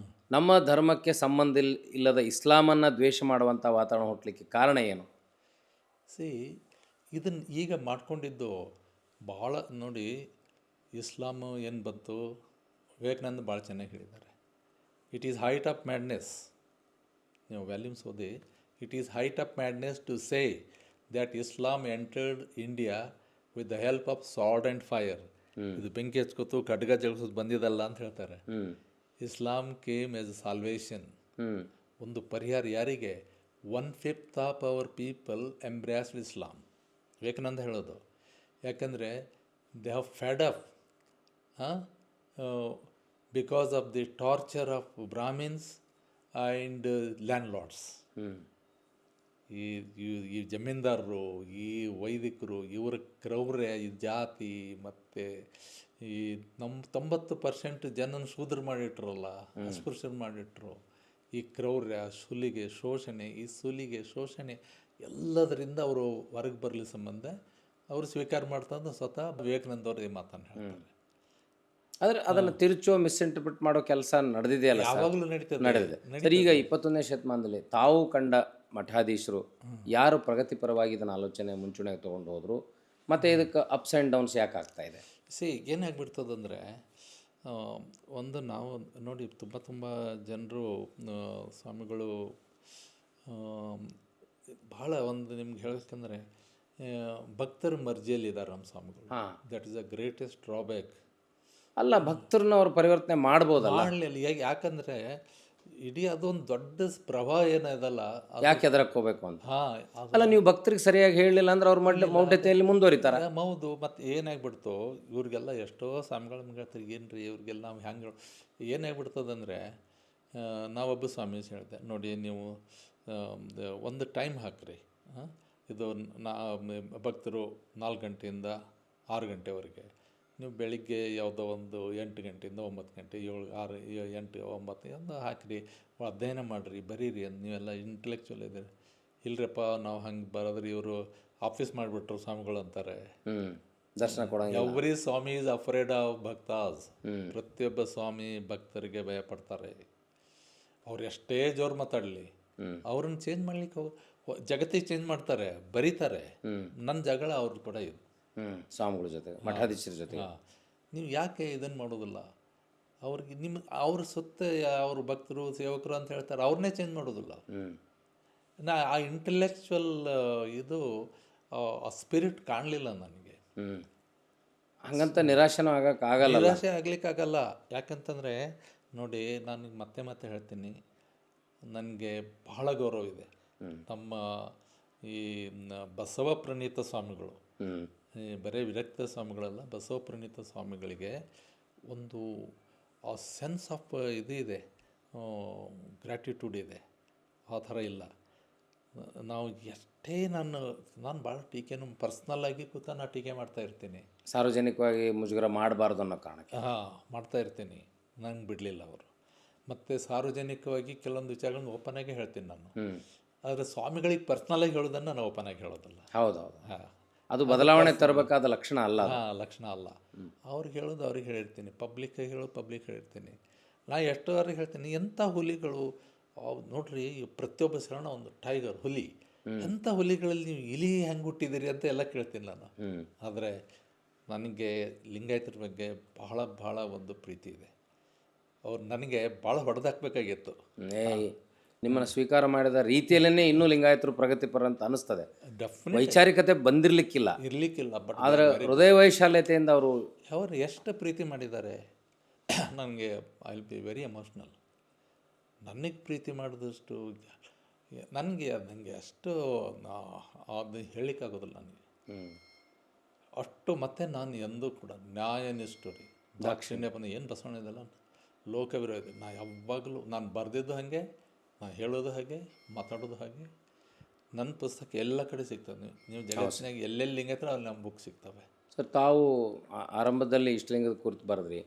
ನಮ್ಮ ಧರ್ಮಕ್ಕೆ ಸಂಬಂಧ ಇಲ್ಲದ ಇಸ್ಲಾಮನ್ನು ದ್ವೇಷ ಮಾಡುವಂಥ ವಾತಾವರಣ ಹುಟ್ಟಲಿಕ್ಕೆ ಕಾರಣ ಏನು? ಇದನ್ನು ಈಗ ಮಾಡ್ಕೊಂಡಿದ್ದು ಭಾಳ ನೋಡಿ. ಇಸ್ಲಾಮು ಏನು ಬಂತು, ವಿವೇಕಾನಂದ ಭಾಳ ಚೆನ್ನಾಗಿ ಹೇಳಿದ್ದಾರೆ. It is height of madness. ನೀವು ವ್ಯಾಲ್ಯೂಮ್ಸ್ ಓದಿ. It is height of madness to say that Islam entered India with the help of sword and fire. ಇದು ಬೆಂಕಿ ಹಚ್ಕೋತು, ಖಡ್ಗ ಜಳಿಸೋದು ಬಂದಿದ್ದಲ್ಲ ಅಂತ ಹೇಳ್ತಾರೆ. Islam came as salvation. ಒಂದು ಪರಿಹಾರ ಯಾರಿಗೆ? 1/5 of our people embraced Islam. Vivekananda ಹೇಳೋದು. ಯಾಕಂದರೆ they have fed up because of the torture of Brahmins and landlords. ಈ ಜಮೀನ್ದಾರರು, ಈ ವೈದಿಕರು, ಇವರ ಕ್ರೌರ್ಯ, ಈ ಜಾತಿ ಮತ್ತು ಈ ನಮ್ಮ 90% ಜನನ ಶೂದ್ರ ಮಾಡಿಟ್ರಲ್ಲ, ಅಸ್ಪೃಶ್ಯರು ಮಾಡಿಟ್ರು. ಈ ಕ್ರೌರ್ಯ, ಸುಲಿಗೆ ಶೋಷಣೆ ಎಲ್ಲದರಿಂದ ಅವರು ಹೊರಗೆ ಬರಲಿ ಸಂಬಂಧ ಅವರು ಸ್ವೀಕಾರ ಮಾಡ್ತಾ ಸ್ವತಃ ವಿವೇಕಾನಂದ ಅವರು ಈ ಮಾತನ್ನು ಹೇಳ್ತಾರೆ. ಆದರೆ ಅದನ್ನು ತಿರುಚೋ ಮಿಸ್ಇಂಟರ್ಪ್ರಿಟ್ ಮಾಡೋ ಕೆಲಸ ನಡೆದಿದೆಯಲ್ಲ ಸರ್, ಯಾವಾಗಲೂ ನಡೀತದೆ. ನಡೆದಿದೆ ಸರ್. ಈಗ 21ನೇ ಶತಮಾನದಲ್ಲಿ ತಾವು ಕಂಡ ಮಠಾಧೀಶರು ಯಾರು ಪ್ರಗತಿಪರವಾಗಿ ಇದನ್ನು ಆಲೋಚನೆ ಮುಂಚೂಣಿಗೆ ತೊಗೊಂಡು ಹೋದರು, ಮತ್ತು ಇದಕ್ಕೆ ಅಪ್ಸ್ ಆ್ಯಂಡ್ ಡೌನ್ಸ್ ಯಾಕೆ ಆಗ್ತಾ ಇದೆ? ಏನಾಗ್ಬಿಡ್ತದಂದರೆ, ಒಂದು ನಾವು ನೋಡಿ ತುಂಬ ಜನರು ಸ್ವಾಮಿಗಳು ಭಾಳ ಒಂದು ನಿಮ್ಗೆ ಹೇಳ್ಬೇಕಂದ್ರೆ ಭಕ್ತರ ಮರ್ಜಿಯಲ್ಲಿದ್ದಾರೆ ನಮ್ಮ ಸ್ವಾಮಿಗಳು. That is a greatest drawback. ಅಲ್ಲ, ಭಕ್ತರನ್ನ ಅವ್ರು ಪರಿವರ್ತನೆ ಮಾಡ್ಬೋದಲ್ಲ. ಮಾಡಲಿಲ್ಲ. ಯಾಕಂದರೆ ಇಡೀ ಅದೊಂದು ದೊಡ್ಡ ಪ್ರಭಾವ ಏನದಲ್ಲ, ಯಾಕೆ ಎದರಕ್ಕೆ ಹೋಗ್ಬೇಕು ಅಂತ. ಅಲ್ಲ, ನೀವು ಭಕ್ತರಿಗೆ ಸರಿಯಾಗಿ ಹೇಳಲಿಲ್ಲ ಅಂದ್ರೆ ಅವ್ರ ಮೌಢ್ಯತೆಯಲ್ಲಿ ಮುಂದುವರಿತಾರೆ. ಹೌದು. ಮತ್ತು ಏನಾಗ್ಬಿಡ್ತು, ಇವ್ರಿಗೆಲ್ಲ ಎಷ್ಟೋ ಸ್ವಾಮಿಗಳ ಹೇಳ್ತಾರೆ, ಏನು ರೀ ಇವ್ರಿಗೆಲ್ಲ ನಾವು ಹೆಂಗೆ ಏನಾಗ್ಬಿಡ್ತದಂದರೆ, ನಾವೊಬ್ಬ ಸ್ವಾಮಿ ಹೇಳಿದೆ ನೋಡಿ, ನೀವು ಒಂದು ಟೈಮ್ ಹಾಕ್ರಿ. ಇದು ಭಕ್ತರು 4 ಗಂಟೆಯಿಂದ 6 ಗಂಟೆವರೆಗೆ, ನೀವು ಬೆಳಿಗ್ಗೆ ಯಾವುದೋ ಒಂದು 8 ಗಂಟೆಯಿಂದ 9 ಗಂಟೆ 7 6 8 9 ಒಂದು ಹಾಕಿರಿ, ಅಧ್ಯಯನ ಮಾಡಿರಿ, ಬರೀರಿ ಅಂತ. ನೀವೆಲ್ಲ ಇಂಟೆಲೆಕ್ಚುವಲ್ ಇದ್ದೀರಿ. ಇಲ್ರಪ್ಪ ನಾವು ಹಂಗೆ ಬರೋದ್ರಿ, ಇವರು ಆಫೀಸ್ ಮಾಡಿಬಿಟ್ರು ಸ್ವಾಮಿಗಳು ಅಂತಾರೆ. ದರ್ಶನ ಕೊಡಂಗಿಲ್ಲ. Every swami is afraid of bhaktas. ಪ್ರತಿಯೊಬ್ಬ ಸ್ವಾಮಿ ಭಕ್ತರಿಗೆ ಭಯ ಪಡ್ತಾರೆ. ಅವ್ರು ಎಷ್ಟೇ ಜೋರು ಮಾತಾಡಲಿ, ಅವ್ರನ್ನ ಚೇಂಜ್ ಮಾಡ್ಲಿಕ್ಕೆ ಜಗತ್ತಿಗೆ ಚೇಂಜ್ ಮಾಡ್ತಾರೆ, ಬರೀತಾರೆ. ನನ್ನ ಜಗಳ ಅವ್ರ ಕೂಡ ಇದು ಸ್ವಾಮಿಗಳ ಜೊತೆ, ಮಠಾಧೀಶರ ಜೊತೆ. ನೀವು ಯಾಕೆ ಇದನ್ನು ಮಾಡೋದಿಲ್ಲ? ಅವ್ರಿಗೆ ಅವ್ರ ಸುತ್ತ ಅವ್ರ ಭಕ್ತರು ಸೇವಕರು ಅಂತ ಹೇಳ್ತಾರೆ, ಅವ್ರನ್ನೇ ಚೇಂಜ್ ಮಾಡೋದಿಲ್ಲ. ಆ ಇಂಟೆಲೆಕ್ಚುವಲ್ ಇದು ಆ ಸ್ಪಿರಿಟ್ ಕಾಣಲಿಲ್ಲ ನನಗೆ. ಹಂಗಂತ ನಿರಾಶನೂ ಆಗಲ್ಲ. ನಿರಾಶೆ ಆಗ್ಲಿಕ್ಕಾಗಲ್ಲ. ಯಾಕಂತಂದರೆ ನೋಡಿ, ನಾನು ಮತ್ತೆ ಹೇಳ್ತೀನಿ, ನನಗೆ ಬಹಳ ಗೌರವ ಇದೆ ತಮ್ಮ ಈ ಬಸವ ಪ್ರಣೀತ ಸ್ವಾಮಿಗಳು, ಬರೀ ವಿರಕ್ತ ಸ್ವಾಮಿಗಳಲ್ಲ, ಬಸವ ಪ್ರಣೀತ ಸ್ವಾಮಿಗಳಿಗೆ ಒಂದು ಸೆನ್ಸ್ ಆಫ್ ಇದು ಇದೆ, ಗ್ರ್ಯಾಟಿಟ್ಯೂಡ್ ಇದೆ. ಆ ಥರ ಇಲ್ಲ. ನಾವು ಎಷ್ಟೇ ನಾನು ಭಾಳ ಟೀಕೆನೂ ಪರ್ಸ್ನಲ್ಲಾಗಿ ಕೂತ ನಾನು ಟೀಕೆ ಮಾಡ್ತಾಯಿರ್ತೀನಿ, ಸಾರ್ವಜನಿಕವಾಗಿ ಮುಜುಗರ ಮಾಡಬಾರ್ದು ಅನ್ನೋ ಕಾರಣಕ್ಕೆ. ಮಾಡ್ತಾಯಿರ್ತೀನಿ. ನಂಗೆ ಬಿಡಲಿಲ್ಲ ಅವರು. ಮತ್ತು ಸಾರ್ವಜನಿಕವಾಗಿ ಕೆಲವೊಂದು ವಿಚಾರಗಳನ್ನ ಓಪನ್ ಆಗಿ ಹೇಳ್ತೀನಿ ನಾನು. ಆದರೆ ಸ್ವಾಮಿಗಳಿಗೆ ಪರ್ಸ್ನಲಾಗಿ ಹೇಳೋದನ್ನು ನಾನು ಓಪನ್ ಆಗಿ ಹೇಳೋದಿಲ್ಲ. ಹೌದೌದು, ಅದು ಬದಲಾವಣೆ ತರಬೇಕಾದ ಲಕ್ಷಣ ಅಲ್ಲ. ಲಕ್ಷಣ ಅಲ್ಲ. ಅವ್ರಿಗೆ ಹೇಳೋದು ಅವ್ರಿಗೆ ಹೇಳಿರ್ತೀನಿ, ಪಬ್ಲಿಕ್ಕಾಗಿ ಹೇಳೋದು ಪಬ್ಲಿಕ್ ಹೇಳಿರ್ತೀನಿ. ನಾ ಎಷ್ಟೋ ಅವ್ರಿಗೆ ಹೇಳ್ತೀನಿ, ಎಂಥ ಹುಲಿಗಳು ನೋಡ್ರಿ, ಪ್ರತಿಯೊಬ್ಬ ಶರಣ ಒಂದು ಟೈಗರ್, ಹುಲಿ. ಎಂಥ ಹುಲಿಗಳಲ್ಲಿ ನೀವು ಇಲಿ ಹೆಂಗೆ ಹುಟ್ಟಿದಿರಿ ಅಂತ ಎಲ್ಲ ಕೇಳ್ತೀನಿ ನಾನು. ಆದರೆ ನನಗೆ ಲಿಂಗಾಯತರ ಬಗ್ಗೆ ಭಾಳ ಒಂದು ಪ್ರೀತಿ ಇದೆ. ಅವ್ರು ನನಗೆ ಭಾಳ ಹೊಡೆದಾಕ್ಬೇಕಾಗಿತ್ತು. ನಿಮ್ಮನ್ನು ಸ್ವೀಕಾರ ಮಾಡಿದ ರೀತಿಯಲ್ಲೇ ಇನ್ನೂ ಲಿಂಗಾಯತರು ಪ್ರಗತಿಪರ ಅಂತ ಅನಿಸ್ತದೆ. ವೈಚಾರಿಕತೆ ಬಂದಿರಲಿಕ್ಕಿಲ್ಲ, ಬಟ್ ಆದರೆ ಹೃದಯ ವೈಶಾಲ್ಯತೆಯಿಂದ ಅವರು ಎಷ್ಟು ಪ್ರೀತಿ ಮಾಡಿದ್ದಾರೆ ನನಗೆ. I will be very emotional. ನನಗೆ ಪ್ರೀತಿ ಮಾಡಿದಷ್ಟು ನನಗೆ ಅಷ್ಟು ಅದು ಹೇಳಲಿಕ್ಕಾಗೋದಿಲ್ಲ ನನಗೆ ಅಷ್ಟು. ಮತ್ತು ನಾನು ಎಂದೂ ಕೂಡ ನ್ಯಾಯನಿಷ್ಠರಿ, ದಾಕ್ಷಿಣ್ಯ ಬಂದು ಏನು ಬಸವಣ್ಣ ಇದೆಲ್ಲ ಲೋಕವಿರೋಧಿ. ಯಾವಾಗಲೂ ನಾನು ಬರೆದಿದ್ದು ಹಾಗೆ, ನಾನು ಹೇಳೋದು ಹಾಗೆ, ಮಾತಾಡೋದು ಹಾಗೆ. ನನ್ನ ಪುಸ್ತಕ ಎಲ್ಲ ಕಡೆ ಸಿಗ್ತದೆ. ನೀವು ಜಗತ್ತಿನಾಗ ಎಲ್ಲೆಲ್ಲಿ ಲಿಂಗ ಹತ್ರ ಅಲ್ಲಿ ನಮ್ಮ ಬುಕ್ ಸಿಗ್ತವೆ. ಸರ್, ತಾವು ಆರಂಭದಲ್ಲಿ ಇಷ್ಟಲಿಂಗದ ಕುರಿತು ಬರೆದ್ರಿ,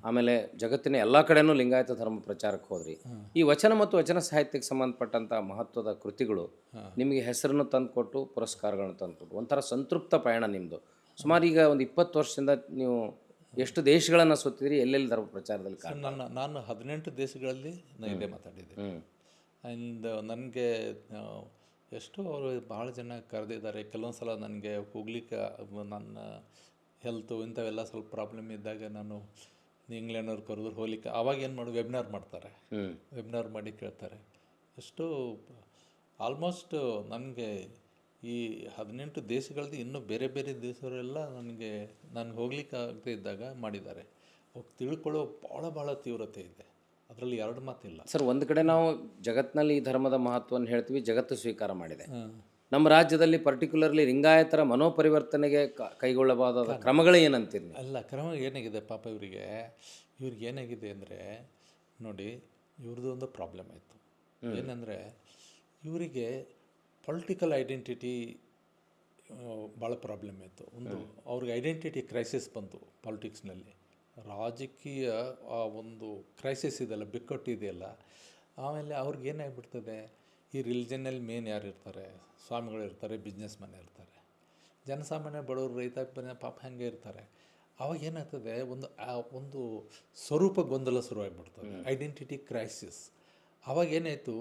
ಆಮೇಲೆ ಜಗತ್ತಿನ ಎಲ್ಲ ಕಡೆನೂ ಲಿಂಗಾಯತ ಧರ್ಮ ಪ್ರಚಾರಕ್ಕೆ ಹೋದ್ರಿ. ಈ ವಚನ ಮತ್ತು ವಚನ ಸಾಹಿತ್ಯಕ್ಕೆ ಸಂಬಂಧಪಟ್ಟಂಥ ಮಹತ್ವದ ಕೃತಿಗಳು ನಿಮಗೆ ಹೆಸರನ್ನು ತಂದುಕೊಟ್ಟು, ಪುರಸ್ಕಾರಗಳನ್ನು ತಂದುಕೊಟ್ಟು, ಒಂಥರ ಸಂತೃಪ್ತ ಪಯಣ ನಿಮ್ಮದು. ಸುಮಾರು ಈಗ ಒಂದು 20 ವರ್ಷದಿಂದ ನೀವು ಎಷ್ಟು ದೇಶಗಳನ್ನು ಸುತ್ತಿದ್ರಿ, ಎಲ್ಲೆಲ್ಲಿ ಧರ್ಮ ಪ್ರಚಾರದಲ್ಲಿ? ನಾನು 18 ದೇಶಗಳಲ್ಲಿ ನಾನು ಇಲ್ಲೇ ಮಾತಾಡಿದ್ದೆ. ಆ್ಯಂಡ್ ನನಗೆ ಎಷ್ಟು ಅವರು ಭಾಳ ಜನ ಕರೆದಿದ್ದಾರೆ. ಕೆಲವೊಂದು ಸಲ ನನಗೆ ಹೋಗ್ಲಿಕ್ಕೆ ನನ್ನ ಹೆಲ್ತು ಇಂಥವೆಲ್ಲ ಸ್ವಲ್ಪ ಪ್ರಾಬ್ಲಮ್ ಇದ್ದಾಗ ನಾನು ಇಂಗ್ಲೆಂಡವ್ರು ಕರೆದ್ರು ಹೋಗ್ಲಿಕ್ಕೆ. ಆವಾಗ ಏನು ಮಾಡಿ ವೆಬಿನಾರ್ ಮಾಡ್ತಾರೆ, ವೆಬಿನಾರ್ ಮಾಡಿ ಕೇಳ್ತಾರೆ. ಎಷ್ಟು ಆಲ್ಮೋಸ್ಟ್ ನನಗೆ ಈ 18 ದೇಶಗಳದ್ದು ಇನ್ನೂ ಬೇರೆ ಬೇರೆ ದೇಶವರೆಲ್ಲ ನನಗೆ ಹೋಗ್ಲಿಕ್ಕೆ ಆಗದೆ ಇದ್ದಾಗ ಮಾಡಿದ್ದಾರೆ. ಅವ್ರು ತಿಳ್ಕೊಳ್ಳೋ ಭಾಳ ತೀವ್ರತೆ ಇದೆ. ಅದರಲ್ಲಿ ಎರಡು ಮಾತಿಲ್ಲ ಸರ್. ಒಂದು ಕಡೆ ನಾವು ಜಗತ್ತಿನಲ್ಲಿ ಈ ಧರ್ಮದ ಮಹತ್ವವನ್ನು ಹೇಳ್ತೀವಿ, ಜಗತ್ತು ಸ್ವೀಕಾರ ಮಾಡಿದೆ. ನಮ್ಮ ರಾಜ್ಯದಲ್ಲಿ ಪರ್ಟಿಕ್ಯುಲರ್ಲಿ ಲಿಂಗಾಯತರ ಮನೋಪರಿವರ್ತನೆಗೆ ಕೈಗೊಳ್ಳಬಹುದಾದ ಕ್ರಮಗಳು ಏನಂತೀರಿ? ಅಲ್ಲ, ಕ್ರಮ ಏನಾಗಿದೆ ಪಾಪ ಇವ್ರಿಗೆ ಏನಾಗಿದೆ ಅಂದರೆ ನೋಡಿ, ಇವ್ರದ್ದು ಒಂದು ಪ್ರಾಬ್ಲಮ್ ಆಯಿತು. ಏನಂದರೆ ಇವರಿಗೆ ಪೊಲಿಟಿಕಲ್ ಐಡೆಂಟಿಟಿ ಭಾಳ ಪ್ರಾಬ್ಲಮ್ ಆಯಿತು. ಒಂದು ಅವ್ರಿಗೆ ಐಡೆಂಟಿಟಿ ಕ್ರೈಸಿಸ್ ಬಂತು ಪಾಲಿಟಿಕ್ಸ್ನಲ್ಲಿ. ರಾಜಕೀಯ ಆ ಒಂದು ಕ್ರೈಸಿಸ್ ಇದೆಯಲ್ಲ, ಬಿಕ್ಕಟ್ಟು ಇದೆಯಲ್ಲ. ಆಮೇಲೆ ಅವ್ರಿಗೆ ಏನಾಗ್ಬಿಡ್ತದೆ, ಈ ರಿಲಿಜನ್ನಲ್ಲಿ ಮೇನ್ ಯಾರು ಇರ್ತಾರೆ? ಸ್ವಾಮಿಗಳು ಇರ್ತಾರೆ, ಬಿಸ್ನೆಸ್ ಮ್ಯಾನ್ ಇರ್ತಾರೆ, ಜನಸಾಮಾನ್ಯ ಬಡವರು, ರೈತ ಪಾಪ ಹಾಗೆ ಇರ್ತಾರೆ. ಅವಾಗ ಏನಾಗ್ತದೆ, ಒಂದು ಸ್ವರೂಪ ಗೊಂದಲ ಶುರುವಾಗಿಬಿಡ್ತದೆ, ಐಡೆಂಟಿಟಿ ಕ್ರೈಸಿಸ್. ಅವಾಗ ಏನಾಯಿತು,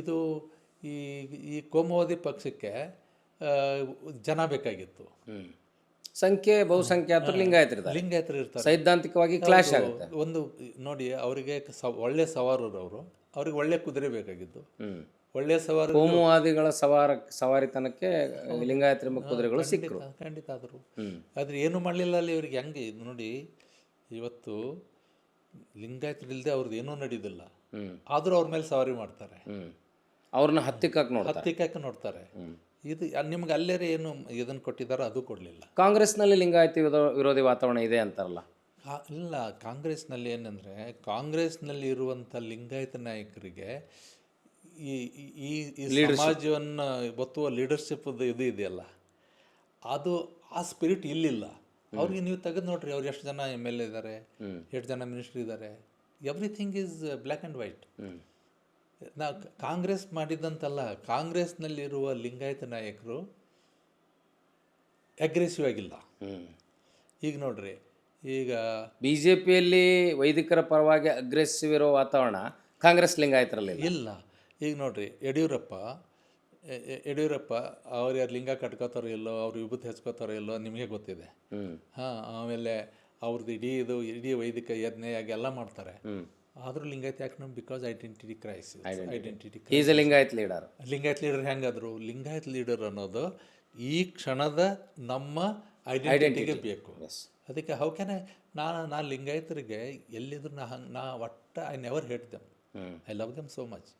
ಇದು ಈ ಈ ಕೋಮುವಾದಿ ಪಕ್ಷಕ್ಕೆ ಜನ ಬೇಕಾಗಿತ್ತು. ಸಂಖ್ಯೆ ಬಹುಸಂಖ್ಯಾತರು ಲಿಂಗಾಯತರಿದ್ದಾರೆ, ಲಿಂಗಾಯತರು ಇರ್ತಾರೆ, ಸೈದ್ಧಾಂತಿಕವಾಗಿ ಕ್ಲಾಶ್ ಆಗುತ್ತೆ. ಒಂದು ನೋಡಿ, ಅವರಿಗೆ ಒಳ್ಳೆ ಸವಾರರು, ಅವ್ರಿಗೆ ಒಳ್ಳೆ ಕುದುರೆ ಬೇಕಾಗಿತ್ತು, ಒಳ್ಳೆ ಸವಾರ. ಕೋಮುವಾದಿಗಳ ಸವಾರಿತನಕ್ಕೆ ಲಿಂಗಾಯತರ ಕುದುರೆಗಳು ಸಿಕ್ಕರು, ಖಂಡಿತ ಆದರು. ಆದರೆ ಏನು ಮಾಡಲಿಲ್ಲ ಅಲ್ಲಿ ಇವ್ರಿಗೆ. ಹೆಂಗೆ ನೋಡಿ, ಇವತ್ತು ಲಿಂಗಾಯತರಿಲ್ಲದೆ ಅವ್ರದ್ದು ಏನೂ ನಡೀದಿಲ್ಲ, ಆದರೂ ಅವ್ರ ಮೇಲೆ ಸವಾರಿ ಮಾಡ್ತಾರೆ, ಅವ್ರನ್ನ ಹತ್ತಿಕ್ಕಕ್ಕೆ ನೋಡ್ತಾರೆ. ಇದು ನಿಮ್ಗೆ ಅಲ್ಲೇರೆ ಏನು ಇದನ್ನು ಕೊಟ್ಟಿದ್ದಾರೋ ಅದು ಕೊಡಲಿಲ್ಲ. ಕಾಂಗ್ರೆಸ್ನಲ್ಲಿ ಲಿಂಗಾಯತಿ ವಿರೋಧಿ ವಾತಾವರಣ ಇದೆ ಅಂತಾರಲ್ಲ. ಇಲ್ಲ, ಕಾಂಗ್ರೆಸ್ನಲ್ಲಿ ಏನಂದರೆ, ಕಾಂಗ್ರೆಸ್ನಲ್ಲಿ ಇರುವಂಥ ಲಿಂಗಾಯತ ನಾಯಕರಿಗೆ ಈ ಸಮಾಜವನ್ನು ಒತ್ತುವ ಲೀಡರ್ಶಿಪ್ ಇದು ಇದೆಯಲ್ಲ, ಅದು ಆ ಸ್ಪಿರಿಟ್ ಇಲ್ಲಿಲ್ಲ ಅವ್ರಿಗೆ. ನೀವು ತೆಗೆದು ನೋಡ್ರಿ, ಅವ್ರು ಎಷ್ಟು ಜನ MLA ಇದ್ದಾರೆ, ಎಷ್ಟು ಜನ ಮಿನಿಸ್ಟ್ರಿ ಇದ್ದಾರೆ, everything is black and white. ನಾವು ಕಾಂಗ್ರೆಸ್ ಮಾಡಿದಂತಲ್ಲ, ಕಾಂಗ್ರೆಸ್ನಲ್ಲಿರುವ ಲಿಂಗಾಯತ ನಾಯಕರು ಅಗ್ರೆಸಿವ್ ಆಗಿಲ್ಲ. ಈಗ ನೋಡ್ರಿ, ಈಗ BJPಯಲ್ಲಿ ವೈದಿಕರ ಪರವಾಗಿ ಅಗ್ರೆಸಿವ್ ಇರೋ ವಾತಾವರಣ ಕಾಂಗ್ರೆಸ್ ಲಿಂಗಾಯತರಲ್ಲಿ ಇಲ್ಲ. ಈಗ ನೋಡ್ರಿ, ಯಡಿಯೂರಪ್ಪ ಅವ್ರು ಯಾರು ಲಿಂಗ ಕಟ್ಕೋತಾರೋ ಇಲ್ಲೋ, ಅವ್ರು ವಿಭೂತಿ ಹಚ್ಕೋತಾರೋ ಇಲ್ಲೋ ನಿಮಗೆ ಗೊತ್ತಿದೆ. ಆಮೇಲೆ ಅವ್ರದ್ದು ಇಡೀ ವೈದಿಕ ಯಜ್ಞ ಎಲ್ಲ ಮಾಡ್ತಾರೆ. ಆದರೂ ಲಿಂಗಾಯತ್ ಯಾಕೆ ನಮ್ಮ? Because identity crisis. Lingayat leader ಹೆಂಗಾದ್ರು? ಲಿಂಗಾಯತ್ ಲೀಡರ್ ಅನ್ನೋದು ಈ ಕ್ಷಣದ ನಮ್ಮ ಐಡೆಂಟಿಟಿಗೆ ಬೇಕು. ಅದಕ್ಕೆ ಹೌ ಕ್ಯಾನ್ ನಾನು ಲಿಂಗಾಯತರಿಗೆ ಎಲ್ಲಿದ್ರು ನಾ I never hate them, I love them so much.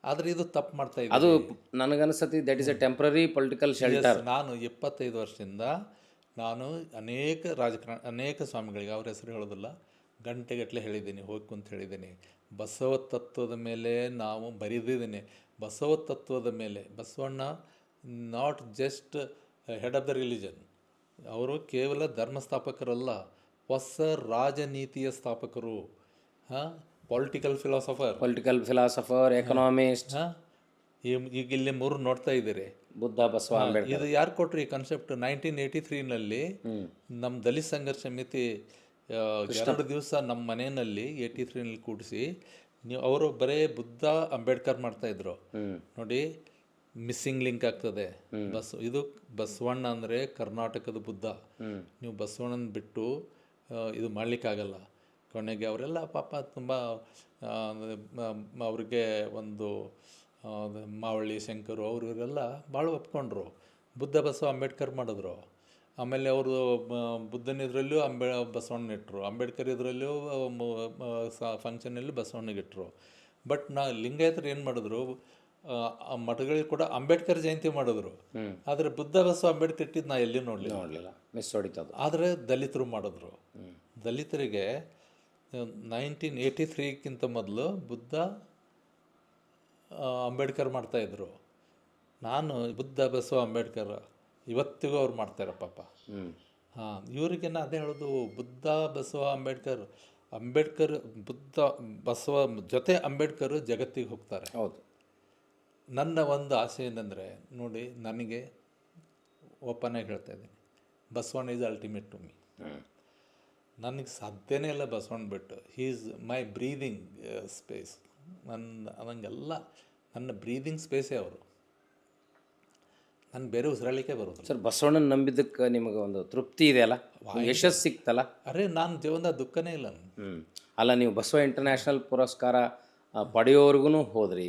ಆದರೆ ಇದು ತಪ್ಪು ಮಾಡ್ತಾ ಇದ್ದೀನಿ. ಅದು ನನಗನ್ಸತಿ that is a temporary political shelter. ನಾನು 25 ವರ್ಷದಿಂದ ಅನೇಕ ಸ್ವಾಮಿಗಳಿಗೆ, ಅವ್ರ ಹೆಸರು ಹೇಳೋದಿಲ್ಲ, ಗಂಟೆಗಟ್ಟಲೆ ಹೇಳಿದ್ದೀನಿ, ಹೋಗಿ ಕುಂತ ಹೇಳಿದ್ದೀನಿ. ಬಸವ ತತ್ವದ ಮೇಲೆ ನಾವು ಬರೆದಿದ್ದೀನಿ. ಬಸವ ತತ್ವದ ಮೇಲೆ Basavanna not just head of the religion, ಅವರು ಕೇವಲ ಧರ್ಮಸ್ಥಾಪಕರಲ್ಲ, ಹೊಸ ರಾಜನೀತಿಯ ಸ್ಥಾಪಕರು, ಪೊಲಿಟಿಕಲ್ ಫಿಲಾಸಫರ್, ಎಕನಾಮಿಸ್ಟ್. ಈಗ ಇಲ್ಲಿ 3 ನೋಡ್ತಾ ಇದ್ದೀರಿ, ಬುದ್ಧ, ಬಸವ, ಅಂಬೇಡ್ಕರ್. ಇದು ಯಾರು ಕೊಟ್ರಿ ಈ ಕಾನ್ಸೆಪ್ಟ್? 1983ನಲ್ಲಿ ನಮ್ಮ ದಲಿತ ಸಂಘರ್ಷ ಸಮಿತಿ 2 ದಿವಸ ನಮ್ಮ ಮನೆಯಲ್ಲಿ 83ನಲ್ಲಿ ಕೂಡಿಸಿ, ಅವರು ಬರೇ ಬುದ್ಧ ಅಂಬೇಡ್ಕರ್ ಮಾಡ್ತಾಯಿದ್ರು. ನೋಡಿ, ಮಿಸ್ಸಿಂಗ್ ಲಿಂಕ್ ಆಗ್ತದೆ. ಇದು ಬಸವಣ್ಣ ಅಂದರೆ ಕರ್ನಾಟಕದ ಬುದ್ಧ. ನೀವು ಬಸವಣ್ಣನ ಬಿಟ್ಟು ಇದು ಮಾಡಲಿಕ್ಕಾಗಲ್ಲ. ಕೊನೆಗೆ ಅವರೆಲ್ಲ ಪಾಪ ತುಂಬ ಅವ್ರಿಗೆ ಒಂದು ಮಾವಳ್ಳಿ ಶಂಕರು ಇವರೆಲ್ಲ ಭಾಳ ಒಪ್ಕೊಂಡ್ರು. ಬುದ್ಧ ಬಸವ ಅಂಬೇಡ್ಕರ್ ಮಾಡಿದ್ರು. ಆಮೇಲೆ ಅವರು ಬುದ್ಧನ ಇದರಲ್ಲೂ ಬಸವಣ್ಣ ಇಟ್ಟರು, ಅಂಬೇಡ್ಕರ್ ಇದರಲ್ಲೂ ಫಂಕ್ಷನಲ್ಲಿ ಬಸವಣ್ಣಗೆ ಇಟ್ಟರು. ಬಟ್ ಲಿಂಗಾಯತರು ಏನು ಮಾಡಿದ್ರು, ಮಠಗಳಿಗೆ ಕೂಡ ಅಂಬೇಡ್ಕರ್ ಜಯಂತಿ ಮಾಡಿದ್ರು. ಆದರೆ ಬುದ್ಧ ಬಸವ ಅಂಬೇಡ್ಕರ್ ಇಟ್ಟಿದ್ದು ನಾ ಎಲ್ಲಿ ನೋಡಲಿಲ್ಲ, ಮಿಸ್ ಹೊಡಿತದು. ಆದರೆ ದಲಿತರು ಮಾಡಿದ್ರು. ದಲಿತರಿಗೆ 1983ಕ್ಕಿಂತ ಮೊದಲು ಬುದ್ಧ ಅಂಬೇಡ್ಕರ್ ಮಾಡ್ತಾಯಿದ್ರು. ನಾನು ಬುದ್ಧ ಬಸವ ಅಂಬೇಡ್ಕರ್ ಇವತ್ತಿಗೂ ಅವ್ರು ಮಾಡ್ತಾರೆ ಪಾಪ. ಇವ್ರಿಗೆ ನಾ ಅದೇ ಹೇಳೋದು, ಬುದ್ಧ ಬಸವ ಅಂಬೇಡ್ಕರ್ ಬುದ್ಧ ಬಸವ ಜೊತೆ ಅಂಬೇಡ್ಕರ್ ಜಗತ್ತಿಗೆ ಹೋಗ್ತಾರೆ. ಹೌದು. ನನ್ನ ಒಂದು ಆಸೆ ಏನಂದರೆ, ನೋಡಿ, ನನಗೆ ಓಪನ್ ಆಗಿ ಹೇಳ್ತಾ ಇದ್ದೀನಿ, Basavanna is ultimate to me. ನನಗೆ ಸಾಧ್ಯನೇ ಇಲ್ಲ ಬಸವಣ್ಣ ಬಿಟ್ಟು. He is my breathing space. ನನಗೆಲ್ಲ ನನ್ನ ಬ್ರೀದಿಂಗ್ ಸ್ಪೇಸೇ ಅವರು. ನಾನು ಬೇರೆ ಉಸಿರಾಳಿಕೆ ಬರೋದು. ಸರ್, ಬಸವಣ್ಣನ ನಂಬಿದ್ದಕ್ಕೆ ನಿಮಗೆ ಒಂದು ತೃಪ್ತಿ ಇದೆಯಲ್ಲ, ಯಶಸ್ಸು ಸಿಕ್ತಲ್ಲ? ಅರೆ, ನಾನು ಜೀವನದ ದುಃಖನೇ ಇಲ್ಲ. ಅಲ್ಲ, ನೀವು ಬಸವ ಇಂಟರ್ನ್ಯಾಷನಲ್ ಪುರಸ್ಕಾರ ಪಡೆಯೋವರೆಗೂ ಹೋದ್ರಿ,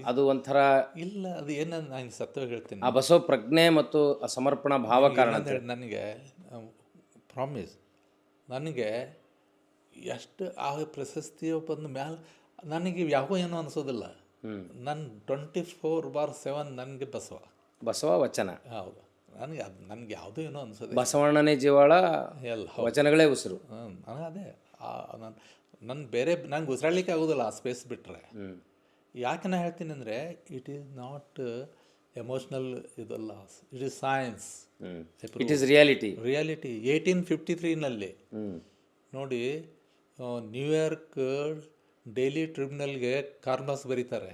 ಅದು ಒಂಥರ ಇಲ್ಲ, ಅದು ಏನಂತ ನಾನು ಸತ್ಯವಾಗಿ ಹೇಳ್ತೀನಿ. ಆ ಬಸವ ಪ್ರಜ್ಞೆ ಮತ್ತು ಸಮರ್ಪಣಾ ಭಾವ ಕಾರಣ. ನನಗೆ ಪ್ರಾಮಿಸ್, ನನಗೆ ಎಷ್ಟು ಆ ಪ್ರಶಸ್ತಿ ಬಂದ ಮ್ಯಾಲೆ ನನಗೆ ಯಾವ ಏನೋ ಅನಿಸೋದಿಲ್ಲ. ನನ್ನ 24/7 ನನಗೆ ಬಸವ ವಚನ. ಹೌದು, ನನಗೆ ಯಾವುದೂ ಏನೋ ಅನಿಸೋದು. ಬಸವಣ್ಣನೇ ಜೀವಾಳ, ಎಲ್ಲ ವಚನಗಳೇ ಉಸಿರು. ಅದೇ ನಂಗೆ ಉಸಿರಾಡಲಿಕ್ಕೆ ಆಗೋದಿಲ್ಲ ಆ ಸ್ಪೇಸ್ ಬಿಟ್ಟರೆ. ಯಾಕೆ ನಾನು ಹೇಳ್ತೀನಿ ಅಂದರೆ, ಇಟ್ ಈಸ್ ನಾಟ್ ಎಮೋಷ್ನಲ್ ಇದಲ್ಲ, it is science, it is reality. 1853ನಲ್ಲಿ ನೋಡಿ, ನ್ಯೂಯಾರ್ಕ್ ಡೈಲಿ ಟ್ರಿಬ್ಯುನಲ್ಗೆ ಕಾರ್ಮಸ್ ಬರೀತಾರೆ,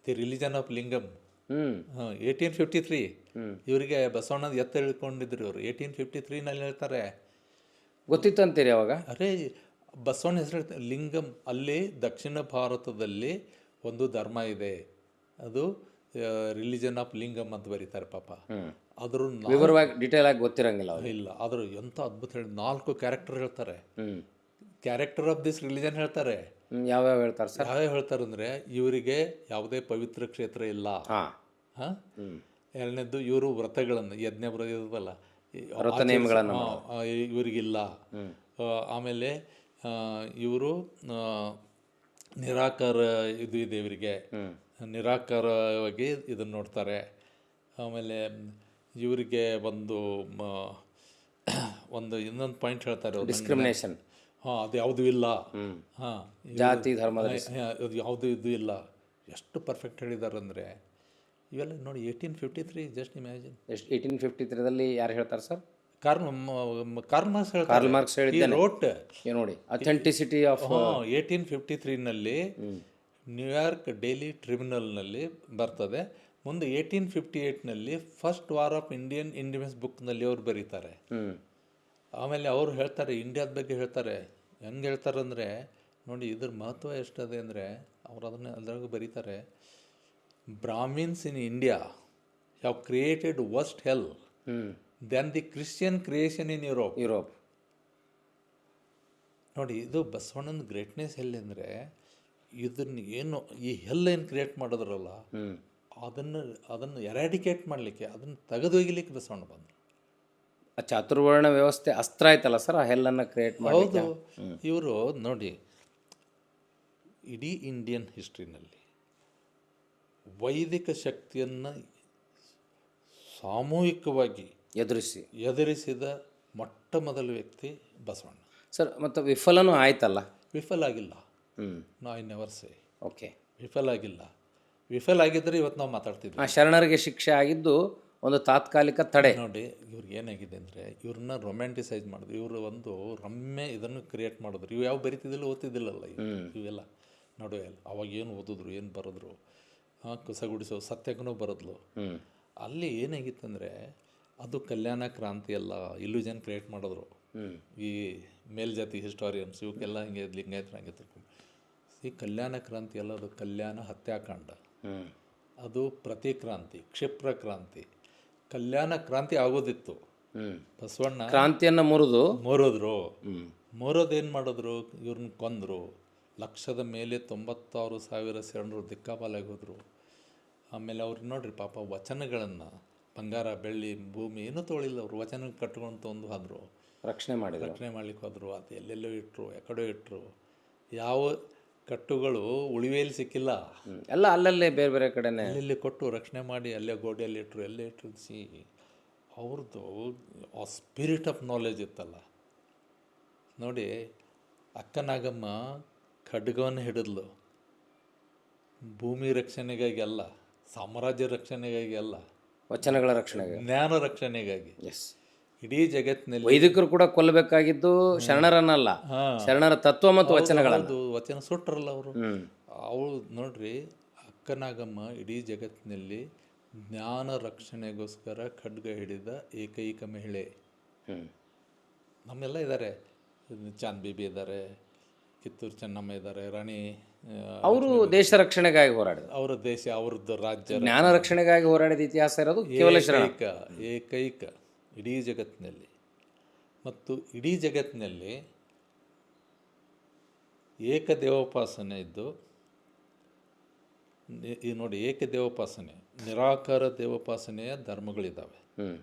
ದಿ ರಿಲಿಜನ್ ಆಫ್ ಲಿಂಗಮ್. 1853 ಇವರಿಗೆ ಬಸವಣ್ಣದ ಎತ್ತ ಹೇಳ್ಕೊಂಡಿದ್ರು ಇವರು. 1853ನಲ್ಲಿ ಹೇಳ್ತಾರೆ, ಗೊತ್ತಿತ್ತು ಅಂತೀರಿ ಅವಾಗ? ಅರೇ ಬಸವಣ್ಣ ಹೆಸರು ಲಿಂಗಂ, ಅಲ್ಲಿ ದಕ್ಷಿಣ ಭಾರತದಲ್ಲಿ ಒಂದು ಧರ್ಮ ಇದೆ, ಅದು ರಿಲಿಜನ್ ಆಫ್ ಲಿಂಗಮ್ ಅಂತ ಬರೀತಾರೆ ಪಾಪ. ಅದ್ರ ವಿವರವಾಗಿ ಡೀಟೇಲ್ ಆಗಿ ಗೊತ್ತಿರಂಗಿಲ್ಲ ಅವ್ರಿಗೆ. ಇಲ್ಲ, ಆದರೂ ಎಂಥ ಅದ್ಭುತ ಹೇಳಿ 4 ಕ್ಯಾರೆಕ್ಟರ್ ಹೇಳ್ತಾರೆ. ಕ್ಯಾರೆಕ್ಟರ್ ಆಫ್ ದಿಸ್ ರಿಲಿಜನ್ ಹೇಳ್ತಾರೆ. ಯಾವ್ಯಾವ ಹೇಳ್ತಾರೆ ಸರ್? ಯಾವ್ಯಾವ ಹೇಳ್ತಾರೆ ಅಂದರೆ, ಇವರಿಗೆ ಯಾವುದೇ ಪವಿತ್ರ ಕ್ಷೇತ್ರ ಇಲ್ಲ. ಹಾಂ. ಎರಡನೇದ್ದು, ಇವರು ವ್ರತಗಳನ್ನು ಯಜ್ಞ ಬರೋದಲ್ಲ, ವ್ರತ ನಿಯಮಗಳನ್ನು ಇವರಿಗಿಲ್ಲ. ಆಮೇಲೆ ಇವರು ನಿರಾಕಾರ ಇದು ಇದೆ ಇವರಿಗೆ, ನಿರಾಕಾರವಾಗಿ ಇದನ್ನು ನೋಡ್ತಾರೆ. ಆಮೇಲೆ ಇವರಿಗೆ ಒಂದು ಇನ್ನೊಂದು ಪಾಯಿಂಟ್ ಹೇಳ್ತಾರೆ, ಡಿಸ್ಕ್ರಿಮಿನೇಷನ್. ಹಾಂ, ಅದು ಯಾವುದೂ ಇಲ್ಲ. ಹಾಂ, ಜಾತಿ ಧರ್ಮದ ಅದು ಯಾವುದೂ ಇದು ಇಲ್ಲ. ಎಷ್ಟು ಪರ್ಫೆಕ್ಟ್ ಹೇಳಿದ್ದಾರೆ ಅಂದರೆ, ಇವೆಲ್ಲ ನೋಡಿ 1853, ಜಸ್ಟ್ ಇಮ್ಯಾಜಿನ್. ಎಷ್ಟು 1853ದಲ್ಲಿ ಯಾರು ಹೇಳ್ತಾರೆ ಸರ್? ಕಾರ್ಲ್ ಮಾರ್ಕ್ಸ್ ಹೇಳ್ತಾರೆ. ಕಾರ್ಲ್ ಮಾರ್ಕ್ಸ್ ಹೇಳಿದ್ದಾನೆ. ರೋಟ್ ನೋಡಿ ಅಥೆಂಟಿಸಿಟಿ ಆಫ್ 1853ನಲ್ಲಿ ನ್ಯೂಯಾರ್ಕ್ ಡೈಲಿ ಟ್ರಿಬ್ಯುನಲ್ನಲ್ಲಿ ಬರ್ತದೆ. ಮುಂದೆ 1858ನಲ್ಲಿ first war of Indian independence ಬುಕ್ನಲ್ಲಿ ಅವ್ರು ಬರೀತಾರೆ. ಆಮೇಲೆ ಅವರು ಹೇಳ್ತಾರೆ, ಇಂಡಿಯಾದ ಬಗ್ಗೆ ಹೇಳ್ತಾರೆ. ಹೆಂಗೆ ಹೇಳ್ತಾರೆ ಅಂದರೆ ನೋಡಿ, ಇದ್ರ ಮಹತ್ವ ಎಷ್ಟದೆ ಅಂದರೆ, ಅವ್ರು ಅದನ್ನು ಅದ್ರಾಗ ಬರೀತಾರೆ, Brahmins in India have created worst hell then the Christian creation in Europe. ನೋಡಿ, ಇದು ಬಸವಣ್ಣನ ಗ್ರೇಟ್ನೆಸ್ ಎಲ್ಲಿ ಅಂದರೆ, ಇದನ್ನು ಏನು ಈ ಹೆಲ್ ಏನು ಕ್ರಿಯೇಟ್ ಮಾಡಿದ್ರಲ್ಲ, ಅದನ್ನು ಎರಾಡಿಕೇಟ್ ಮಾಡಲಿಕ್ಕೆ, ಅದನ್ನು ತೆಗೆದೊಯ್ಯಲಿಕ್ಕೆ ಬಸವಣ್ಣ ಬಂದರು. ಚಾತುರ್ವರ್ಣ ವ್ಯವಸ್ಥೆ ಅಸ್ತ್ರ ಆಯ್ತಲ್ಲ ಸರ್, ಆ ಹೆಲ್ಲನ್ನು ಕ್ರಿಯೇಟ್ ಮಾಡಿ. ಹೌದು. ಇವರು ನೋಡಿ, ಇಡೀ ಇಂಡಿಯನ್ ಹಿಸ್ಟ್ರಿನಲ್ಲಿ ವೈದಿಕ ಶಕ್ತಿಯನ್ನು ಸಾಮೂಹಿಕವಾಗಿ ಎದುರಿಸಿದ ಮೊಟ್ಟ ಮೊದಲ ವ್ಯಕ್ತಿ ಬಸವಣ್ಣ ಸರ್. ಮತ್ತು ವಿಫಲನೂ ಆಯ್ತಲ್ಲ? ವಿಫಲ ಆಗಿಲ್ಲ. I never say. ಓಕೆ, ವಿಫಲ ಆಗಿಲ್ಲ. ವಿಫಲ ಆಗಿದ್ದರೆ ಇವತ್ತು ನಾವು ಮಾತಾಡ್ತಿದ್ವಿ. ಶರಣರಿಗೆ ಶಿಕ್ಷೆ ಆಗಿದ್ದು ಒಂದು ತಾತ್ಕಾಲಿಕ ತಡೆ. ನೋಡಿ, ಇವ್ರಿಗೆ ಏನಾಗಿದೆ ಅಂದರೆ, ಇವ್ರನ್ನ ರೊಮ್ಯಾಂಟಿಸೈಸ್ ಮಾಡಿದ್ರು. ಇವರು ಒಂದು ರಮ್ಯ ಇದನ್ನು ಕ್ರಿಯೇಟ್ ಮಾಡಿದ್ರು. ಇವು ಯಾವ ಬರಿತಿದ್ದಿಲ್ಲ, ಓದ್ತಿದ್ದಿಲ್ಲಲ್ಲ ಇವೆಲ್ಲ. ನೋಡಿ, ಅವಾಗ ಏನು ಓದಿದ್ರು, ಏನು ಬರೆದ್ರು, ಕುಸಗುಡಿಸೋ ಸತ್ಯಕ್ಕೂ ಬರೆದ್ಲು. ಅಲ್ಲಿ ಏನಾಗಿತ್ತಂದರೆ, ಅದು ಕಲ್ಯಾಣ ಕ್ರಾಂತಿ ಎಲ್ಲ ಇಲ್ಯೂಷನ್ ಕ್ರಿಯೇಟ್ ಮಾಡಿದ್ರು ಈ ಮೇಲ್ಜಾತಿ ಹಿಸ್ಟೋರಿಯನ್ಸ್. ಇವಕ್ಕೆಲ್ಲ ಹಿಂಗೆ ಲಿಂಗಾಯತರು ಹಂಗೆ ತಿಳ್ಕೊಂಡು, ಈ ಕಲ್ಯಾಣ ಕ್ರಾಂತಿ ಎಲ್ಲ ಅದು ಕಲ್ಯಾಣ ಹತ್ಯಾಕಾಂಡ, ಅದು ಪ್ರತಿಕ್ರಾಂತಿ, ಕ್ಷಿಪ್ರ ಕ್ರಾಂತಿ. ಕಲ್ಯಾಣ ಕ್ರಾಂತಿ ಆಗೋದಿತ್ತು. ಬಸವಣ್ಣ ಕ್ರಾಂತಿಯನ್ನು ಮೂರೋದೇನು ಮಾಡಿದ್ರು, ಇವ್ರನ್ನ ಕೊಂದರು. ಲಕ್ಷದ ಮೇಲೆ 96,000 ಶರಣರು ದಿಕ್ಕಾಪಾಲಾಗಿ ಹೋದರು. ಆಮೇಲೆ ಅವ್ರು ನೋಡ್ರಿ ಪಾಪ, ವಚನಗಳನ್ನು ಬಂಗಾರ ಬೆಳ್ಳಿ ಭೂಮಿ ಏನೂ ತೊಳಿಲ್ಲ, ಅವರು ವಚನ ಕಟ್ಕೊಂಡು ತಂದು ಹೋದರು, ರಕ್ಷಣೆ ಮಾಡ್ಲಿಕ್ಕೆ ಹೋದರು. ಅದು ಎಲ್ಲೆಲ್ಲೋ ಇಟ್ಟರು, ಎಕಡೋ ಇಟ್ಟರು. ಯಾವ ಕಟ್ಟುಗಳು ಉಳಿವೆಯಲ್ಲಿ ಸಿಕ್ಕಿಲ್ಲ, ಎಲ್ಲ ಅಲ್ಲಲ್ಲೇ ಬೇರೆ ಬೇರೆ ಕಡೆನೇ ಅಲ್ಲೆಲ್ಲಿ ಕೊಟ್ಟು ರಕ್ಷಣೆ ಮಾಡಿ ಅಲ್ಲೇ ಗೋಡೆಯಲ್ಲಿ ಇಟ್ಟರು, ಎಲ್ಲೇ ಇಟ್ಟರು. ಅವ್ರದ್ದು ಆ ಸ್ಪಿರಿಟ್ ಆಫ್ ನಾಲೆಜ್ ಇತ್ತಲ್ಲ ನೋಡಿ. ಅಕ್ಕನಾಗಮ್ಮ ಖಡ್ಗವನ್ನು ಹಿಡಿದ್ಲು, ಭೂಮಿ ರಕ್ಷಣೆಗಾಗಿ ಅಲ್ಲ, ಸಾಮ್ರಾಜ್ಯ ರಕ್ಷಣೆಗಾಗಿ ಅಲ್ಲ, ವಚನಗಳ ರಕ್ಷಣೆಗೆ, ಜ್ಞಾನ ರಕ್ಷಣೆಗಾಗಿ. ಇಡೀ ಜಗತ್ತಿನಲ್ಲಿ ವೈದಿಕರು ಕೂಡ ಕೊಲ್ಲಬೇಕಾಗಿದ್ದು ಶರಣರನ್ನಲ್ಲ, ಶರಣರ ತತ್ವ ಮತ್ತು ವಚನಗಳನ್ನು. ವಚನ ಸುಟ್ರಲ್ಲ ಅವರು ನೋಡ್ರಿ. ಅಕ್ಕನಾಗಮ್ಮ ಇಡೀ ಜಗತ್ತಿನಲ್ಲಿ ಜ್ಞಾನ ರಕ್ಷಣೆಗೋಸ್ಕರ ಖಡ್ಗ ಹಿಡಿದ ಏಕೈಕ ಮಹಿಳೆ. ನಮ್ಮೆಲ್ಲ ಇದ್ದಾರೆ, ಚಾಂದ್ ಬೀಬಿ ಇದ್ದಾರೆ, ಕಿತ್ತೂರು ಚೆನ್ನಮ್ಮ ಇದ್ದಾರೆ, ರಾಣಿ. ಅವರು ದೇಶ ರಕ್ಷಣೆಗಾಗಿ ಹೋರಾಡಿದ್ರು. ಅವರ ದೇಶ, ಅವ್ರದ್ದು ರಾಜ್ಯ, ಜ್ಞಾನ ರಕ್ಷಣೆಗಾಗಿ ಹೋರಾಡಿದ ಇತಿಹಾಸ ಇರೋದು ಕೇವಲ ಏಕೈಕ ಇಡೀ ಜಗತ್ತಿನಲ್ಲಿ. ಮತ್ತು ಇಡೀ ಜಗತ್ತಿನಲ್ಲಿ ಏಕದೇವೋಪಾಸನೆ ಇದ್ದು, ಈ ನೋಡಿ, ಏಕದೇವೋಪಾಸನೆ, ನಿರಾಕಾರ ದೇವೋಪಾಸನೆಯ ಧರ್ಮಗಳಿದ್ದಾವೆ.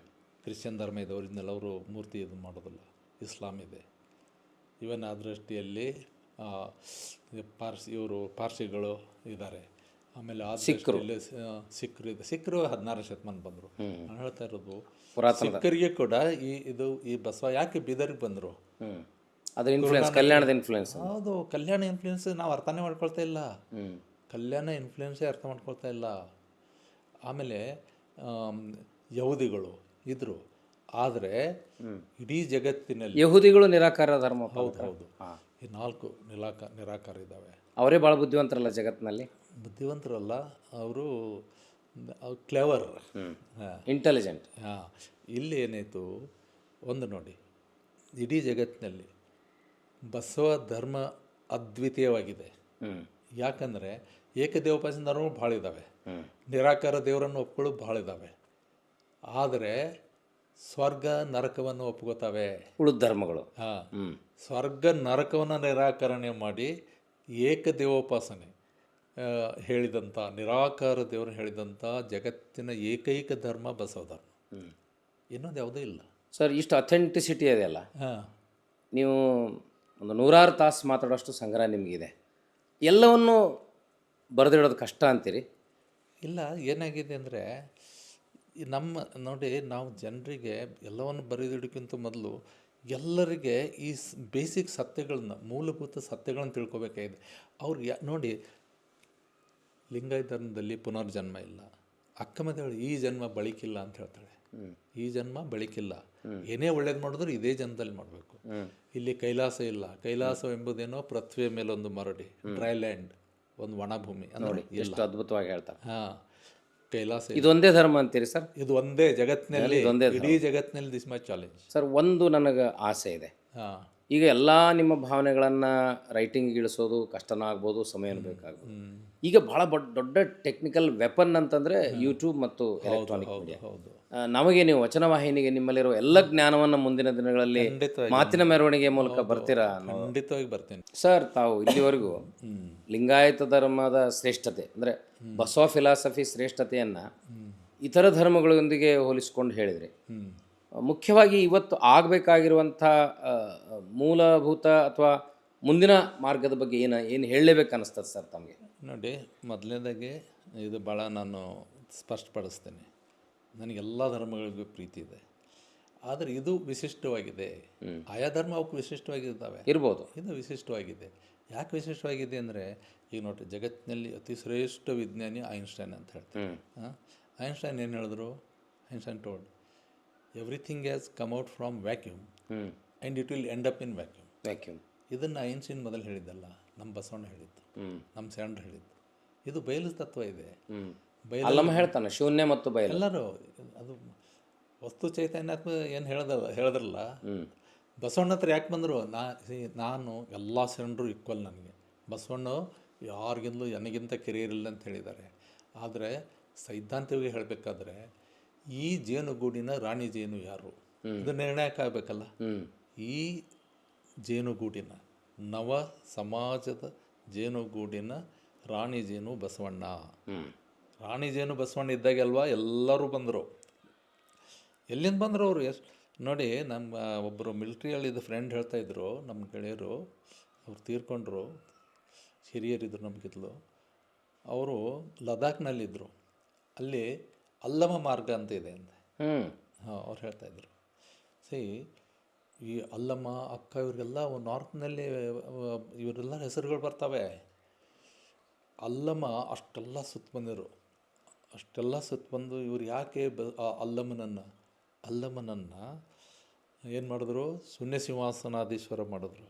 ಕ್ರಿಶ್ಚಿಯನ್ ಧರ್ಮ ಇದೆ, ಒರಿಜಿನಲ್, ಅವರು ಮೂರ್ತಿ ಇದು ಮಾಡೋದಿಲ್ಲ. ಇಸ್ಲಾಂ ಇದೆ. ಇವನ್ ಆ ದೃಷ್ಟಿಯಲ್ಲಿ ಪಾರ್ಸಿಗಳು ಇದ್ದಾರೆ. ಆಮೇಲೆ ಸಿಖ್ರು ಇದೆ. ಸಿಖ್ರು 16ನೇ ಶತಮಾನ ಬಂದರು. ನಾನು ಹೇಳ್ತಾ ಇರೋದು, ಸಿಖ್ಖರಿಗೆ ಕೂಡ ಈ ಬಸವ ಯಾಕೆ ಬೀದರ್ಗೆ ಬಂದರು, ಅದರ ಇನ್ಫ್ಲುಯೆನ್ಸ್, ಕಲ್ಯಾಣದ ಇನ್ಫ್ಲುಯೆನ್ಸ್. ಹೌದು, ಕಲ್ಯಾಣ ಇನ್ಫ್ಲುಯೆನ್ಸ್ ನಾವು ಅರ್ಥನೇ ಮಾಡ್ಕೊಳ್ತಾ ಇಲ್ಲ. ಕಲ್ಯಾಣ ಇನ್ಫ್ಲುಯೆನ್ಸೇ ಅರ್ಥ ಮಾಡ್ಕೊಳ್ತಾ ಇಲ್ಲ. ಆಮೇಲೆ ಯಹೂದಿಗಳು ಇದ್ರು, ಆದರೆ ಇಡೀ ಜಗತ್ತಿನಲ್ಲಿ ಯಹೂದಿಗಳು ನಿರಾಕಾರ ಧರ್ಮ. ಹೌದು. ಈ 4 ನಿರಾಕಾರ ಇದ್ದಾವೆ. ಅವರೇ ಭಾಳ ಬುದ್ಧಿವಂತರಲ್ಲ ಜಗತ್ತಿನಲ್ಲಿ. ಬುದ್ಧಿವಂತರಲ್ಲ, ಅವರು ಕ್ಲೆವರ್, ಇಂಟೆಲಿಜೆಂಟ್. ಇಲ್ಲಿ ಏನಾಯಿತು, ಒಂದು ನೋಡಿ, ಇಡೀ ಜಗತ್ತಿನಲ್ಲಿ ಬಸವ ಧರ್ಮ ಅದ್ವಿತೀಯವಾಗಿದೆ. ಯಾಕಂದರೆ ಏಕದೇವೋಪಾಸನೆ ಧರ್ಮಗಳು ಭಾಳ ಇದ್ದಾವೆ, ನಿರಾಕಾರ ದೇವರನ್ನು ಒಪ್ಕೊಳ್ಳೋದು ಭಾಳ ಇದ್ದಾವೆ. ಆದರೆ ಸ್ವರ್ಗ ನರಕವನ್ನು ಒಪ್ಕೋತಾವೆ ಉಳಿದ ಧರ್ಮಗಳು. ಹಾಂ, ಸ್ವರ್ಗ ನರಕವನ್ನು ನಿರಾಕರಣೆ ಮಾಡಿ ಏಕದೇವೋಪಾಸನೆ ಹೇಳಿದಂಥ, ನಿರಾಕಾರ ದೇವರು ಹೇಳಿದಂಥ ಜಗತ್ತಿನ ಏಕೈಕ ಧರ್ಮ ಬಸವ ಧರ್ಮ. ಇನ್ನೊಂದು ಯಾವುದೂ ಇಲ್ಲ ಸರ್. ಇಷ್ಟು ಅಥೆಂಟಿಸಿಟಿ ಅದೆಯಲ್ಲ, ಹಾಂ, ನೀವು ಒಂದು 100 ತಾಸು ಮಾತಾಡೋಷ್ಟು ಸಂಗ್ರಹ ನಿಮಗಿದೆ. ಎಲ್ಲವನ್ನು ಬರೆದಿಡೋದು ಕಷ್ಟ ಅಂತೀರಿ? ಇಲ್ಲ, ಏನಾಗಿದೆ ಅಂದರೆ ನಮ್ಮ ನೋಡಿ, ನಾವು ಜನರಿಗೆ ಎಲ್ಲವನ್ನು ಬರೆದಿಡೋಕ್ಕಿಂತ ಮೊದಲು ಎಲ್ಲರಿಗೆ ಈ ಬೇಸಿಕ್ ಸತ್ಯಗಳನ್ನ, ಮೂಲಭೂತ ಸತ್ಯಗಳನ್ನು ತಿಳ್ಕೊಬೇಕಾಗಿದೆ. ಅವ್ರಿಗೆ ನೋಡಿ, ಲಿಂಗಾಯತ ಧರ್ಮದಲ್ಲಿ ಪುನರ್ಜನ್ಮ ಇಲ್ಲ. ಅಕ್ಕಮದೇವಳು ಈ ಜನ್ಮ ಬಳಿಕಿಲ್ಲ ಅಂತ ಹೇಳ್ತಾಳೆ. ಈ ಜನ್ಮ ಬಳಿಕಿಲ್ಲ, ಏನೇ ಒಳ್ಳೇದು ಮಾಡಿದ್ರು ಇದೇ ಜನ್ಮದಲ್ಲಿ ಮಾಡಬೇಕು. ಇಲ್ಲಿ ಕೈಲಾಸ ಇಲ್ಲ. ಕೈಲಾಸ ಎಂಬುದೇನೋ ಪೃಥ್ವಿಯ ಮೇಲೊಂದು ಮರಡಿ, ಡ್ರೈ ಲ್ಯಾಂಡ್, ಒಂದು ಒಣಭೂಮಿ. ನೋಡಿ ಎಷ್ಟು ಅದ್ಭುತವಾಗಿ ಹೇಳ್ತಾರೆ. ಹಾಂ, ಕೈಲಾಸ ಇದೊಂದೇ ಧರ್ಮ ಅಂತೀರಿ ಸರ್? ಇದು ಒಂದೇ ಜಗತ್ತಿನಲ್ಲಿ, ಇಡೀ ಜಗತ್ತಿನಲ್ಲಿ ದಿಸ್ ಮಚ್ ಚಾಲೆಂಜ್. ಸರ್, ಒಂದು ನನಗೆ ಆಸೆ ಇದೆ. ಹಾಂ, ಈಗ ಎಲ್ಲ ನಿಮ್ಮ ಭಾವನೆಗಳನ್ನು ರೈಟಿಂಗ್ ಇಳಿಸೋದು ಕಷ್ಟನೂ ಆಗ್ಬೋದು, ಸಮಯನೂ ಬೇಕಾಗ್ಬೋದು. ಈಗ ಭಾಳ ದೊಡ್ಡ ಟೆಕ್ನಿಕಲ್ ವೆಪನ್ ಅಂತಂದರೆ ಯೂಟ್ಯೂಬ್ ಮತ್ತು ಎಲೆಕ್ಟ್ರಾನಿಕ್ ಮೀಡಿಯಾ. ಹೌದು. ನಮಗೆ ನೀವು ವಚನವಾಹಿನಿಗೆ ನಿಮ್ಮಲ್ಲಿರೋ ಎಲ್ಲ ಜ್ಞಾನವನ್ನು ಮುಂದಿನ ದಿನಗಳಲ್ಲಿ ಮಾತಿನ ಮೆರವಣಿಗೆ ಮೂಲಕ ಬರ್ತೀರಾ? ಖಂಡಿತವಾಗಿ ಬರ್ತೀನಿ ಸರ್. ತಾವು ಇಲ್ಲಿವರೆಗೂ ಲಿಂಗಾಯತ ಧರ್ಮದ ಶ್ರೇಷ್ಠತೆ ಅಂದರೆ ಬಸವ ಫಿಲಾಸಫಿ ಶ್ರೇಷ್ಠತೆಯನ್ನು ಇತರ ಧರ್ಮಗಳೊಂದಿಗೆ ಹೋಲಿಸ್ಕೊಂಡು ಹೇಳಿದ್ರಿ. ಮುಖ್ಯವಾಗಿ ಇವತ್ತು ಆಗಬೇಕಾಗಿರುವಂಥ ಮೂಲಭೂತ ಅಥವಾ ಮುಂದಿನ ಮಾರ್ಗದ ಬಗ್ಗೆ ಏನು ಹೇಳಲೇಬೇಕು ಅನ್ನಿಸ್ತದೆ ಸರ್ ತಮಗೆ? ನೋಡಿ, ಮೊದಲನೇದಾಗಿ ಇದು ಭಾಳ ನಾನು ಸ್ಪಷ್ಟಪಡಿಸ್ತೇನೆ. ನನಗೆಲ್ಲ ಧರ್ಮಗಳಿಗೂ ಪ್ರೀತಿ ಇದೆ, ಆದರೆ ಇದು ವಿಶಿಷ್ಟವಾಗಿದೆ. ಆಯಾ ಧರ್ಮ ಅವಕ್ಕೆ ವಿಶಿಷ್ಟವಾಗಿದ್ದಾವೆ, ಇರ್ಬೋದು. ಇದು ವಿಶಿಷ್ಟವಾಗಿದೆ. ಯಾಕೆ ವಿಶಿಷ್ಟವಾಗಿದೆ ಅಂದರೆ, ಈಗ ನೋಡಿ, ಜಗತ್ತಿನಲ್ಲಿ ಅತಿ ಶ್ರೇಷ್ಠ ವಿಜ್ಞಾನಿ ಐನ್ಸ್ಟೈನ್ ಅಂತ ಹೇಳ್ತಾರೆ. ಐನ್ಸ್ಟೈನ್ ಏನು ಹೇಳಿದ್ರು? Einstein told everything has come out from vacuum and it will end up in vacuum. ಇದನ್ನು ಐನ್ಸ್ಟೈನ್ ಮೊದಲು ಹೇಳಿದ್ದಲ್ಲ, ನಮ್ಮ ಬಸವಣ್ಣ ಹೇಳಿದ್ದು, ನಮ್ಮ ಶರಣರು ಹೇಳಿದ್ದು. ಇದು ಬಯಲು ತತ್ವ ಇದೆ. ಅಲ್ಲಮ್ಮ ಹೇಳ್ತಾನೆ ಶೂನ್ಯ ಮತ್ತು ಬಯಲು. ಎಲ್ಲರೂ ಅದು ವಸ್ತು ಚೈತನ್ಯಾತ್ಮ ಏನು ಹೇಳಿದ್ರಲ್ಲ, ಬಸವಣ್ಣ ಹತ್ರ ಯಾಕೆ ಬಂದರು? ನಾನು ಎಲ್ಲ ಶರಣರು ಈಕ್ವಲ್, ನನಗೆ ಬಸವಣ್ಣ ಯಾರಿಗಿಂತಲೂ ನನಗಿಂತ ಕಿರಿಯರಿಲ್ಲ ಅಂತ ಹೇಳಿದ್ದಾರೆ. ಆದರೆ ಸೈದ್ಧಾಂತಿಕವಾಗಿ ಹೇಳಬೇಕಾದ್ರೆ ಈ ಜೇನುಗೂಡಿನ ರಾಣಿ ಜೇನು ಯಾರು, ಇದು ನಿರ್ಣಾಯಕ ಆಗಬೇಕಲ್ಲ. ಈ ಜೇನುಗೂಡಿನ, ನವ ಸಮಾಜದ ಜೇನುಗೂಡಿನ ರಾಣಿ ಜೇನು ಬಸವಣ್ಣ. ರಾಣಿ ಜೇನು ಬಸವಣ್ಣ ಇದ್ದಾಗಲ್ವಾ ಎಲ್ಲರೂ ಬಂದರು. ಎಲ್ಲಿಂದ ಬಂದರು ಅವರು? ಎಷ್ಟು ನೋಡಿ, ನಮ್ಮ ಒಬ್ಬರು ಮಿಲ್ಟ್ರಿಯಲ್ಲಿದ್ದ ಫ್ರೆಂಡ್ ಹೇಳ್ತಾಯಿದ್ರು, ನಮ್ಮ ಗೆಳೆಯರು, ಅವ್ರು ತೀರ್ಕೊಂಡ್ರು, ಹಿರಿಯರಿದ್ರು ನಮಗಿದ್ಲು. ಅವರು ಲದಾಖ್ನಲ್ಲಿದ್ದರು. ಅಲ್ಲಿ ಅಲ್ಲಮ ಮಾರ್ಗ ಅಂತ ಇದೆ ಅಂತ. ಹಾಂ, ಅವ್ರು ಹೇಳ್ತಾಯಿದ್ರು. ಈ ಅಲ್ಲಮ್ಮ, ಅಕ್ಕ, ಇವರಿಗೆಲ್ಲ ನಾರ್ತ್ನಲ್ಲಿ ಇವರೆಲ್ಲ ಹೆಸರುಗಳು ಬರ್ತವೆ. ಅಲ್ಲಮ್ಮ ಅಷ್ಟೆಲ್ಲ ಸುತ್ತ ಬಂದಿರು, ಅಷ್ಟೆಲ್ಲ ಸುತ್ತ ಬಂದು ಇವ್ರು ಯಾಕೆ ಅಲ್ಲಮ್ಮನನ್ನು ಏನು ಮಾಡಿದ್ರು? ಶೂನ್ಯ ಸಿಂಹಾಸನಾಧೀಶ್ವರ ಮಾಡಿದ್ರು.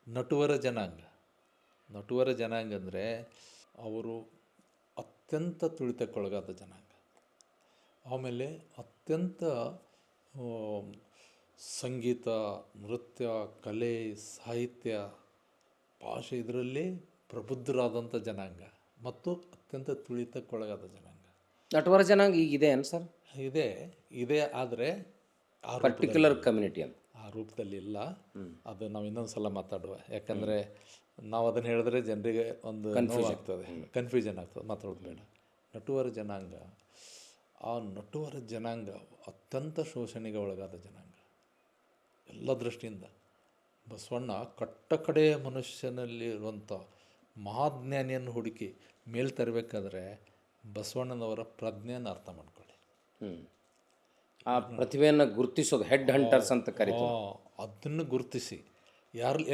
ನಟುವರ ಜನಾಂಗ ಅಂದರೆ ಅವರು ಅತ್ಯಂತ ತುಳಿತಕ್ಕೊಳಗಾದ ಜನಾಂಗ. ಆಮೇಲೆ ಅತ್ಯಂತ ಸಂಗೀತ, ನೃತ್ಯ, ಕಲೆ, ಸಾಹಿತ್ಯ, ಭಾಷೆ ಇದರಲ್ಲಿ ಪ್ರಬುದ್ಧರಾದಂಥ ಜನಾಂಗ ಮತ್ತು ಅತ್ಯಂತ ತುಳಿತಕ್ಕೊಳಗಾದ ಜನಾಂಗ. ನಟವರ ಜನಾಂಗ ಈಗ ಇದೆ ಏನು ಸರ್? ಇದೆ, ಆದರೆ ಆ ಪರ್ಟಿಕ್ಯುಲರ್ ಕಮ್ಯುನಿಟಿ ಅಂತ ಆ ರೂಪದಲ್ಲಿ ಇಲ್ಲ. ಅದು ನಾವು ಇನ್ನೊಂದು ಸಲ ಮಾತಾಡುವ. ಯಾಕಂದರೆ ನಾವು ಅದನ್ನು ಹೇಳಿದ್ರೆ ಜನರಿಗೆ ಒಂದು ಕನ್ಫ್ಯೂಷನ್ ಆಗ್ತದೆ, ಮಾತಾಡೋದು ಬೇಡ. ನಟುವರ ಜನಾಂಗ, ಆ ನಟುವರ ಜನಾಂಗ ಅತ್ಯಂತ ಶೋಷಣೆಗೆ ಒಳಗಾದ ಜನಾಂಗ ಎಲ್ಲ ದೃಷ್ಟಿಯಿಂದ. ಬಸವಣ್ಣ ಕಟ್ಟಕಡೆಯ ಮನುಷ್ಯನಲ್ಲಿರುವಂಥ ಮಹಾಜ್ಞಾನಿಯನ್ನು ಹುಡುಕಿ ಮೇಲೆ ತರಬೇಕಾದ್ರೆ ಬಸವಣ್ಣನವರ ಪ್ರಜ್ಞೆಯನ್ನು ಅರ್ಥ ಮಾಡ್ಕೊಳ್ಳಿ. ಆ ಪ್ರತಿಭೆಯನ್ನು ಗುರುತಿಸೋದು ಹೆಡ್ ಹಂಟರ್ಸ್ ಅಂತ ಕರೀತಾರೆ. ಅದನ್ನು ಗುರುತಿಸಿ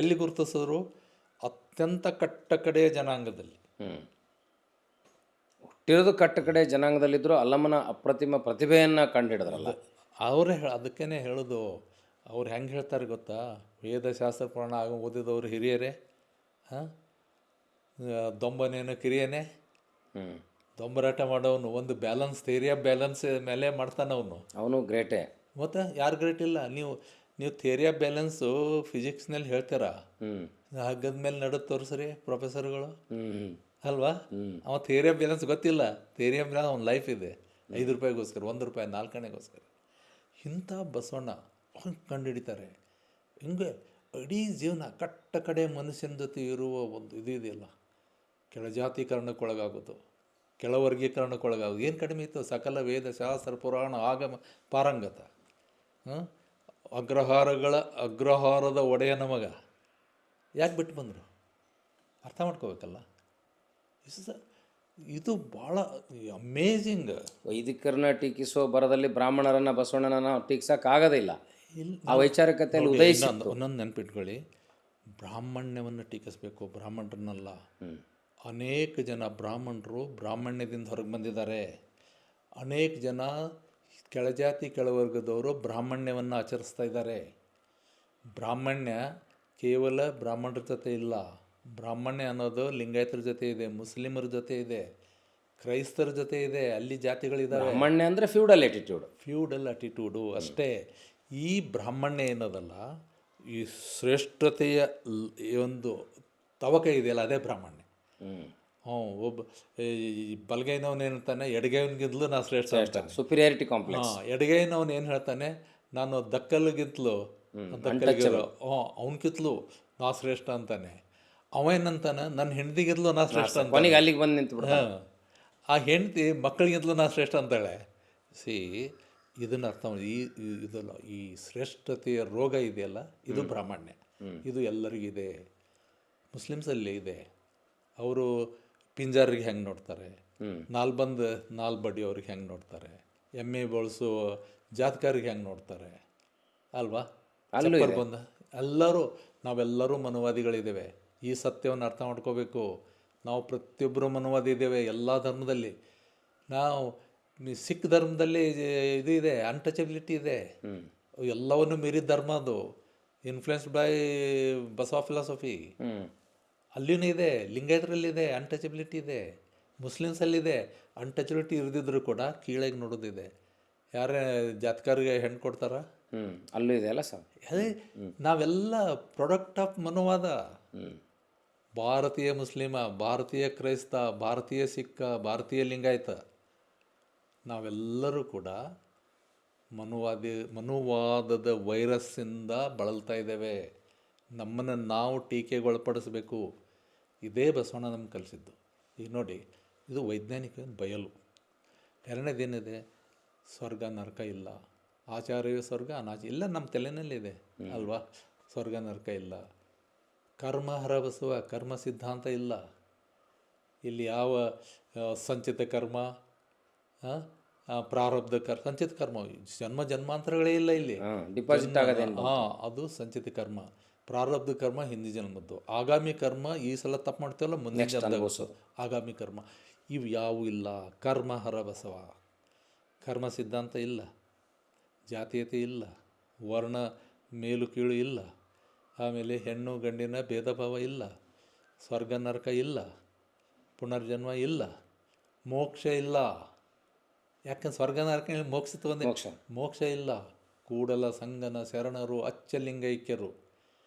ಎಲ್ಲಿ ಗುರುತಿಸಿದ್ರು? ಅತ್ಯಂತ ಕಟ್ಟಕಡೆಯ ಜನಾಂಗದಲ್ಲಿ. ಹುಟ್ಟಿರೋದು ಕಟ್ಟಕಡೆಯ ಜನಾಂಗದಲ್ಲಿದ್ದರು. ಅಲ್ಲಮ್ಮನ ಅಪ್ರತಿಮ ಪ್ರತಿಭೆಯನ್ನು ಕಂಡು ಹಿಡಿದ್ರಲ್ಲ ಅವರೇ. ಅದಕ್ಕೇ ಹೇಳೋದು. ಅವ್ರು ಹೆಂಗೆ ಹೇಳ್ತಾರೆ ಗೊತ್ತಾ? ವೇದಶಾಸ್ತ್ರ ಪುರಾಣ ಓದಿದವರು ಹಿರಿಯರೇ, ದೊಂಬನೇನು ಕಿರಿಯನೇ. ದೊಂಬರಾಟ ಮಾಡೋನು ಒಂದು ಥಿಯರಿ ಆಫ್ ಬ್ಯಾಲೆನ್ಸ್ ಮೇಲೆ ಮಾಡ್ತಾನೆ ಅವನು ಗ್ರೇಟೇ. ಮತ್ತು ಯಾರು ಗ್ರೇಟ್ ಇಲ್ಲ. ನೀವು ಥಿಯರಿ ಆಫ್ ಬ್ಯಾಲೆನ್ಸು ಫಿಸಿಕ್ಸ್ನಲ್ಲಿ ಹೇಳ್ತೀರಾ, ಹ್ಮ್ ಹಗ್ಗದ ಮೇಲೆ ನಡೋದು ತೋರಿಸ್ರಿ ಪ್ರೊಫೆಸರ್ಗಳು, ಹ್ಮ್ ಅಲ್ವಾ? ಅವ ಥಿಯರಿ ಆಫ್ ಬ್ಯಾಲೆನ್ಸ್ ಗೊತ್ತಿಲ್ಲ, ಥಿಯರಿ ಆಫ್ ಬ್ಯಾಲೆನ್ಸ್ ಅವ್ನ ಲೈಫ್ ಇದೆ, 5 ರೂಪಾಯಿಗೋಸ್ಕರ, 1 ರೂಪಾಯಿ 4 ಆಣೆಗೋಸ್ಕರ. ಇಂಥ ಬಸವಣ್ಣ ಅವ್ನು ಕಂಡುಹಿಡಿತಾರೆ. ಹಿಂಗೆ ಇಡೀ ಜೀವನ ಕಟ್ಟ ಕಡೆ ಮನುಷ್ಯನ ಜೊತೆ ಇರುವ ಒಂದು ಇದು ಇದೆಯಲ್ಲ, ಕೆಳಜಾತೀಕರಣಕ್ಕೊಳಗಾಗೋದು, ಕೆಳವರ್ಗೀಕರಣಕ್ಕೊಳಗಾಗೋದು. ಏನು ಕಡಿಮೆ ಇತ್ತು? ಸಕಲ ವೇದ ಶಾಸ್ತ್ರ ಪುರಾಣ ಆಗಮ ಪಾರಂಗತ, ಅಗ್ರಹಾರದ ಒಡೆಯ ನಮಗ ಯಾಕೆ ಬಿಟ್ಟು ಬಂದರು? ಅರ್ಥ ಮಾಡ್ಕೋಬೇಕಲ್ಲ. ಇದು ಭಾಳ ಅಮೇಝಿಂಗ್. ವೈದಿಕರನ್ನ ಟೀಕಿಸೋ ಬರದಲ್ಲಿ ಬ್ರಾಹ್ಮಣರನ್ನ ಬಸವಣ್ಣನ ಟೀಕಿಸೋಕ್ಕಾಗೋದಿಲ್ಲ. ಆ ವೈಚಾರಿಕತೆಯಲ್ಲಿ ಒಂದೊಂದು ನೆನ್ಪಿಟ್ಕೊಳ್ಳಿ, ಬ್ರಾಹ್ಮಣ್ಯವನ್ನು ಟೀಕಿಸಬೇಕು, ಬ್ರಾಹ್ಮಣರನ್ನಲ್ಲ. ಅನೇಕ ಜನ ಬ್ರಾಹ್ಮಣರು ಬ್ರಾಹ್ಮಣ್ಯದಿಂದ ಹೊರಗೆ ಬಂದಿದ್ದಾರೆ. ಅನೇಕ ಜನ ಕೆಳಜಾತಿ ಕೆಳವರ್ಗದವರು ಬ್ರಾಹ್ಮಣ್ಯವನ್ನು ಆಚರಿಸ್ತಾ ಇದ್ದಾರೆ. ಬ್ರಾಹ್ಮಣ್ಯ ಕೇವಲ ಬ್ರಾಹ್ಮಣರ ಜೊತೆ ಇಲ್ಲ, ಬ್ರಾಹ್ಮಣ್ಯ ಅನ್ನೋದು ಲಿಂಗಾಯತರ ಜೊತೆ ಇದೆ, ಮುಸ್ಲಿಮರ ಜೊತೆ ಇದೆ, ಕ್ರೈಸ್ತರ ಜೊತೆ ಇದೆ. ಅಲ್ಲಿ ಜಾತಿಗಳಿದ್ದಾವೆ. ಬ್ರಾಹ್ಮಣ್ಯ ಅಂದರೆ ಫ್ಯೂಡಲ್ ಅಟಿಟ್ಯೂಡು ಅಷ್ಟೇ. ಈ ಬ್ರಾಹ್ಮಣ್ಯ ಏನದಲ್ಲ, ಈ ಶ್ರೇಷ್ಠತೆಯ ಒಂದು ತವಕ ಇದೆಯಲ್ಲ, ಅದೇ ಬ್ರಾಹ್ಮಣ್ಯ. ಒಬ್ಬ ಈ ಬಲಗೈನವನು ಏನು ಹೇಳ್ತಾನೆ, ಎಡಗೈವನಿಗಿಂತಲೂ ನಾ ಶ್ರೇಷ್ಠ ಅಂತಾನೆ. Superiority complex. ಎಡಗೈನವನು ಏನು ಹೇಳ್ತಾನೆ, ನಾನು ದಕ್ಕಲ್ಗಿಂತಲೂ ಅವನಕಿತ್ಲು ನಾ ಶ್ರೇಷ್ಠ ಅಂತಾನೆ. ಅವೇನಂತಾನೆ, ನನ್ನ ಹೆಂಡತಿಗಿಂತಲೂ ನಾ ಶ್ರೇಷ್ಠ ಅಂತ. ಅಲ್ಲಿಗೆ ಬಂದು ನಿಂತು ಆ ಹೆಂಡತಿ ಮಕ್ಕಳಿಗಿಂತಲೂ ನಾ ಶ್ರೇಷ್ಠ ಅಂತಾಳೆ. ಇದನ್ನು ಅರ್ಥ ಮಾಡಿ, ಇದಲ್ಲ, ಈ ಶ್ರೇಷ್ಠತೆಯ ರೋಗ ಇದೆಯಲ್ಲ, ಇದು ಬ್ರಾಹ್ಮಣ್ಯ. ಇದು ಎಲ್ಲರಿಗಿದೆ. ಮುಸ್ಲಿಮ್ಸಲ್ಲಿ ಇದೆ. ಅವರು ಪಿಂಜಾರಿಗೆ ಹೆಂಗೆ ನೋಡ್ತಾರೆ, ನಾಲ್ ಬಡಿಯವ್ರಿಗೆ ಹೆಂಗೆ ನೋಡ್ತಾರೆ, ಎಮ್ಮೆ ಬಳಸೋ ಜಾತ್ಕಾರಿಗೆ ಹೆಂಗೆ ನೋಡ್ತಾರೆ, ಅಲ್ವಾ? ಬಂದ ನಾವೆಲ್ಲರೂ ಮನುವಾದಿಗಳಿದ್ದೇವೆ. ಈ ಸತ್ಯವನ್ನು ಅರ್ಥ ಮಾಡ್ಕೋಬೇಕು. ನಾವು ಪ್ರತಿಯೊಬ್ಬರು ಮನುವಾದಿ ಇದ್ದೇವೆ ಎಲ್ಲ ಧರ್ಮದಲ್ಲಿ. ನಾವು ಸಿಖ್ ಧರ್ಮದಲ್ಲಿ ಇದು ಇದೆ, ಅನ್ಟಚಬಿಲಿಟಿ ಇದೆ. ಎಲ್ಲವನ್ನು ಮೀರಿದ ಧರ್ಮ ಅದು, ಇನ್ಫ್ಲುಯೆನ್ಸ್ಡ್ ಬೈ ಬಸವ ಫಿಲಾಸಫಿ. ಅಲ್ಲಿನೂ ಇದೆ, ಲಿಂಗಾಯತರಲ್ಲಿದೆ, ಅನ್ಟಚಬಿಲಿಟಿ ಇದೆ, ಮುಸ್ಲಿಮ್ಸಲ್ಲಿದೆ. ಅನ್ಟಚಬಿಲಿಟಿ ಇರದಿದ್ರು ಕೂಡ ಕೀಳಾಗಿ ನೋಡೋದಿದೆ. ಯಾರೇ ಜಾತ್ಕಾರಿಗೆ ಹೆಣ್ಣು ಕೊಡ್ತಾರ, ಅಲ್ಲೂ ಇದೆ ಅಲ್ಲ ಸರ್. ಅದೇ ನಾವೆಲ್ಲ ಪ್ರಾಡಕ್ಟ್ ಆಫ್ ಮನುವಾದ. ಭಾರತೀಯ ಮುಸ್ಲಿಮ, ಭಾರತೀಯ ಕ್ರೈಸ್ತ, ಭಾರತೀಯ ಸಿಖ್, ಭಾರತೀಯ ಲಿಂಗಾಯತ, ನಾವೆಲ್ಲರೂ ಕೂಡ ಮನುವಾದದ ವೈರಸ್ಸಿಂದ ಬಳಲ್ತಾ ಇದ್ದೇವೆ. ನಮ್ಮನ್ನು ನಾವು ಟೀಕೆಗೊಳಪಡಿಸಬೇಕು. ಇದೇ ಬಸವಣ್ಣ ನಮ್ಗೆ ಕಲಿಸಿದ್ದು. ಈಗ ನೋಡಿ, ಇದು ವೈಜ್ಞಾನಿಕ ಬಯಲು. ಎರಡನೇದೇನಿದೆ, ಸ್ವರ್ಗ ನರಕ ಇಲ್ಲ, ಆಚಾರ್ಯ ಸ್ವರ್ಗ ಅನಾಚ ಇಲ್ಲ, ನಮ್ಮ ತಲೆನಲ್ಲಿದೆ ಅಲ್ವಾ? ಸ್ವರ್ಗ ನರಕ ಇಲ್ಲ. ಕರ್ಮ ಹರಬಸುವ ಕರ್ಮ ಸಿದ್ಧಾಂತ ಇಲ್ಲ. ಇಲ್ಲಿ ಯಾವ ಸಂಚಿತ ಕರ್ಮ, ಪ್ರಾರಬ್ಧ ಸಂಚಿತ ಕರ್ಮ, ಜನ್ಮಾಂತರಗಳೇ ಇಲ್ಲ ಇಲ್ಲಿ. ಡಿಪಾಸಿಟ್ ಆಗದೆ. ಅದು ಸಂಚಿತ ಕರ್ಮ. ಪ್ರಾರಬ್ಧ ಕರ್ಮ ಹಿಂದಿ ಜನ್ಮದ್ದು. ಆಗಾಮಿ ಕರ್ಮ ಈ ಸಲ ತಪ್ಪು ಮಾಡ್ತೇವಲ್ಲ, ಮುಂದಿನ ಜನ್ಮದ ಆಗಾಮಿ ಕರ್ಮ. ಇವು ಯಾವೂ ಇಲ್ಲ. ಕರ್ಮ ಹರಬಸವ. ಕರ್ಮ ಸಿದ್ಧಾಂತ ಇಲ್ಲ, ಜಾತೀಯತೆ ಇಲ್ಲ, ವರ್ಣ ಮೇಲು ಕೀಳು ಇಲ್ಲ, ಆಮೇಲೆ ಹೆಣ್ಣು ಗಂಡಿನ ಭೇದ ಭಾವ ಇಲ್ಲ, ಸ್ವರ್ಗ ನರಕ ಇಲ್ಲ, ಪುನರ್ಜನ್ಮ ಇಲ್ಲ, ಮೋಕ್ಷ ಇಲ್ಲ. ಯಾಕಂದ್ರೆ ಸ್ವರ್ಗ ನರಕ ಮೋಕ್ಷ ತಗೊಂಡೆ, ಮೋಕ್ಷ ಇಲ್ಲ. ಕೂಡಲ ಸಂಗನ ಶರಣರು ಅಚ್ಚಲಿಂಗೈಕ್ಯರು.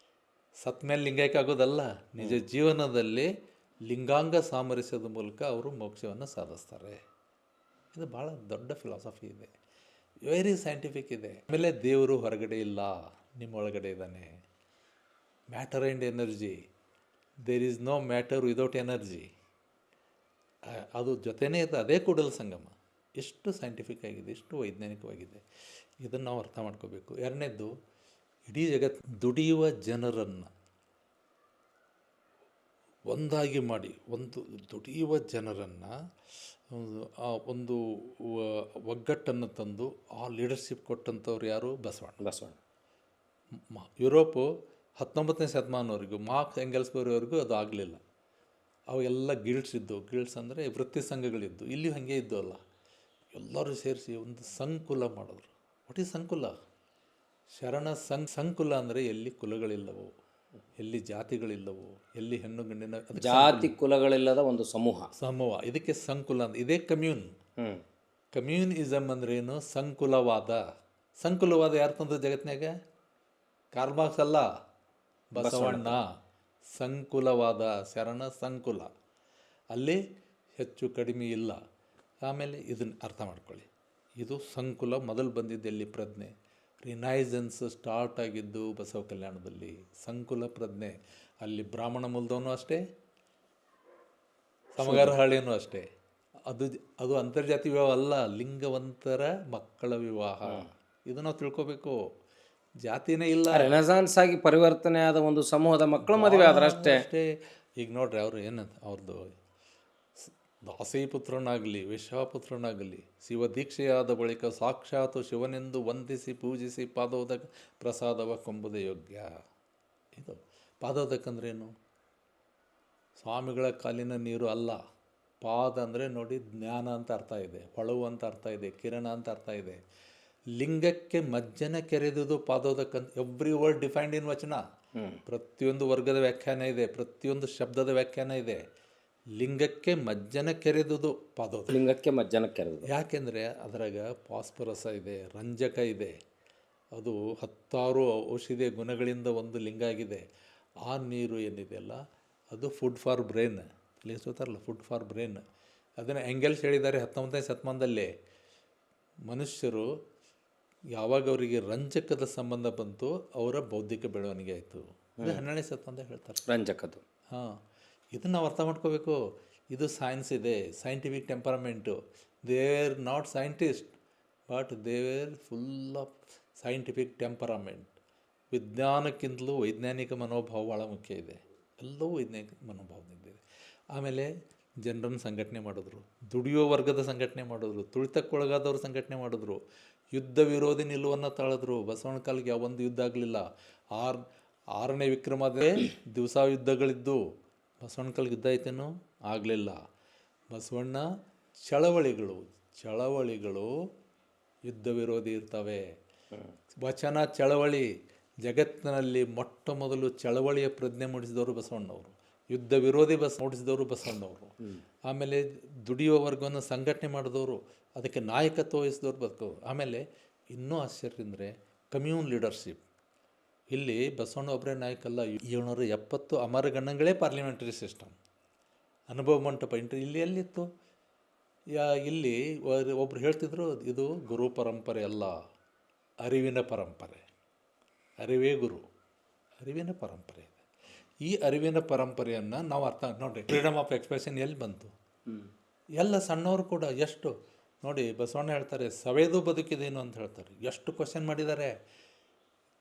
ಸತ್ ಮೇಲೆ ಲಿಂಗೈಕ್ಯ ಆಗೋದಲ್ಲ, ನಿಜ ಜೀವನದಲ್ಲಿ ಲಿಂಗಾಂಗ ಸಾಮರಸ್ಯದ ಮೂಲಕ ಅವರು ಮೋಕ್ಷವನ್ನು ಸಾಧಿಸ್ತಾರೆ. ಇದು ಭಾಳ ದೊಡ್ಡ ಫಿಲಾಸಫಿ ಇದೆ, ವೆರಿ ಸೈಂಟಿಫಿಕ್ ಇದೆ. ಆಮೇಲೆ ದೇವರು ಹೊರಗಡೆ ಇಲ್ಲ, ನಿಮ್ಮ ಒಳಗಡೆ ಇದ್ದಾನೆ. Matter and energy, there is no matter without energy. ಅದು ಜೊತೆನೇ ಇದೆ, ಅದೇ ಕೂಡಲ ಸಂಗಮ. ಎಷ್ಟು ಸೈಂಟಿಫಿಕ್ ಆಗಿದೆ, ಎಷ್ಟು ವೈಜ್ಞಾನಿಕವಾಗಿದೆ. ಇದನ್ನು ನಾವು ಅರ್ಥ ಮಾಡ್ಕೋಬೇಕು. ಎರಡನೇದ್ದು, ಇಡೀ ಜಗತ್ತು ದುಡಿಯುವ ಜನರನ್ನು ಒಂದಾಗಿ ಮಾಡಿ, ಒಂದು ದುಡಿಯುವ ಜನರನ್ನು ಒಂದು ಒಗ್ಗಟ್ಟನ್ನು ತಂದು ಆ ಲೀಡರ್ಶಿಪ್ ಕೊಟ್ಟಂಥವ್ರು ಯಾರು? ಬಸವಣ್ಣ. ಯುರೋಪು 19ನೇ ಶತಮಾನವರೆಗೂ, ಮಾರ್ಕ್ಸ್ ಎಂಗೆಲ್ಸ್ವರೆಗೂ ಅದು ಆಗಲಿಲ್ಲ. ಅವೆಲ್ಲ ಗಿಲ್ಡ್ಸ್ ಇದ್ದವು. ಗಿಲ್ಡ್ಸ್ ಅಂದರೆ ವೃತ್ತಿ ಸಂಘಗಳಿದ್ದು. ಇಲ್ಲಿ ಹಾಗೆ ಇದ್ದು ಅಲ್ಲ, ಎಲ್ಲರೂ ಸೇರಿಸಿ ಒಂದು ಸಂಕುಲ ಮಾಡಿದ್ರು. ವಾಟ್ ಈಸ್ ಸಂಕುಲ? ಶರಣ ಸಂಕುಲ ಅಂದರೆ ಎಲ್ಲಿ ಕುಲಗಳಿಲ್ಲವೋ, ಎಲ್ಲಿ ಜಾತಿಗಳಿಲ್ಲವೋ, ಎಲ್ಲಿ ಹೆಣ್ಣು ಗಂಡಿನ ಜಾತಿ ಕುಲಗಳಿಲ್ಲದ ಒಂದು ಸಮೂಹ. ಇದಕ್ಕೆ ಸಂಕುಲ ಅಂತ. ಇದೇ ಕಮ್ಯೂನ್. ಕಮ್ಯೂನಿಸಮ್ ಅಂದ್ರೇನು? ಸಂಕುಲವಾದ. ಸಂಕುಲವಾದ ಯಾರು ತಂದ್ರೆ ಜಗತ್ತಿನಾಗ? ಕಾರ್ಲ್ ಮಾರ್ಕ್ಸ್ ಅಲ್ಲ, ಬಸವಣ್ಣ. ಸಂಕುಲವಾದ ಶರಣ ಸಂಕುಲ, ಅಲ್ಲಿ ಹೆಚ್ಚು ಕಡಿಮೆ ಇಲ್ಲ. ಆಮೇಲೆ ಇದನ್ನು ಅರ್ಥ ಮಾಡ್ಕೊಳ್ಳಿ, ಇದು ಸಂಕುಲ ಮೊದಲು ಬಂದಿದ್ದು ಎಲ್ಲಿ ಪ್ರಜ್ಞೆ, ರಿನೈಸೆನ್ಸ್ ಸ್ಟಾರ್ಟ್ ಆಗಿದ್ದು ಬಸವ ಕಲ್ಯಾಣದಲ್ಲಿ. ಸಂಕುಲ ಪ್ರಜ್ಞೆ, ಅಲ್ಲಿ ಬ್ರಾಹ್ಮಣ ಮೂಲದವನು ಅಷ್ಟೇ, ಸಮಗಾರ ಹಳ್ಳಿಯೂ ಅಷ್ಟೇ. ಅದು ಅಂತರ್ಜಾತಿ ವಿವಾಹ ಅಲ್ಲ, ಲಿಂಗವಂತರ ಮಕ್ಕಳ ವಿವಾಹ. ಇದು ನಾವು ತಿಳ್ಕೊಬೇಕು. ಜಾತಿನೇ ಇಲ್ಲ, ರೆನೆಸಾನ್ಸ್ ಆಗಿ ಪರಿವರ್ತನೆ ಆದ ಒಂದು ಸಮೂಹದ ಮಕ್ಕಳು ಮದುವೆ ಆದ್ರೆ ಅಷ್ಟೇ. ಈಗ ನೋಡ್ರಿ, ಅವರು ಏನಂತ ಅವ್ರದ್ದು ದಾಸೀಪುತ್ರನಾಗಲಿ ವಿಶ್ವಾಪುತ್ರನಾಗಲಿ ಶಿವದೀಕ್ಷೆಯಾದ ಬಳಿಕ ಸಾಕ್ಷಾತ್ ಶಿವನೆಂದು ವಂದಿಸಿ ಪೂಜಿಸಿ ಪಾದೋದಕ ಪ್ರಸಾದವ ಕೊಂಬುದೇ ಯೋಗ್ಯ. ಇದು ಪಾದೋದಕ ಅಂದ್ರೇನು? ಸ್ವಾಮಿಗಳ ಕಾಲಿನ ನೀರು ಅಲ್ಲ. ಪಾದ ಅಂದರೆ ನೋಡಿ, ಜ್ಞಾನ ಅಂತ ಅರ್ಥ ಇದೆ, ಹೊಳವು ಅಂತ ಅರ್ಥ ಇದೆ, ಕಿರಣ ಅಂತ ಅರ್ಥ ಇದೆ. ಲಿಂಗಕ್ಕೆ ಮಜ್ಜನ ಕೆರೆದುದು ಪಾದೋದಕ ಅಂತ. ಎವ್ರಿ ವರ್ಡ್ ಡಿಫೈನ್ಡ್ ಇನ್ ವಚನ. ಪ್ರತಿಯೊಂದು ವರ್ಗದ ವ್ಯಾಖ್ಯಾನ ಇದೆ, ಪ್ರತಿಯೊಂದು ಶಬ್ದದ ವ್ಯಾಖ್ಯಾನ ಇದೆ. ಲಿಂಗಕ್ಕೆ ಮಜ್ಜನ ಕೆರೆದುದು ಪಾದೋದಕ. ಲಿಂಗಕ್ಕೆ ಮಜ್ಜನ ಕೆರೆದು, ಯಾಕೆಂದರೆ ಅದರಾಗ ಫಾಸ್ಫರಸ ಇದೆ, ರಂಜಕ ಇದೆ, ಅದು 10 ಔಷಧೀಯ ಗುಣಗಳಿಂದ ಒಂದು ಲಿಂಗ ಆಗಿದೆ. ಆ ನೀರು ಏನಿದೆಯಲ್ಲ, ಅದು ಫುಡ್ ಫಾರ್ ಬ್ರೈನ್. ತಿಳಿಸ್ತಾರಲ್ಲ, ಫುಡ್ ಫಾರ್ ಬ್ರೈನ್. ಅದನ್ನು ಎಂಗೆಲ್ಸ್ ಹೇಳಿದ್ದಾರೆ 19ನೇ ಶತಮಾನದಲ್ಲಿ. ಮನುಷ್ಯರು ಯಾವಾಗ ಅವರಿಗೆ ರಂಜಕದ ಸಂಬಂಧ ಬಂತು, ಅವರ ಬೌದ್ಧಿಕ ಬೆಳವಣಿಗೆ ಆಯಿತು. ಇದು 12ನೇ ಶತಮಾನದಾಗ ಹೇಳ್ತಾರೆ, ರಂಜಕದ್ದು. ಹಾಂ, ಇದನ್ನು ನಾವು ಅರ್ಥ ಮಾಡ್ಕೋಬೇಕು. ಇದು ಸೈನ್ಸ್ ಇದೆ, scientific temperament. They are not scientist, but they are full of scientific temperament. ವಿಜ್ಞಾನಕ್ಕಿಂತಲೂ ವೈಜ್ಞಾನಿಕ ಮನೋಭಾವ ಭಾಳ ಮುಖ್ಯ ಇದೆ. ಎಲ್ಲವೂ ವೈಜ್ಞಾನಿಕ ಮನೋಭಾವದಿಂದಿದೆ. ಆಮೇಲೆ ಜನರನ್ನು ಸಂಘಟನೆ ಮಾಡಿದ್ರು, ದುಡಿಯೋ ವರ್ಗದ ಸಂಘಟನೆ ಮಾಡಿದ್ರು, ತುಳಿತಕ್ಕೊಳಗಾದವ್ರ ಸಂಘಟನೆ ಮಾಡಿದ್ರು, ಯುದ್ಧ ವಿರೋಧಿ ನಿಲುವನ್ನು ತಾಳಿದ್ರು. ಬಸವಣ್ಣ ಕಾಲಿಗೆ ಯಾವೊಂದು ಯುದ್ಧ ಆಗಲಿಲ್ಲ. 6ನೇ ವಿಕ್ರಮದೇ ದಿವಸ ಯುದ್ಧಗಳಿದ್ದು. ಬಸವಣ್ಣ ಕಾಲಿಗೆ ಯುದ್ಧ ಐತೇನೋ? ಆಗಲಿಲ್ಲ. ಬಸವಣ್ಣ ಚಳವಳಿಗಳು ಯುದ್ಧ ವಿರೋಧಿ ಇರ್ತವೆ. ವಚನ ಚಳವಳಿ, ಜಗತ್ತಿನಲ್ಲಿ ಮೊಟ್ಟ ಮೊದಲು ಚಳವಳಿಯ ಪ್ರಜ್ಞೆ ಮೂಡಿಸಿದವರು ಬಸವಣ್ಣವರು. ಯುದ್ಧ ವಿರೋಧಿ ಮೂಡಿಸಿದವರು ಬಸವಣ್ಣವರು. ಆಮೇಲೆ ದುಡಿಯುವ ವರ್ಗವನ್ನು ಸಂಘಟನೆ ಮಾಡಿದವರು, ಅದಕ್ಕೆ ನಾಯಕತ್ವ ವಹಿಸಿದವರು ಬದುಕವರು. ಆಮೇಲೆ ಇನ್ನೂ ಆಶ್ಚರ್ಯ ಅಂದರೆ ಕಮ್ಯೂನ್ ಲೀಡರ್ಶಿಪ್. ಇಲ್ಲಿ ಬಸವಣ್ಣ ಒಬ್ಬರೇ ನಾಯಕಲ್ಲ, 770 ಅಮರಗಣಗಳೇ ಪಾರ್ಲಿಮೆಂಟರಿ ಸಿಸ್ಟಮ್. ಅನುಭವ ಮಂಟಪ ಇಲ್ಲಿ ಎಲ್ಲಿತ್ತು? ಇಲ್ಲಿ ಒಬ್ರು ಹೇಳ್ತಿದ್ರು, ಇದು ಗುರು ಪರಂಪರೆ ಅಲ್ಲ, ಅರಿವಿನ ಪರಂಪರೆ. ಅರಿವೇ ಗುರು, ಅರಿವಿನ ಪರಂಪರೆ ಇದೆ. ಈ ಅರಿವಿನ ಪರಂಪರೆಯನ್ನು ನಾವು ಅರ್ಥ ನೋಡಿ. ಫ್ರೀಡಮ್ ಆಫ್ ಎಕ್ಸ್ಪ್ರೆಷನ್ ಎಲ್ಲಿ ಬಂತು? ಎಲ್ಲ ಸಣ್ಣವರು ಕೂಡ ಎಷ್ಟು ನೋಡಿ, ಬಸವಣ್ಣ ಹೇಳ್ತಾರೆ ಸವೆದು ಬದುಕಿದೇನು ಅಂತ ಹೇಳ್ತಾರೆ. ಎಷ್ಟು ಕ್ವಶನ್ ಮಾಡಿದ್ದಾರೆ.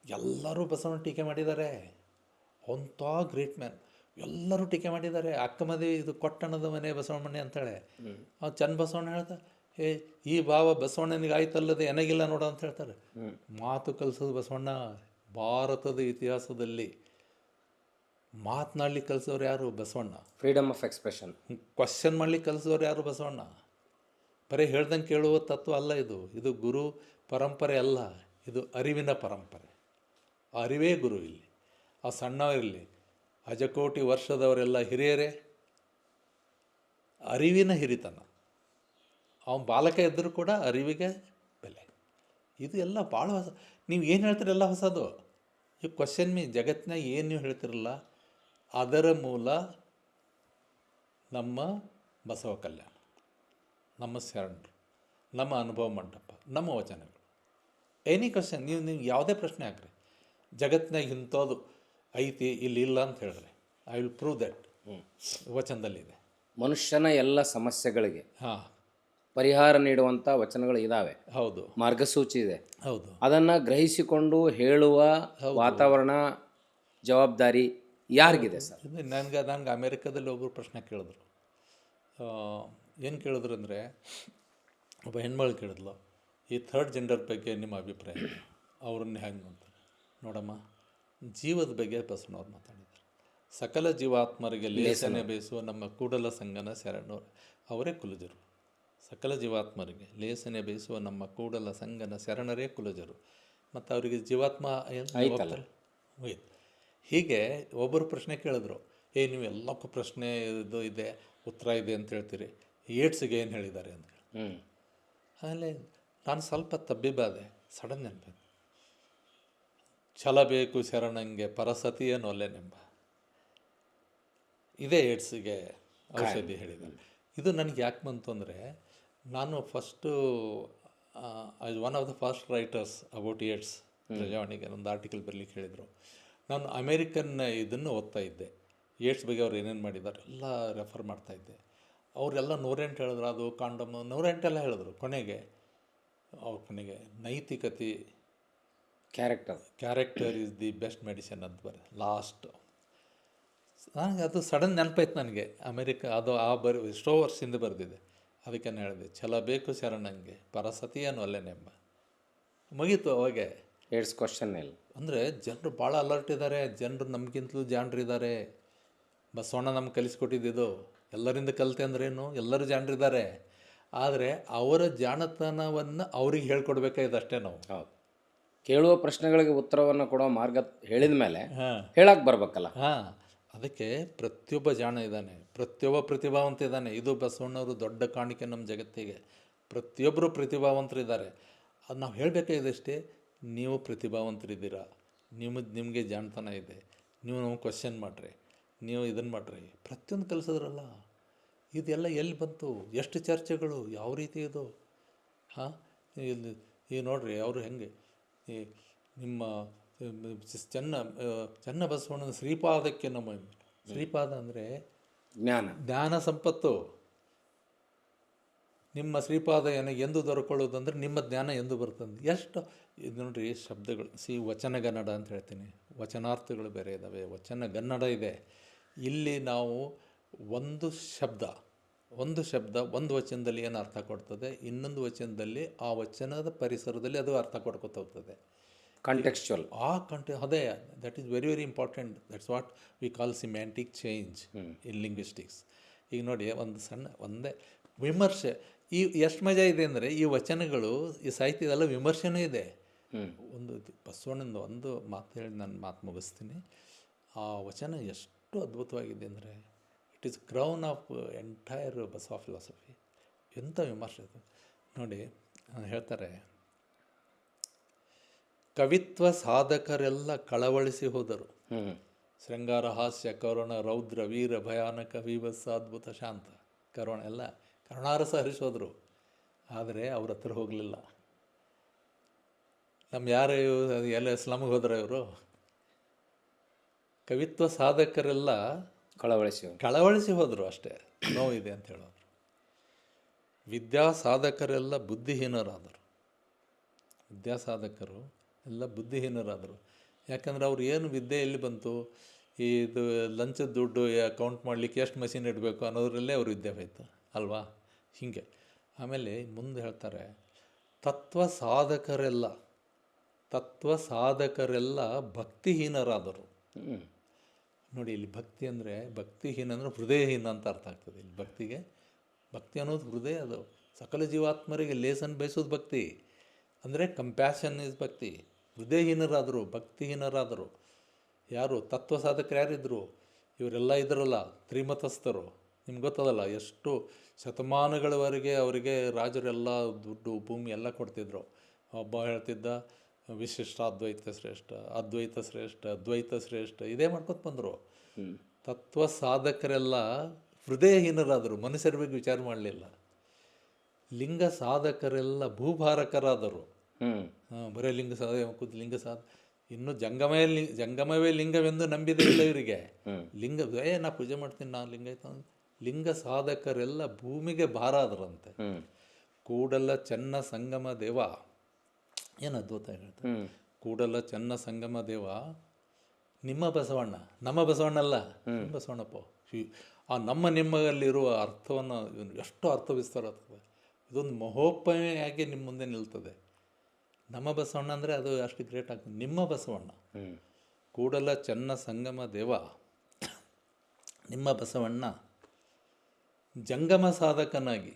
ಎಲ್ಲರೂ ಬಸವಣ್ಣ ಟೀಕೆ ಮಾಡಿದ್ದಾರೆ. ಅಂಥ ಗ್ರೇಟ್ ಮ್ಯಾನ್, ಎಲ್ಲರೂ ಟೀಕೆ ಮಾಡಿದ್ದಾರೆ. ಅಕ್ಕ ಮದುವೆ ಇದು ಕೊಟ್ಟಣದ ಮನೆ ಬಸವಣ್ಣ ಮನೆ ಅಂತಾಳೆ. ಅವ್ನು ಚಂದ ಬಸವಣ್ಣ ಹೇಳ್ತಾರೆ, ಈ ಭಾವ ಬಸವಣ್ಣನಿಗೆ ಆಯ್ತಲ್ಲದೆ ಎನಗಿಲ್ಲ ನೋಡು ಅಂತ ಹೇಳ್ತಾರೆ. ಮಾತು ಕಲಿಸೋದು ಬಸವಣ್ಣ. ಭಾರತದ ಇತಿಹಾಸದಲ್ಲಿ ಮಾತನಾಡ್ಲಿಕ್ಕೆ ಕಲಿಸೋರು ಯಾರು? Basavanna. Freedom of expression. Question ಮಾಡ್ಲಿಕ್ಕೆ ಕಲಿಸೋರು ಯಾರು? ಬಸವಣ್ಣ. ಬರೀ ಹೇಳ್ದಂಗೆ ಕೇಳುವ ತತ್ವ ಅಲ್ಲ ಇದು. ಇದು ಗುರು ಪರಂಪರೆ ಅಲ್ಲ, ಇದು ಅರಿವಿನ ಪರಂಪರೆ. ಅರಿವೇ ಗುರು. ಇಲ್ಲಿ ಆ ಸಣ್ಣವರಿರಲಿ, ಅಜಕೋಟಿ ವರ್ಷದವರೆಲ್ಲ ಹಿರಿಯರೇ. ಅರಿವಿನ ಹಿರಿತನ. ಅವನು ಬಾಲಕ ಇದ್ದರೂ ಕೂಡ ಅರಿವಿಗೆ ಬೆಲೆ. ಇದು ಎಲ್ಲ ಭಾಳ ಹೊಸ. ನೀವು ಏನು ಹೇಳ್ತೀರಲ್ಲ ಹೊಸದು. ಈ ಕ್ವಶನ್ ಜಗತ್ತಿನಾಗ ಏನು ನೀವು ಹೇಳ್ತಿರಲ್ಲ, ಅದರ ಮೂಲ ನಮ್ಮ ಬಸವ ಕಲ್ಯಾಣ, ನಮ್ಮ ಶರಣರು, ನಮ್ಮ ಅನುಭವ ಮಂಟಪ, ನಮ್ಮ ವಚನಗಳು. ಎನಿ ಕ್ವಶನ್ ನೀವು ಯಾವುದೇ ಪ್ರಶ್ನೆ ಹಾಕ್ರಿ, ಜಗತ್ತಿನಾಗ ಇಂಥದ್ದು ಐತಿ ಇಲ್ಲಿ ಇಲ್ಲ ಅಂತ ಹೇಳಿದ್ರೆ ಐ ವಿಲ್ ಪ್ರೂವ್ ದಟ್ ವಚನದಲ್ಲಿದೆ. ಮನುಷ್ಯನ ಎಲ್ಲ ಸಮಸ್ಯೆಗಳಿಗೆ ಹಾಂ ಪರಿಹಾರ ನೀಡುವಂಥ ವಚನಗಳು ಇದ್ದಾವೆ. ಹೌದು, ಮಾರ್ಗಸೂಚಿ ಇದೆ. ಹೌದು. ಅದನ್ನು ಗ್ರಹಿಸಿಕೊಂಡು ಹೇಳುವ ವಾತಾವರಣ, ಜವಾಬ್ದಾರಿ ಯಾರಿಗಿದೆ ಸರ್? ನನಗೆ ಅಮೇರಿಕಾದಲ್ಲಿ ಒಬ್ಬರು ಪ್ರಶ್ನೆ ಕೇಳಿದ್ರು. ಏನು ಕೇಳಿದ್ರು ಅಂದರೆ, ಒಬ್ಬ ಹೆಣ್ಮಗಳು ಕೇಳಿದ್ಲು, ಈ ಥರ್ಡ್ ಜೆಂಡರ್ ಬಗ್ಗೆ ನಿಮ್ಮ ಅಭಿಪ್ರಾಯ? ಅವ್ರನ್ನ ಹೆಂಗೆ ಅಂತ ನೋಡಮ್ಮ, ಜೀವದ ಬಗ್ಗೆ ಬಸವಣ್ಣವ್ರು ಮಾತಾಡಿದ್ದಾರೆ. ಸಕಲ ಜೀವಾತ್ಮರಿಗೆ ಲೇಸನೆ ಬಯಸುವ ನಮ್ಮ ಕೂಡಲ ಸಂಗನ ಶರಣರು ಅವರೇ ಕುಲಜರು. ಸಕಲ ಜೀವಾತ್ಮರಿಗೆ ಲೇಸನೆ ಬಯಸುವ ನಮ್ಮ ಕೂಡಲ ಸಂಗನ ಶರಣರೇ ಕುಲಜರು. ಮತ್ತು ಅವರಿಗೆ ಜೀವಾತ್ಮ ಹೋಯ್ತು. ಹೀಗೆ ಒಬ್ಬರು ಪ್ರಶ್ನೆ ಕೇಳಿದ್ರು, ನೀವು ಎಲ್ಲಕ್ಕೂ ಪ್ರಶ್ನೆ ಇದು ಇದೆ, ಉತ್ತರ ಇದೆ ಅಂತ ಹೇಳ್ತೀರಿ, ಏಡ್ಸ್ಗೆ ಏನು ಹೇಳಿದ್ದಾರೆ ಅಂತ ಹೇಳಿ. ಆಮೇಲೆ ನಾನು ಸ್ವಲ್ಪ ತಬ್ಬಿಬಾದೆ, ಸಡನ್ ನೆನಪಾಯ್ತು. ಛಲ ಬೇಕು ಶರಣಂಗೆ ಪರಸತಿಯ ನೊಲ್ಲೆನೆಂಬ. ಇದೇ ಏಡ್ಸ್ಗೆ ಔಷಧಿ ಹೇಳಿದ್ದಾರೆ. ಇದು ನನಗೆ ಯಾಕೆ ಬಂತು ಅಂದರೆ, ನಾನು first one of the first writers about AIDS ಪ್ರಜಾವಾಣಿಗೆ ಒಂದು ಆರ್ಟಿಕಲ್ ಬರಲಿಕ್ಕೆ ಹೇಳಿದರು. ನಾನು ಅಮೇರಿಕನ್ ಇದನ್ನು ಓದ್ತಾ ಇದ್ದೆ, ಏಡ್ಸ್ ಬಗ್ಗೆ ಅವ್ರು ಏನೇನು ಮಾಡಿದ್ದಾರೆ ಎಲ್ಲ ರೆಫರ್ ಮಾಡ್ತಾಯಿದ್ದೆ. ಅವರೆಲ್ಲ 108 ಹೇಳಿದ್ರು, ಅದು ಕಾಂಡಮ್ 108 ಎಲ್ಲ ಹೇಳಿದ್ರು. ಕೊನೆಗೆ ನೈತಿಕತೆ, character is the best medicine ಅಂತ ಲಾಸ್ಟ್. ನನಗೆ ಅದು ಸಡನ್ ನೆನಪಾಯ್ತು ನನಗೆ. ಅದು ಎಷ್ಟೋ ವರ್ಷದಿಂದ ಬರೆದಿದೆ. ಅದಕ್ಕೆ ನಾನು ಹೇಳಿದೆ, ಛಲ ಬೇಕು ಶರಣಂಗೆ ಪರಸತಿಯನ್ನು ಅಲ್ಲೇನೆಂಬ. ಮುಗೀತು ಅವಾಗೆ. ಏಡ್ಸ್ ಕ್ವಶನ್ ಇಲ್ಲ ಅಂದರೆ ಜನರು ಭಾಳ ಅಲರ್ಟ್ ಇದ್ದಾರೆ, ಜನರು ನಮಗಿಂತಲೂ ಜಾಣರಿದ್ದಾರೆ. ಬಸವಣ್ಣ ನಮ್ಗೆ ಕಲಿಸ್ಕೊಟ್ಟಿದ್ದು ಎಲ್ಲರಿಂದ ಕಲಿತೆ ಅಂದ್ರೇನು, ಎಲ್ಲರೂ ಜಾಣರಿದ್ದಾರೆ. ಆದರೆ ಅವರ ಜಾಣತನವನ್ನು ಅವ್ರಿಗೆ ಹೇಳ್ಕೊಡ್ಬೇಕಾಗಿದೆ ಅಷ್ಟೇ ನಾವು. ಹೌದು, ಕೇಳುವ ಪ್ರಶ್ನೆಗಳಿಗೆ ಉತ್ತರವನ್ನು ಕೊಡೋ ಮಾರ್ಗ ಹೇಳಿದ ಮೇಲೆ ಹೇಳಕ್ಕೆ ಬರ್ಬೇಕಲ್ಲ. ಅದಕ್ಕೆ ಪ್ರತಿಯೊಬ್ಬ ಜಾಣ ಇದ್ದಾನೆ, ಪ್ರತಿಯೊಬ್ಬ ಪ್ರತಿಭಾವಂತ ಇದ್ದಾನೆ. ಇದು ಬಸವಣ್ಣವರು ದೊಡ್ಡ ಕಾಣಿಕೆ ನಮ್ಮ ಜಗತ್ತಿಗೆ. ಪ್ರತಿಯೊಬ್ಬರು ಪ್ರತಿಭಾವಂತರಿದ್ದಾರೆ. ಅದು ನಾವು ಹೇಳಬೇಕಾಗಿದಷ್ಟೇ, ನೀವು ಪ್ರತಿಭಾವಂತರಿದ್ದೀರಾ, ನಿಮಗೆ ಜಾಣತನ ಇದೆ, ನೀವು ನಮಗೆ ಕ್ವಶನ್ ಮಾಡಿರಿ, ನೀವು ಇದನ್ನು ಮಾಡಿರಿ, ಪ್ರತಿಯೊಂದು ಕಲಿಸಿದ್ರಲ್ಲ. ಇದೆಲ್ಲ ಎಲ್ಲಿ ಬಂತು, ಎಷ್ಟು ಚರ್ಚೆಗಳು, ಯಾವ ರೀತಿ ಇದು. ಈ ನೋಡ್ರಿ ಅವರು ಹೆಂಗೆ ಈ ನಿಮ್ಮ ಚೆನ್ನ ಬಸವಣ್ಣನ ಶ್ರೀಪಾದಕ್ಕೆ ನಮ್ಮ ಶ್ರೀಪಾದ ಅಂದರೆ ಜ್ಞಾನ ಸಂಪತ್ತು. ನಿಮ್ಮ ಶ್ರೀಪಾದ ನನಗೆ ಎಂದು ದೊರಕೊಳ್ಳೋದಂದ್ರೆ ನಿಮ್ಮ ಜ್ಞಾನ ಎಂದು ಬರ್ತದೆ. ಎಷ್ಟು ಇದು ನೋಡ್ರಿ ಶಬ್ದಗಳು. ವಚನಗನ್ನಡ ಅಂತ ಹೇಳ್ತೀನಿ, ವಚನಾರ್ಥಗಳು ಬೇರೆ ಇದ್ದಾವೆ, ವಚನಗನ್ನಡ ಇದೆ. ಇಲ್ಲಿ ನಾವು ಒಂದು ಶಬ್ದ ಒಂದು ವಚನದಲ್ಲಿ ಏನು ಅರ್ಥ ಕೊಡ್ತದೆ, ಇನ್ನೊಂದು ವಚನದಲ್ಲಿ ಆ ವಚನದ ಪರಿಸರದಲ್ಲಿ ಅದು ಅರ್ಥ ಕೊಡ್ಕೊತ ಹೋಗ್ತದೆ. ಕಾಂಟೆಕ್ಸ್ಚುವಲ್. ಅದೇ that is very very important. That's what we call semantic change in linguistics. ಈಗ ನೋಡಿ, ಒಂದೇ ವಿಮರ್ಶೆ. ಎಷ್ಟು ಮಜಾ ಇದೆ ಅಂದರೆ, ಈ ವಚನಗಳು, ಈ ಸಾಹಿತ್ಯದೆಲ್ಲ ವಿಮರ್ಶೆನೂ ಇದೆ. ಒಂದು ಬಸವಣ್ಣಂದು ಒಂದು ಮಾತು ಹೇಳಿ ನಾನು ಮಾತು ಮುಗಿಸ್ತೀನಿ. ಆ ವಚನ ಎಷ್ಟು ಅದ್ಭುತವಾಗಿದೆ ಅಂದರೆ, it is crown of entire Basava philosophy. ಎಂಥ ವಿಮರ್ಶೆ ಅದು ನೋಡಿ. ಹೇಳ್ತಾರೆ, ಕವಿತ್ವ ಸಾಧಕರೆಲ್ಲ ಕಳವಳಿಸಿ ಹೋದರು. ಶೃಂಗಾರ, ಹಾಸ್ಯ, ಕರುಣ, ರೌದ್ರ, ವೀರ, ಭಯಾನಕ, ವಿಭತ್ಸ, ಅದ್ಭುತ, ಶಾಂತ, ಕರುಣ ಎಲ್ಲ ಕರುಣಾರಸ ಹರಿಸೋದ್ರು. ಆದರೆ ಅವ್ರ ಹತ್ರ ಹೋಗಲಿಲ್ಲ. ಯಾರು ಎಲ್ಲ ಸ್ಲಮ್ಗೆ ಹೋದ್ರೆ ಇವರು. ಕವಿತ್ವ ಸಾಧಕರೆಲ್ಲ ಕಳವಳಿಸಿ ಹೋದರು, ಅಷ್ಟೇ, ನೋವಿದೆ ಅಂತ ಹೇಳೋರು. ವಿದ್ಯಾ ಸಾಧಕರೆಲ್ಲ ಬುದ್ಧಿಹೀನರಾದರು. ವಿದ್ಯಾಸಾಧಕರು ಎಲ್ಲ ಬುದ್ಧಿಹೀನರಾದರು. ಯಾಕಂದರೆ ಅವ್ರು ಏನು ವಿದ್ಯೆ ಎಲ್ಲಿ ಬಂತು, ಇದು ಲಂಚದ ದುಡ್ಡು ಕೌಂಟ್ ಮಾಡಲಿಕ್ಕೆ ಎಷ್ಟು ಮಷಿನ್ ಇಡಬೇಕು ಅನ್ನೋದ್ರಲ್ಲೇ ಅವ್ರ ವಿದ್ಯೆ ಹೋಯ್ತು ಅಲ್ವಾ. ಹೀಗೆ ಆಮೇಲೆ ಮುಂದೆ ಹೇಳ್ತಾರೆ, ತತ್ವ ಸಾಧಕರೆಲ್ಲ ಭಕ್ತಿಹೀನರಾದರು. ನೋಡಿ, ಇಲ್ಲಿ ಭಕ್ತಿ ಅಂದರೆ, ಭಕ್ತಿಹೀನ ಅಂದರೆ ಹೃದಯಹೀನ ಅಂತ ಅರ್ಥ ಆಗ್ತದೆ. ಇಲ್ಲಿ ಭಕ್ತಿ ಅನ್ನೋದು ಹೃದಯ. ಅದು ಸಕಲ ಜೀವಾತ್ಮರಿಗೆ ಲೇಸನ್ ಬಯಸೋದು ಭಕ್ತಿ ಅಂದರೆ ಕಂಪ್ಯಾಷನ್ ಇಸ್ ಭಕ್ತಿ. ಹೃದಯಹೀನರಾದರು, ಭಕ್ತಿಹೀನರಾದರು. ಯಾರು ತತ್ವ ಸಾಧಕರು ಯಾರಿದ್ರು? ಇವರೆಲ್ಲ ಇದ್ರಲ್ಲ, ತ್ರಿಮತಸ್ಥರು. ನಿಮ್ಗೆ ಗೊತ್ತದಲ್ಲ, ಎಷ್ಟು ಶತಮಾನಗಳವರೆಗೆ ಅವರಿಗೆ ರಾಜರೆಲ್ಲ ದುಡ್ಡು ಭೂಮಿ ಎಲ್ಲ ಕೊಡ್ತಿದ್ರು. ಒಬ್ಬ ಹೇಳ್ತಿದ್ದ ವಿಶಿಷ್ಟಾದ್ವೈತ ಶ್ರೇಷ್ಠ, ಅದ್ವೈತ ಶ್ರೇಷ್ಠ, ದ್ವೈತ ಶ್ರೇಷ್ಠ, ಇದೇ ಮಾಡ್ಕೊತ ಬಂದರು. ತತ್ವ ಸಾಧಕರೆಲ್ಲ ಹೃದಯಹೀನರಾದರು, ಮನುಷ್ಯರ ಬಗ್ಗೆ ವಿಚಾರ ಮಾಡಲಿಲ್ಲ. ಲಿಂಗ ಸಾಧಕರೆಲ್ಲ ಭೂಭಾರಕರಾದರು. ಬರೀ ಲಿಂಗ ಸಾಧ ಇನ್ನು ಜಂಗಮವೇ ಲಿಂಗವೆಂದು ನಂಬಿದಿಲ್ಲ ಇವರಿಗೆ. ನಾ ಪೂಜೆ ಮಾಡ್ತೀನಿ, ನಾ ಲಿಂಗ ಆಯ್ತು. ಲಿಂಗ ಸಾಧಕರೆಲ್ಲ ಭೂಮಿಗೆ ಭಾರ ಆದ್ರಂತೆ. ಕೂಡಲ ಚೆನ್ನ ಸಂಗಮ ದೇವ, ಏನು ಅದ್ಭುತ ಹೇಳ್ತಾರೆ. ಕೂಡಲ ಚೆನ್ನ ಸಂಗಮ ದೇವ ನಿಮ್ಮ ಬಸವಣ್ಣ, ನಮ್ಮ ಬಸವಣ್ಣ ಅಲ್ಲ, ಬಸವಣ್ಣಪ್ಪ. ಆ ನಮ್ಮ ನಿಮ್ಮಲ್ಲಿರುವ ಅರ್ಥವನ್ನು ಎಷ್ಟು ಅರ್ಥ ವಿಸ್ತಾರ ಆಗ್ತದೆ. ಇದೊಂದು ಮಹೋಪಮೆಯಾಗಿ ನಿಮ್ಮ ಮುಂದೆ ನಿಲ್ತದೆ. ನಮ್ಮ ಬಸವಣ್ಣ ಅಂದರೆ ಅದು ಅಷ್ಟು ಗ್ರೇಟ್ ಆಗ್ತದೆ. ನಿಮ್ಮ ಬಸವಣ್ಣ, ಕೂಡಲ ಚೆನ್ನ ಸಂಗಮ ದೇವ ನಿಮ್ಮ ಬಸವಣ್ಣ ಜಂಗಮ ಸಾಧಕನಾಗಿ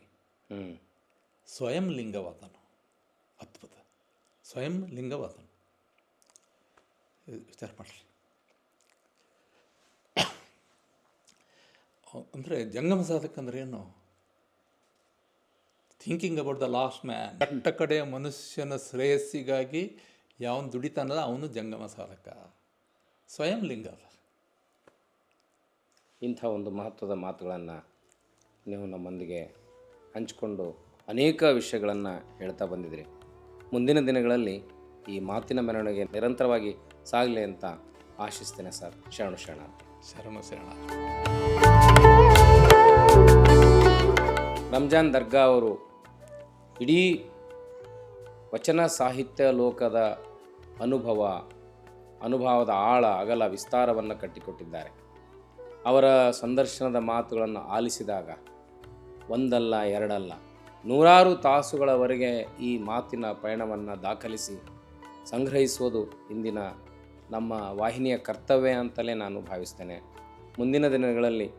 ಸ್ವಯಂ ಲಿಂಗವಾದನು. ಅದ್ಭುತ, ಸ್ವಯಂ ಲಿಂಗವಾದನು. ವಿಚಾರ ಮಾಡಿರಿ. ಅಂದರೆ ಜಂಗಮ ಸಾಧಕ ಅಂದರೆ ಏನು? Thinking about the last man. ಕಟ್ಟ ಕಡೆಯ ಮನುಷ್ಯನ ಶ್ರೇಯಸ್ಸಿಗಾಗಿ ಯಾವನು ದುಡಿತಾನಲ್ಲ ಅವನು ಜಂಗಮ ಸಾಧಕ, ಸ್ವಯಂ ಲಿಂಗ ಅದ. ಇಂಥ ಒಂದು ಮಹತ್ವದ ಮಾತುಗಳನ್ನು ನೀವು ನಮ್ಮೊಂದಿಗೆ ಹಂಚಿಕೊಂಡು ಅನೇಕ ವಿಷಯಗಳನ್ನು ಹೇಳ್ತಾ ಬಂದಿದ್ರಿ. ಮುಂದಿನ ದಿನಗಳಲ್ಲಿ ಈ ಮಾತಿನ ಮೆರವಣಿಗೆ ನಿರಂತರವಾಗಿ ಸಾಗಲಿ ಅಂತ ಆಶಿಸ್ತೇನೆ ಸರ್. ಶರಣು ಶರಣಾರ್ಥಿ. ಶರಣು ಶರಣ. ರಂಜಾನ್ ದರ್ಗಾ ಅವರು ಇಡೀ ವಚನ ಸಾಹಿತ್ಯ ಲೋಕದ ಅನುಭವದ ಆಳ ಅಗಲ ವಿಸ್ತಾರವನ್ನು ಕಟ್ಟಿಕೊಟ್ಟಿದ್ದಾರೆ. ಅವರ ಸಂದರ್ಶನದ ಮಾತುಗಳನ್ನು ಆಲಿಸಿದಾಗ ಒಂದಲ್ಲ ಎರಡಲ್ಲ ನೂರಾರು ತಾಸುಗಳವರೆಗೆ ಈ ಮಾತಿನ ಪಯಣವನ್ನು ದಾಖಲಿಸಿ ಸಂಗ್ರಹಿಸುವುದು ಇಂದಿನ ನಮ್ಮ ವಾಹಿನಿಯ ಕರ್ತವ್ಯ ಅಂತಲೇ ನಾನು ಭಾವಿಸ್ತೇನೆ. ಮುಂದಿನ ದಿನಗಳಲ್ಲಿ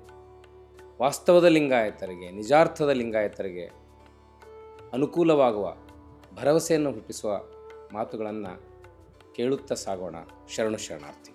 ವಾಸ್ತವದ ಲಿಂಗಾಯತರಿಗೆ, ನಿಜಾರ್ಥದ ಲಿಂಗಾಯತರಿಗೆ ಅನುಕೂಲವಾಗುವ ಭರವಸೆಯನ್ನು ಹುಟ್ಟಿಸುವ ಮಾತುಗಳನ್ನು ಕೇಳುತ್ತಾ ಸಾಗೋಣ. ಶರಣು ಶರಣಾರ್ಥಿ.